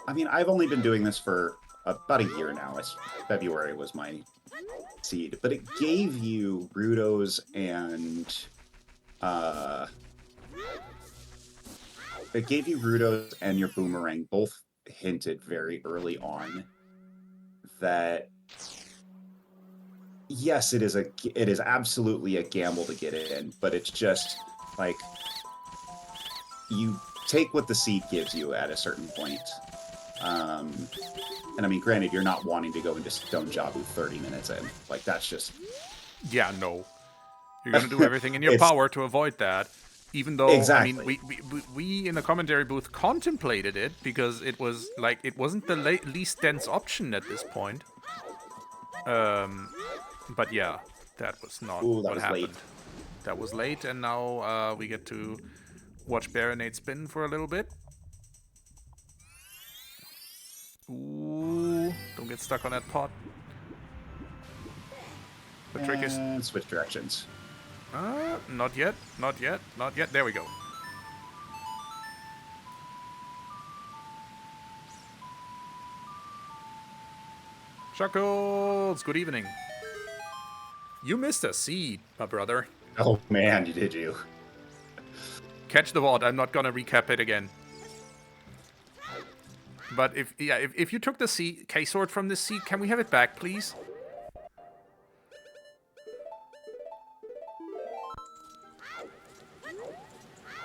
I mean, I've only been doing this for about a year now. February was my seed, but it gave you Rudos and your Boomerang both hinted very early on that yes, it is absolutely a gamble to get it in, but it's just like you take what the seed gives you at a certain point. And I mean, granted, you're not wanting to go into Stone Jabu 30 minutes in. Like, that's just... Yeah, no. You're going to do everything in your power to avoid that. Even though, exactly. I mean, we in the commentary booth contemplated it because it was, like, it wasn't the least dense option at this point. But yeah, that was not what happened. Late. That was late, and now we get to watch Baronade spin for a little bit. Ooh, don't get stuck on that pot. The trick is... switch directions. Not yet, not yet, not yet. There we go. Chuckles, good evening. You missed a seed, my brother. Oh man, did you? Catch the VOD, I'm not gonna recap it again. But if you took the K-Sword from this seed, can we have it back, please?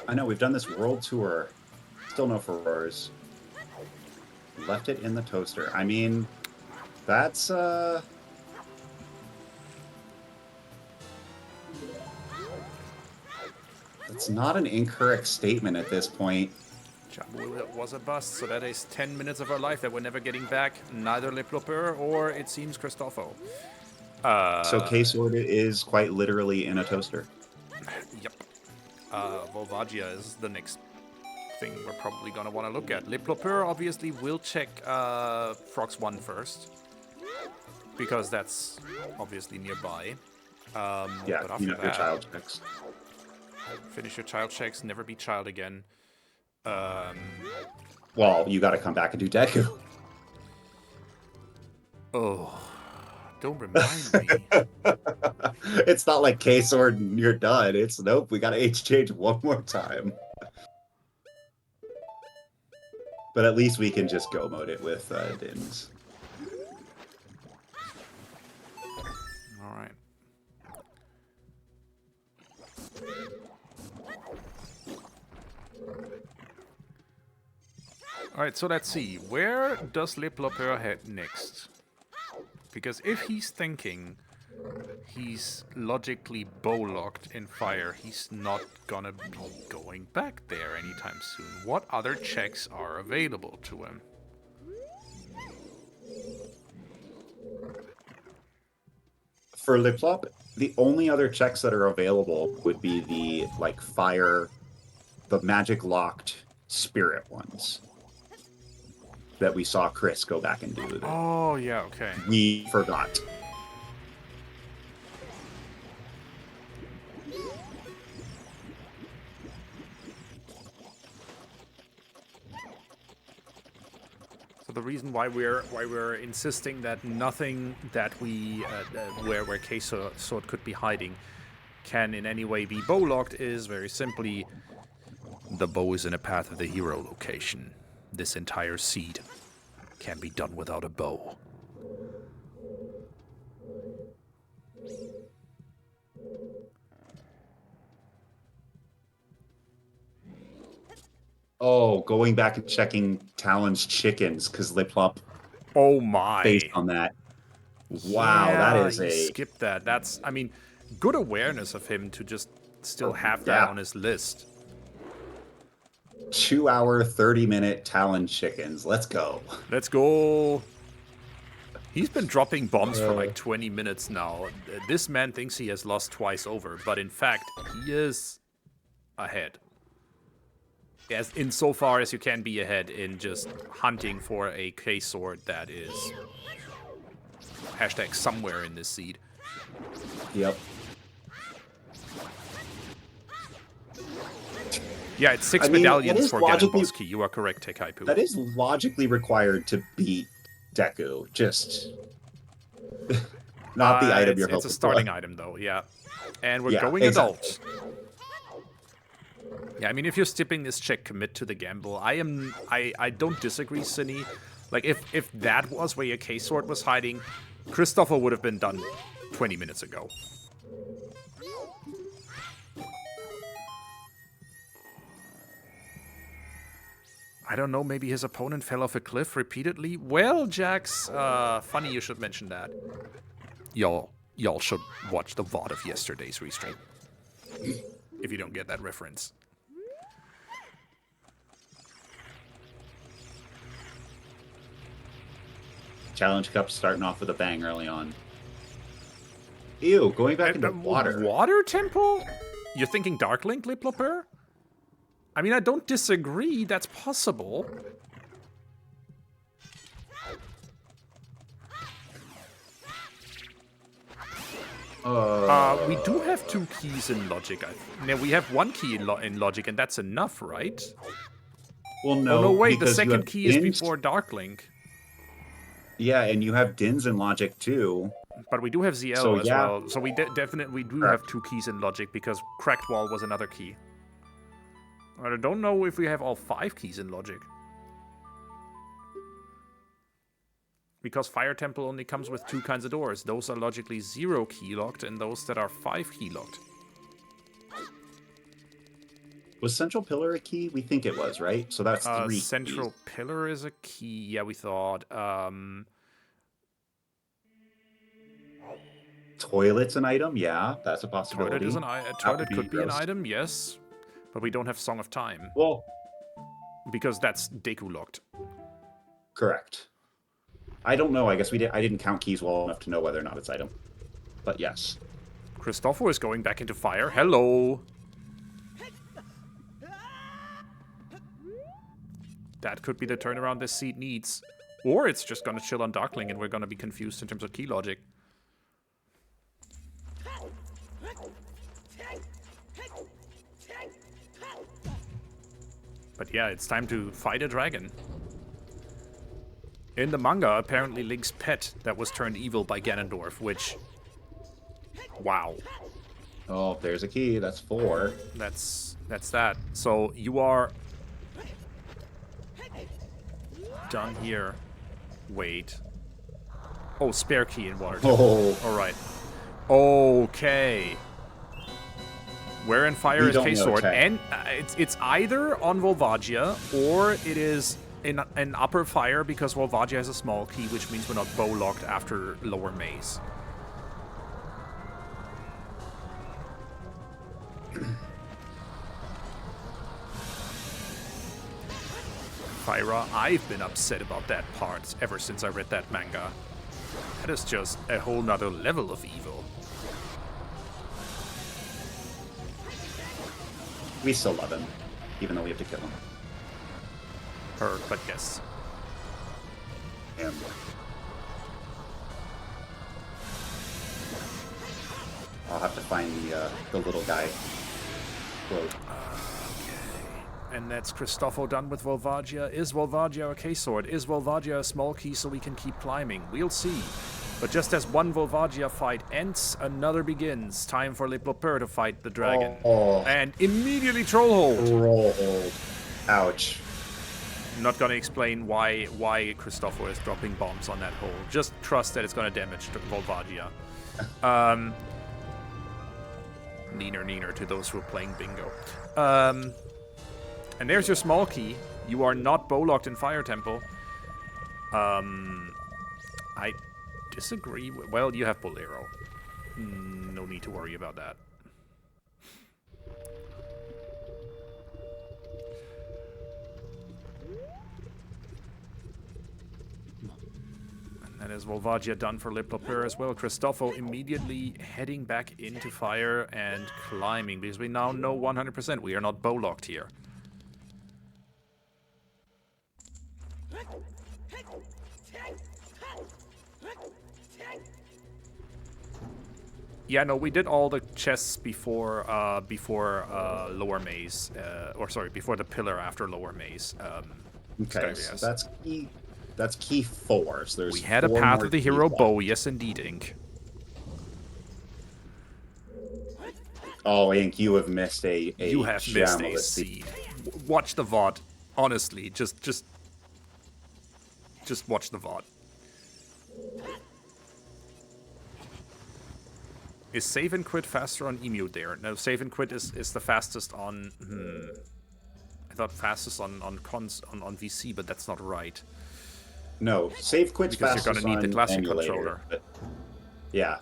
I know, we've done this world tour. Still no Furores. Left it in the toaster. I mean, that's, That's not an incorrect statement at this point. Jabu was a bust, so that is 10 minutes of our life that we're never getting back. Neither LePlopeur or, it seems, Christopho. So K-Sword is quite literally in a toaster. Yep. Volvagia is the next thing we're probably going to want to look at. LePlopeur obviously will check Frox 1 first, because that's obviously nearby. Yeah, But you after know your that, child checks. finish your child checks, never be child again. Well, you got to come back and do Deku. Oh, don't remind me. It's not like K-Sword and you're done. It's nope, we got to exchange one more time. But at least we can just go mode it with Dins. All right. All right, so let's see. Where does LePlopeur head next? Because if he's thinking he's logically bow-locked in fire, he's not gonna be going back there anytime soon. What other checks are available to him? For LePlop, the only other checks that are available would be the fire, the magic locked spirit ones that we saw Chris go back and do that Oh, yeah, okay. we forgot. So the reason why we're insisting that nothing that we where K-Sword could be hiding can in any way be bow locked is very simply the bow is in a Path of the Hero location. This entire seed can be done without a bow. Oh, going back and checking Talon's chickens because LePlop Oh my! based on that. Wow, that Yeah, is he a skipped that. That's, I mean, good awareness of him to just still have that yeah. on his list. 2-hour, 30-minute Talon chickens. Let's go. Let's go. He's been dropping bombs for like 20 minutes now. This man thinks he has lost twice over, but in fact, he is ahead. As insofar as you can be ahead in just hunting for a K-Sword that is hashtag somewhere in this seed. Yep. Yeah, it's 6 I mean, medallions for getting boss key. You are correct, Tekaipu. That is logically required to beat Deku. Just not the item you're hoping for. It's a starting item, though, yeah. And we're Yeah, going exactly. adult. Yeah, I mean, if you're skipping this check, commit to the gamble. I don't disagree, Cine. Like, if that was where your K-Sword was hiding, Christopher would have been done 20 minutes ago. I don't know, maybe his opponent fell off a cliff repeatedly? Well, Jax, funny you should mention that. Y'all should watch the VOD of yesterday's restream. If you don't get that reference. Challenge Cup starting off with a bang early on. Ew, going back into water. Water temple? You're thinking Dark Link, LePlopeur? I mean, I don't disagree. That's possible. We do have 2 keys in logic. Now, we have 1 key in logic, and that's enough, right? Well, no. Oh, no, wait. The because you second have key is Dins- before Dark Link. Yeah, and you have Dins in logic too. But we do have ZL So, as yeah. well. So we definitely do have 2 keys in logic, because Cracked Wall was another key. I don't know if we have all 5 keys in logic. Because Fire Temple only comes with 2 kinds of doors. Those are logically 0 key locked, and those that are 5 key locked. Was Central Pillar a key? We think it was, right? So that's 3 Central keys. Pillar is a key. Yeah, we thought. Toilet's an item? Yeah, that's a possibility. Toilet could be an item, yes. But we don't have Song of Time. Well, because that's Deku locked. Correct. I don't know. I guess I didn't count keys well enough to know whether or not it's item. But yes. Christopho is going back into fire. Hello. That could be the turnaround this seed needs. Or it's just going to chill on Darkling and we're going to be confused in terms of key logic. But yeah, it's time to fight a dragon. In the manga, apparently Link's pet that was turned evil by Ganondorf, which... Wow. Oh, there's a key. That's 4. That's that. So you are done here. Wait. Oh, spare key in water. Oh. Alright. Okay. Where in fire is K-Sword? And it's either on Volvagia, or it is in upper fire, because Volvagia has a small key, which means we're not bow-locked after lower maze. Fyra, I've been upset about that part ever since I read that manga. That is just a whole nother level of evil. We still love him, even though we have to kill him. Her, but yes. And I'll have to find the little guy quote. And that's Christopho done with Volvagia. Is Volvagia a K-Sword? Is Volvagia a small key so we can keep climbing? We'll see. But just as one Volvagia fight ends, another begins. Time for LePlopeur to fight the dragon. Oh. And immediately Trollhold. Trollhold. Ouch. I'm not gonna explain why Christopho is dropping bombs on that hole. Just trust that it's gonna damage Volvagia. Neener to those who are playing bingo. And there's your small key. You are not bow-locked in Fire Temple. I disagree with... Well, you have Bolero. No need to worry about that. And that is Volvagia done for LePlopeur as well. Christopho immediately heading back into fire and climbing, because we now know 100% we are not bow-locked here. Yeah, no, we did all the chests before lower maze, or sorry, before the pillar after lower maze. Okay, so that's key 4. So there's we had a Path of the Hero bow, yes indeed, Ink. Oh, Ink, you have missed a you have missed a seed. Watch the VOD, honestly, just watch the VOD. Is save and quit faster on Emu there? No, save and quit is the fastest on... I thought fastest on VC, but that's not right. No, save quit's because fastest you're gonna need the classic emulator, controller. But, yeah.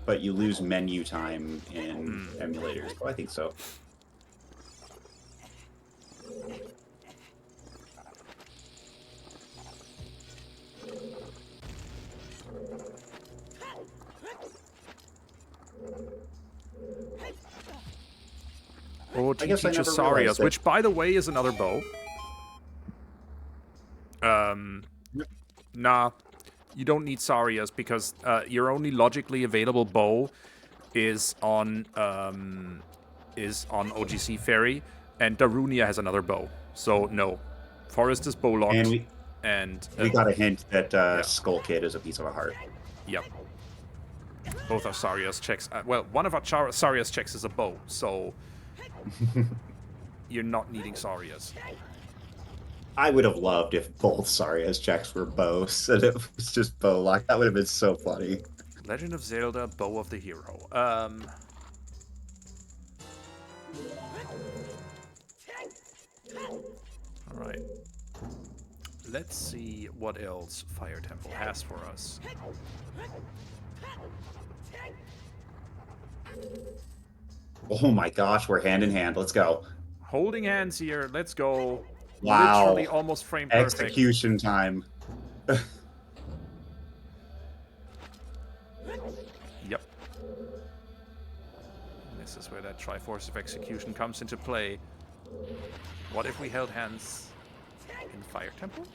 But you lose menu time in emulators. Oh, I think so. Oh, teaches Sarias, which, by the way, is another bow. Nah, you don't need Sarias because your only logically available bow is on OGC Ferry, and Darunia has another bow. So no, Forest is bow locked. And we got a hint that Skull Kid is a piece of a heart. Yep. Both our Sarias checks. Well, one of our Sarias checks is a bow, so you're not needing Sarias. I would have loved if both Sarias checks were bows and it was just bow lock. That would have been so funny. Legend of Zelda, Bow of the Hero. Alright. Let's see what else Fire Temple has for us. Oh my gosh, we're hand in hand. Let's go. Holding hands here. Let's go. Wow. Literally almost frame perfect. Execution time. Yep. This is where that Triforce of Execution comes into play. What if we held hands in Fire Temple?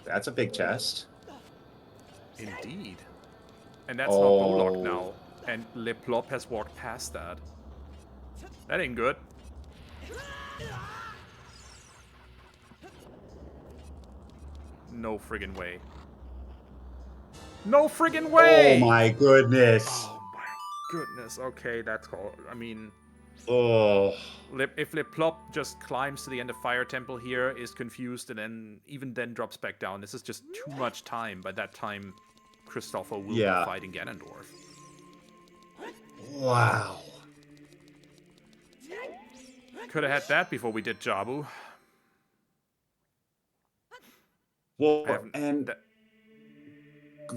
That's a big chest. Indeed. And that's not bow-locked now. And LePlop has walked past that. That ain't good. No friggin' way. No friggin' Oh way! my goodness. Oh my goodness. Okay, that's called. I mean, Oh. if LePlop just climbs to the end of Fire Temple here, is confused, and then even then drops back down, this is just too much time. By that time, Christopho will be Yeah. fighting Ganondorf. Wow. Could have had that before we did Jabu. I Well, haven't. and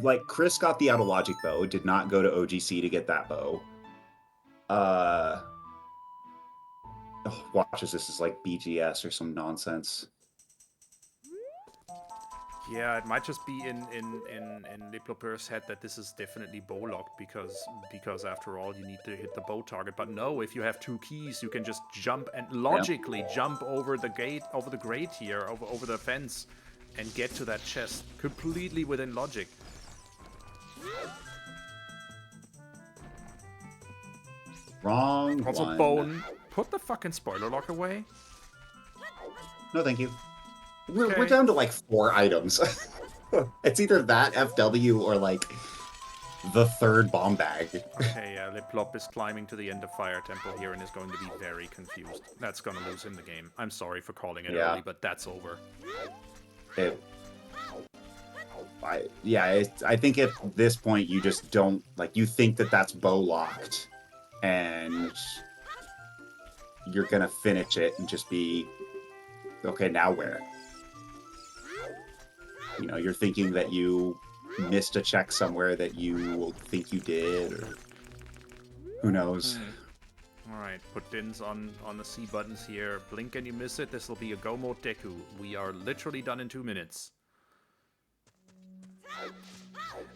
like Chris got the out of logic bow, did not go to OGC to get that bow. Watch this is like BGS or some nonsense. Yeah, it might just be in LePlopeur's head that this is definitely bow locked because after all you need to hit the bow target. But no, if you have 2 keys, you can just jump and logically jump over the gate, over the grate here, over the fence, and get to that chest completely within logic. Wrong Also, one. Bone, put the fucking spoiler lock away. No, thank you. We're Okay. down to like 4 items. It's either that FW or like the 3rd bomb bag. Okay, LePlop is climbing to the end of Fire Temple here and is going to be very confused. That's gonna lose him the game. I'm sorry for calling it early, but that's over. I think at this point you just don't like, you think that that's bow locked and you're gonna finish it and just be okay, now where? You know, you're thinking that you missed a check somewhere that you think you did, or who knows. Alright, put dins on the C buttons here. Blink and you miss it, this will be a go mode Deku. We are literally done in 2 minutes.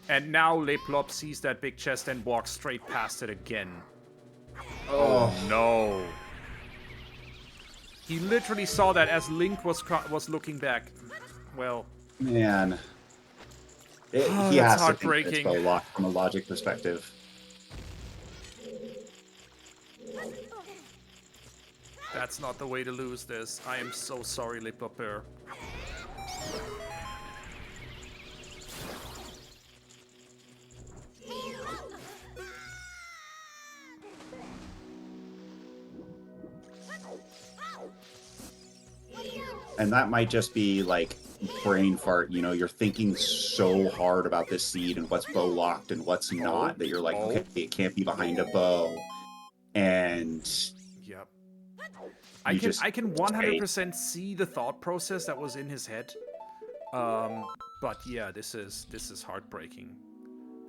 And now LePlop sees that big chest and walks straight past it again. Oh no. He literally saw that as Link was looking back. Well, Man. He that's has to think that it's heartbreaking. bow locked from a logic perspective. That's not the way to lose this. I am so sorry, LePlopeur. And that might just be like brain fart, you know, you're thinking so hard about this seed and what's bow locked and what's not that you're like, okay, it can't be behind a bow. And yep. I can 100% say, see the thought process that was in his head. But yeah, this is heartbreaking.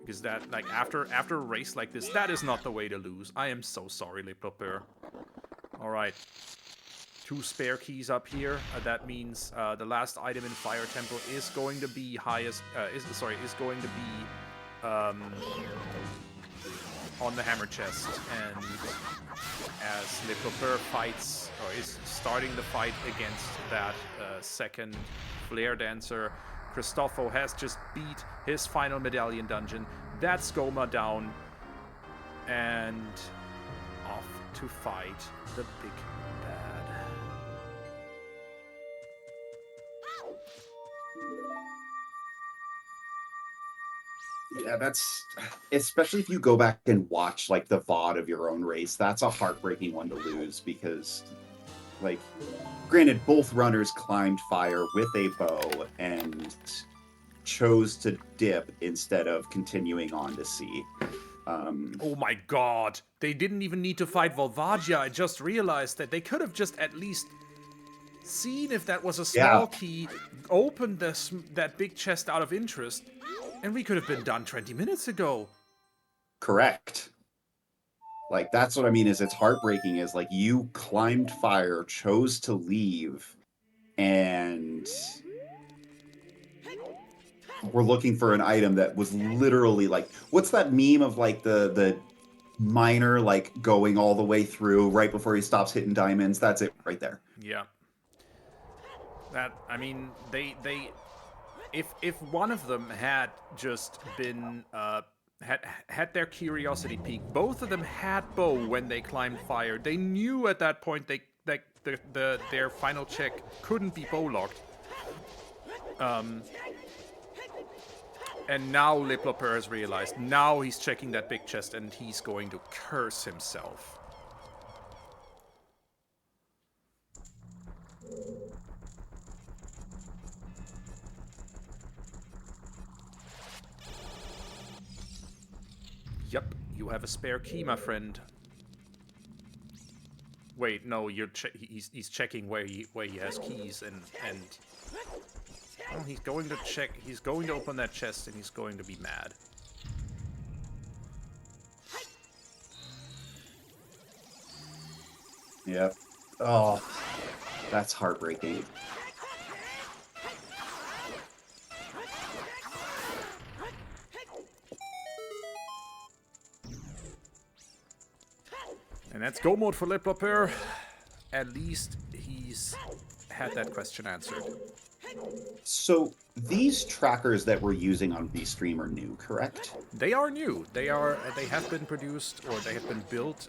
Because that, like, after a race like this, that is not the way to lose. I am so sorry, LePlopeur. Alright. 2 spare keys up here. That means the last item in Fire Temple is going to be is going to be on the hammer chest. And as LePlopeur fights, or is starting the fight against that second Flare Dancer, Christopho has just beat his final medallion dungeon. That's Goma down. And off to fight the big bad. yeah, that's especially if you go back and watch like the VOD of your own race, that's a heartbreaking one to lose because, like, granted, both runners climbed fire with a bow and chose to dip instead of continuing on to C. Oh my god, they didn't even need to fight Volvagia. I just realized that they could have just at least seen if that was a small key, opened that big chest out of interest, and we could have been done 20 minutes ago. Correct. Like, that's what I mean, is it's heartbreaking, is like you climbed fire, chose to leave, and we're looking for an item that was literally like, what's that meme of like the miner like going all the way through right before he stops hitting diamonds? That's it right there. Yeah. That, I mean, they if one of them had just been had their curiosity peaked. Both of them had bow when they climbed fire. They knew at that point their final check couldn't be bow locked. And now LePlopeur has realized. Now he's checking that big chest and he's going to curse himself. Yep, you have a spare key, my friend. Wait, no, he's checking where he has keys and oh, he's going to check. He's going to open that chest and he's going to be mad. Yep. Oh, that's heartbreaking. And that's go mode for LePlopeur. At least he's had that question answered. So these trackers that we're using on Restream are new, correct? They are new. They have been produced or they have been built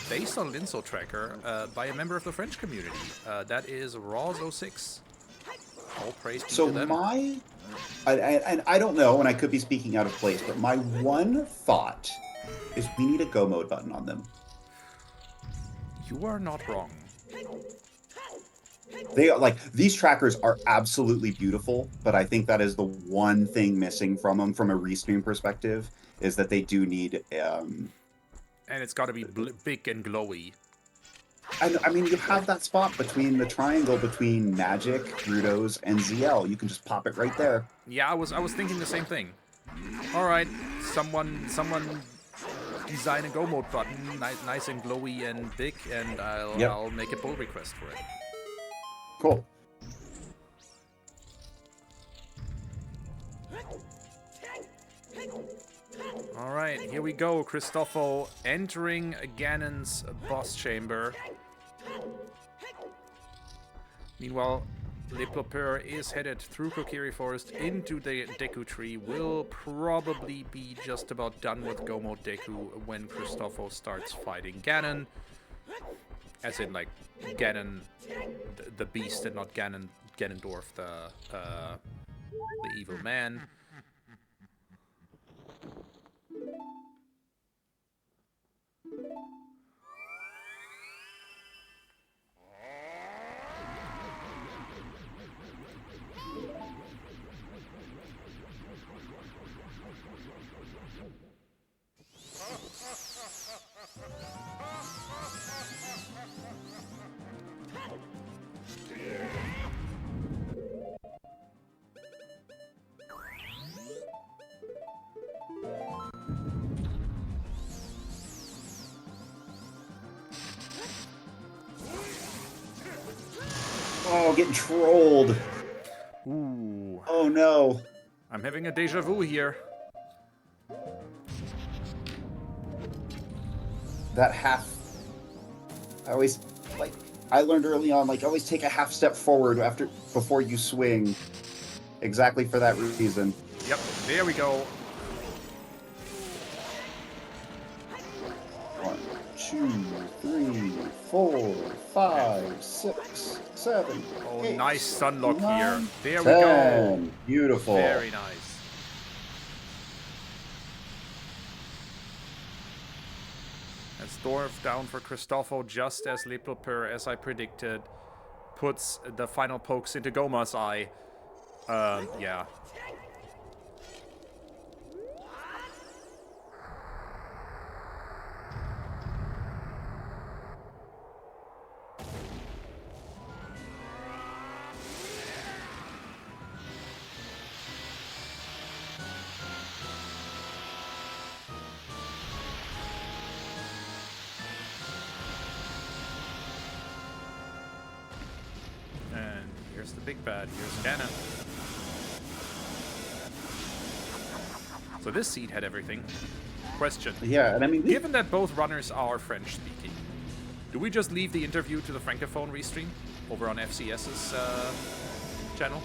based on Linso Tracker by a member of the French community. That is Raws06. All praise be to them. And I don't know, and I could be speaking out of place, but my one thought is we need a go mode button on them. You are not wrong. They are like, these trackers are absolutely beautiful, but I think that is the one thing missing from them from a Restream perspective is that they do need and it's got to be big and glowy. And I mean, you have that spot between the triangle between Magic, Rudos, and ZL. You can just pop it right there. Yeah, I was thinking the same thing. All right, someone design a go mode button, nice and glowy and big, and I'll make a pull request for it. Cool. All right, here we go. Christopho entering Ganon's boss chamber. Meanwhile, LePlopeur is headed through Kokiri Forest into the Deku tree. Will probably be just about done with Go Mode Deku when Christopho starts fighting Ganon. As in, like, Ganon, the beast, and not Ganondorf, the evil man. Oh, getting trolled. Ooh. Oh no. I'm having a deja vu here. That half... I always, like, I learned early on, like, always take a half step forward before you swing. Exactly for that reason. Yep, there we go. 1, 2, 3, 4, 5, 6, 7. Oh, 8, nice sunlock 9, here. There 10. we go. Beautiful. Very nice. That's dwarf down for Christopho, just as LePlopeur, as I predicted, puts the final pokes into Goma's eye. Yeah. And here's the big bad. Here's Ganon. So this seed had everything. Question. Yeah, and I mean... Given that both runners are French-speaking, do we just leave the interview to the Francophone restream over on FCS's channel?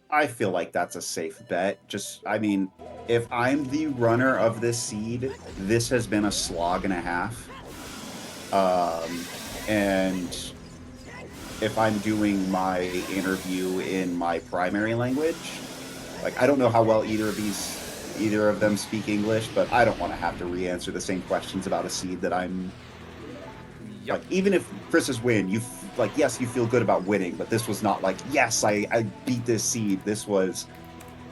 I feel like that's a safe bet. I mean, if I'm the runner of this seed, this has been a slog and a half. And if I'm doing my interview in my primary language, like I don't know how well either of them speak English, but I don't want to have to re-answer the same questions about a seed that I'm Yep. like. Even if Chris's win, like yes, you feel good about winning, but this was not like yes, I beat this seed. This was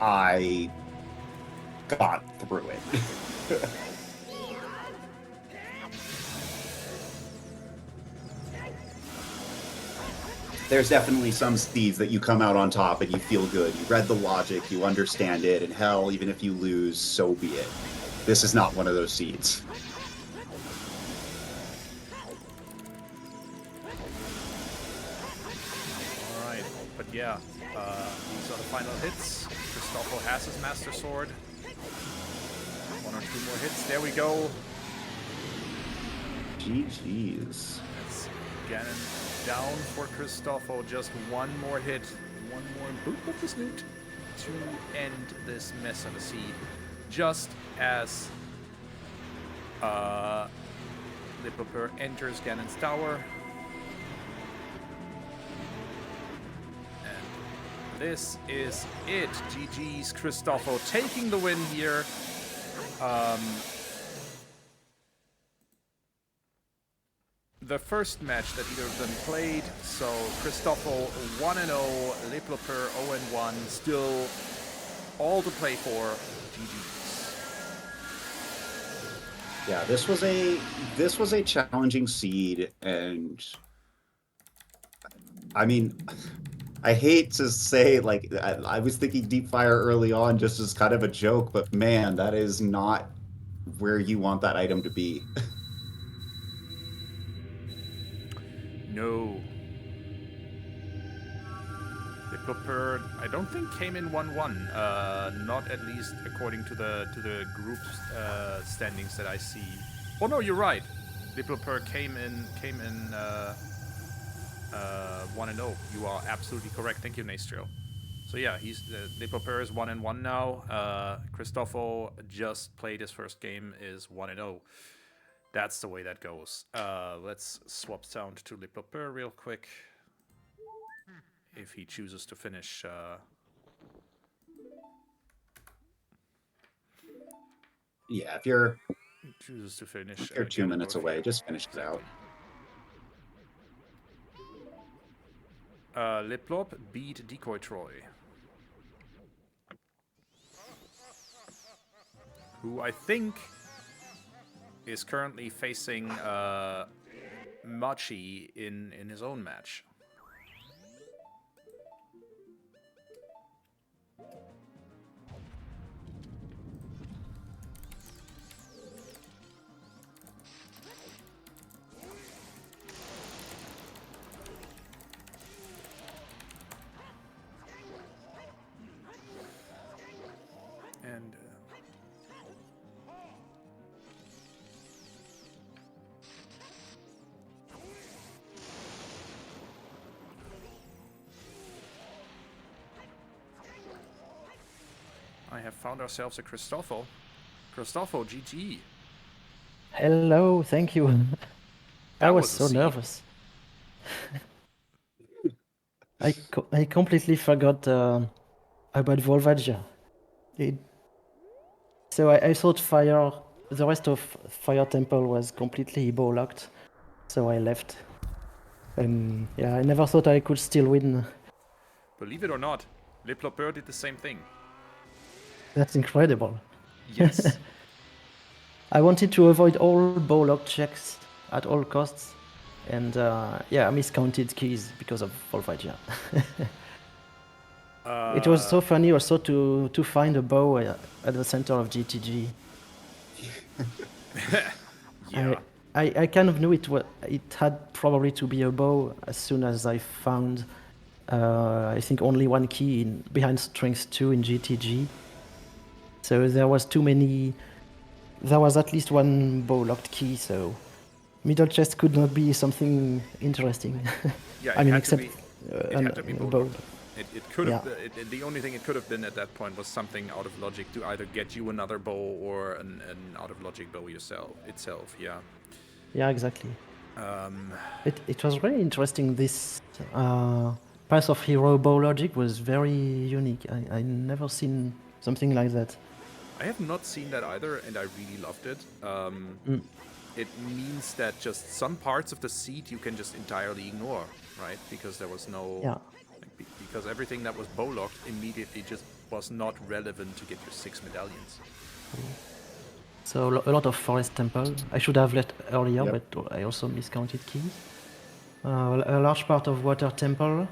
I got through it. There's definitely some seeds that you come out on top and you feel good. You read the logic, you understand it, and hell, even if you lose, so be it. This is not one of those seeds. All right, but yeah, these are the final hits. Christopho has his Master Sword. One or two more hits. There we go. GG's. That's Ganon down for Christopho. Just one more hit. One more boop of the snoot to end this mess of a seed. Just as LePlopeur enters Ganon's tower. And this is it. GG's Christopho taking the win here. The first match that either of them played, so Christopho 1-0, LePlopeur 0-1, still all to play for. GG's. Yeah, this was a challenging seed, and I mean, I hate to say, like, I was thinking Deep Fire early on just as kind of a joke, but man, that is not where you want that item to be. No. LePlopeur, I don't think came in 1-1. Not at least according to the group standings that I see. Oh no, you're right. LePlopeur came in 1-0. You are absolutely correct. Thank you, Nastro. So yeah, LePlopeur is 1-1 now. Christopho just played his first game, is 1-0. That's the way that goes. Let's swap sound to LePlopeur real quick. If he chooses to finish. Yeah, if you're Chooses to finish. 2 minutes away, just finish it out. LePlop beat Decoy Troy, who I think is currently facing Machi in his own match. And I have found ourselves a Christopho. Christopho, GG. Hello, thank you. I was so nervous. I completely forgot about Volvagia. So I thought the rest of Fire Temple was completely bow locked, so I left. Yeah, I never thought I could still win. Believe it or not, LePlopeur did the same thing. That's incredible. Yes. I wanted to avoid all bow lock checks at all costs, and yeah, I miscounted keys because of Volvagia. It was so funny also to find a bow at the center of GTG. Yeah. I kind of knew it had probably to be a bow as soon as I found I think only one key behind strings 2 in GTG. So there was at least one bow locked key, so middle chest could not be something interesting. Yeah, I mean, except it had to be bow. It could have. Yeah. The only thing it could have been at that point was something out of logic to either get you another bow or an out of logic bow itself. Yeah. Yeah, exactly. It was really interesting. This Path of Hero bow logic was very unique. I never seen something like that. I have not seen that either, and I really loved it. It means that just some parts of the seed you can just entirely ignore, right? Because there was no, Yeah. because everything that was bow locked immediately just was not relevant to get your 6 medallions. So a lot of forest temple. I should have left earlier, Yep. but I also miscounted keys. A large part of water temple.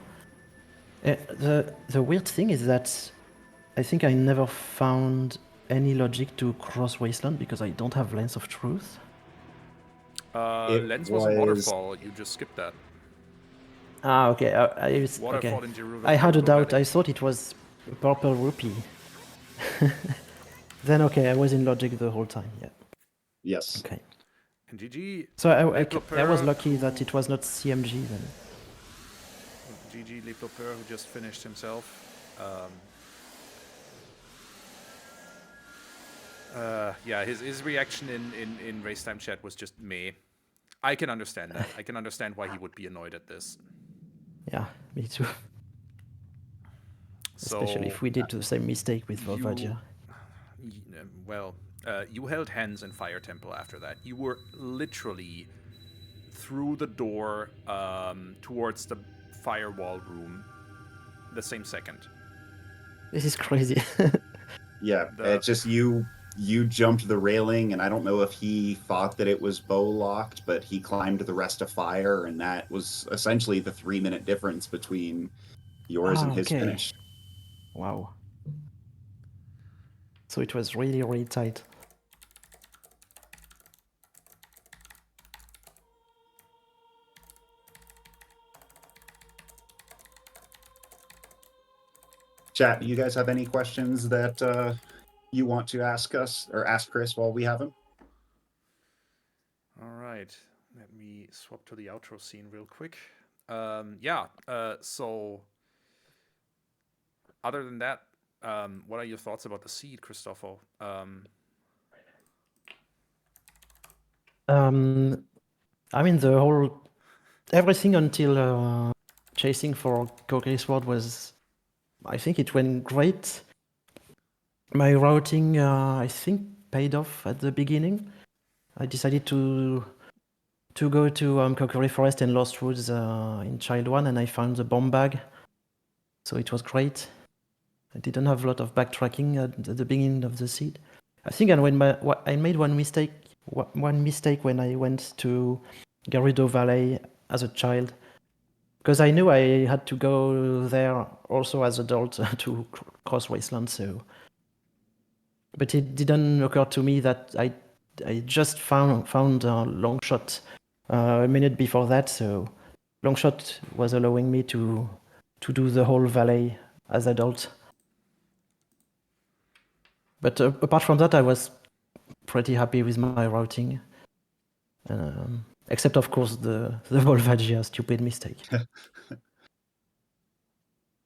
The weird thing is that I think I never found any logic to cross wasteland because I don't have Lens of Truth. It Lens was a waterfall. You just skipped that. Ah, okay. Waterfall Okay. in Gerudo. I had a Gerudo doubt. Valley. I thought it was a purple rupee. Then okay, I was in logic the whole time. Yeah. Yes. Okay. And GG. So I was LePlopeur, lucky that it was not CMG then. GG LePlopeur, who just finished himself. Yeah, his reaction in race time chat was just meh. I can understand that. I can understand why he would be annoyed at this. Yeah, me too. So, Especially if we did the same mistake with Volvagia. Well, you held hands in Fire Temple after that. You were literally through the door towards the firewall room the same second. This is crazy. Yeah, it's just you jumped the railing, and I don't know if he thought that it was bow locked, but he climbed the rest of fire, and that was essentially the 3-minute difference between yours and his finish. Wow. So it was really, really tight. Chat, you guys have any questions that you want to ask us or ask Chris while we have him? All right. Let me swap to the outro scene real quick. Yeah. So, other than that, what are your thoughts about the seed, Christopho? I mean, everything until chasing for Kokiri Sword was, I think it went great. My routing, I think, paid off at the beginning. I decided to go to Kokiri Forest and Lost Woods in Child 1, and I found the bomb bag. So it was great. I didn't have a lot of backtracking at the beginning of the seed. I think I made one mistake when I went to Gerudo Valley as a child, because I knew I had to go there also as adult to cross Wasteland. So, but it didn't occur to me that I just found a long shot a minute before that. So, long shot was allowing me to do the whole valley as adult. But apart from that, I was pretty happy with my routing. Except, of course, the Volvagia stupid mistake.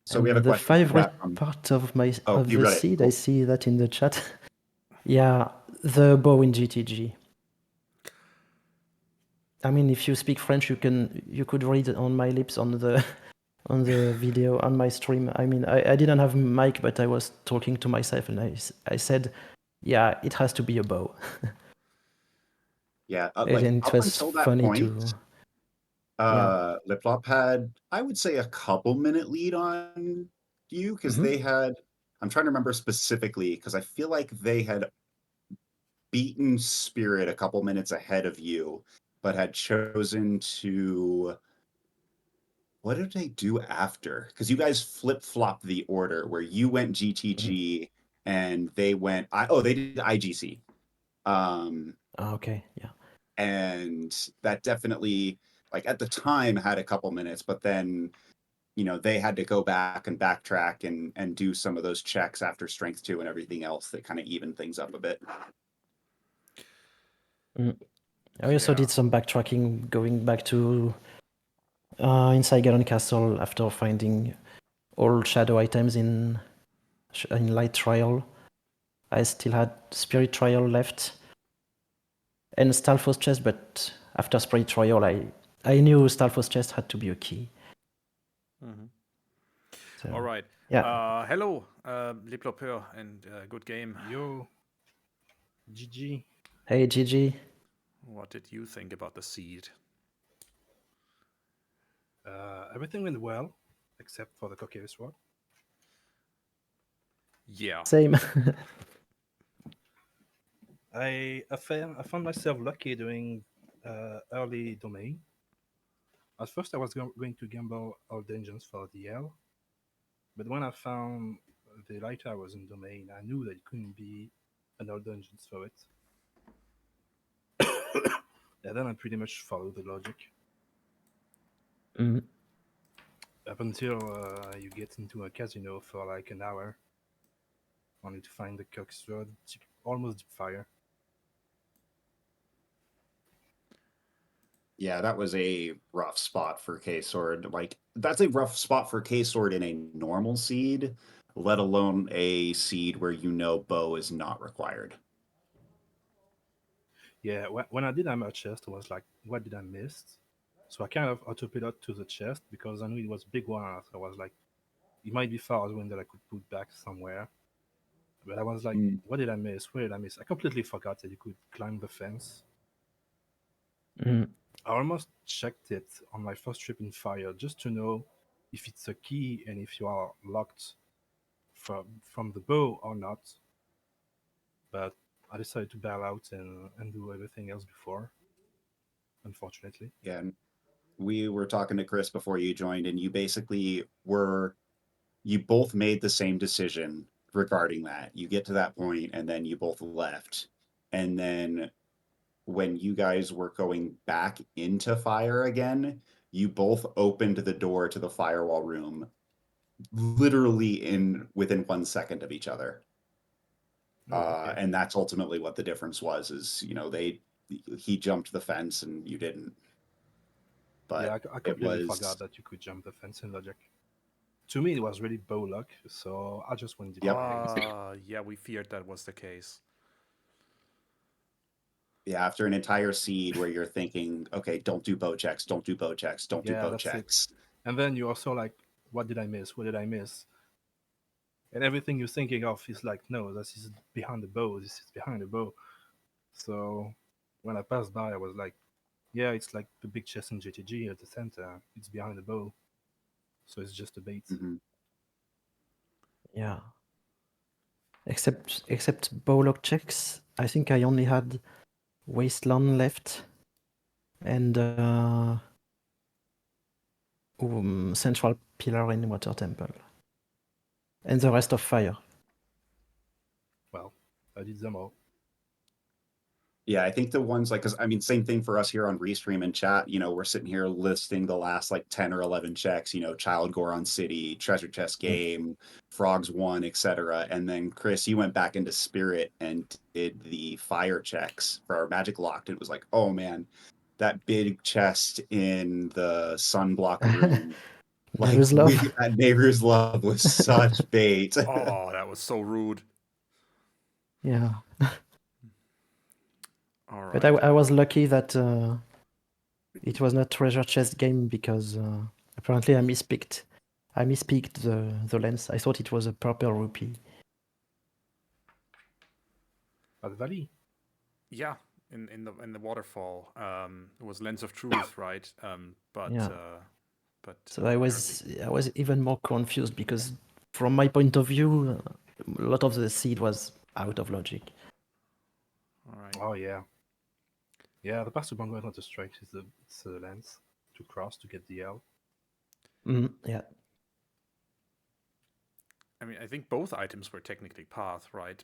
So and we have a the question. favorite part of the seed, Cool. I see that in the chat. Yeah, the bow in GTG. I mean, if you speak French, you could read it on my lips on the video on my stream. I mean, I didn't have mic, but I was talking to myself, and I said, "Yeah, it has to be a bow." Yeah, and it up was until that funny point, LePlop had, I would say, a couple-minute lead on you, because they had, I'm trying to remember specifically, because I feel like they had beaten Spirit a couple minutes ahead of you, but had chosen to, what did they do after? Because you guys flip-flopped the order where you went GTG and they went, they did IGC. Okay, yeah. And that definitely, like, at the time had a couple minutes, but then, they had to go back and backtrack and do some of those checks after Strength 2 and everything else that kind of evened things up a bit. I also did some backtracking, going back to inside Gallon Castle after finding all shadow items in light trial. I still had spirit trial left and Stalfos chest, but after spirit trial, I knew Stalfos chest had to be a key. So, All right. yeah. Hello, LePlopeur, and good game. Yo, GG. Hey, Gigi. What did you think about the seed? Everything went well, except for the cocktail sword. Yeah. Same. I found myself lucky doing early domain. At first, I was going to gamble all dungeons for DL, but when I found the lighter I was in domain, I knew that it couldn't be an all dungeons for it. And then I pretty much followed the logic Mhm. up until you get into a casino for like an hour, only to find the cock sword almost deep fire. Yeah, that was a rough spot for K-Sword. Like, that's a rough spot for K-Sword in a normal seed, let alone a seed where you know bow is not required. Yeah, when I did hammer chest, I was like, what did I miss? So I kind of autopilot to the chest because I knew it was a big one. So I was like, it might be far away that I could put back somewhere. But I was like, what did I miss? Where did I miss? I completely forgot that you could climb the fence. Mhm. I almost checked it on my first trip in fire just to know if it's a key and if you are locked from the bow or not. But I decided to bail out and do everything else before, unfortunately. Yeah, and we were talking to Chris before you joined, and you basically you both made the same decision regarding that. You get to that point, and then you both left. And then when you guys were going back into fire again, you both opened the door to the firewall room literally within 1 second of each other. Oh, okay. And that's ultimately what the difference was, is, he jumped the fence and you didn't. But Yeah, I it completely was, forgot that you could jump the fence in logic. To me, it was really bow luck, so I just went deep Yep. fire. Yeah, we feared that was the case. yeah, after an entire seed where you're thinking, okay, don't do bow checks, don't do bow checks, don't do Yeah, bow that's it. checks. And then you're also like, what did I miss? What did I miss? And everything you're thinking of is like, no, this is behind the bow. This is behind the bow. So when I passed by, I was like, yeah, it's like the big chest in JTG at the center. It's behind the bow. So it's just a bait. Mhm. Yeah. Except bowlock checks, I think I only had Wasteland left and Central Pillar in Water Temple. And the rest of fire. Well, I did them all. Yeah, I think the ones like, because I mean, same thing for us here on Restream and chat. We're sitting here listing the last like 10 or 11 checks. Child Goron City, Treasure Chest Game, Frogs 1, etc. And then Chris, you went back into Spirit and did the fire checks for our Magic Locked. It was like, oh man, that big chest in the sunblock room. Like Neighbor's Love. that Neighbor's Love was such bait. Oh, that was so rude. Yeah. All right. But I was lucky that it was not treasure chest game because apparently I mispicked the lens. I thought it was a purple rupee. At Valley? Yeah, in the waterfall, it was Lens of Truth, right? But Yeah. but So I was even more confused because from my point of view, a lot of the seed was out of logic. all right. Oh, yeah. Yeah, the pass to Bongo is not a strike, it's a lens to cross to get the L. Yeah. I mean, I think both items were technically path, right?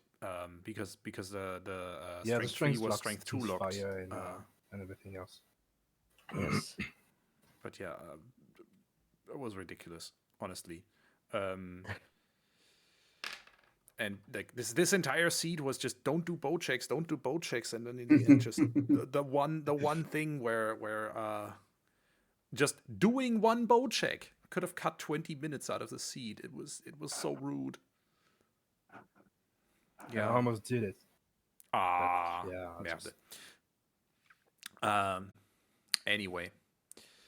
Because the Yeah, the strength 3 was locks strength 2 Team's locked. fire and everything else. Yes. But yeah, it was ridiculous, honestly. And like this entire seed was just don't do bow checks, and then in the end, just the one thing where just doing one bow check could have cut 20 minutes out of the seed. It was so rude. I almost did it. Ah, Yeah, merde. Anyway,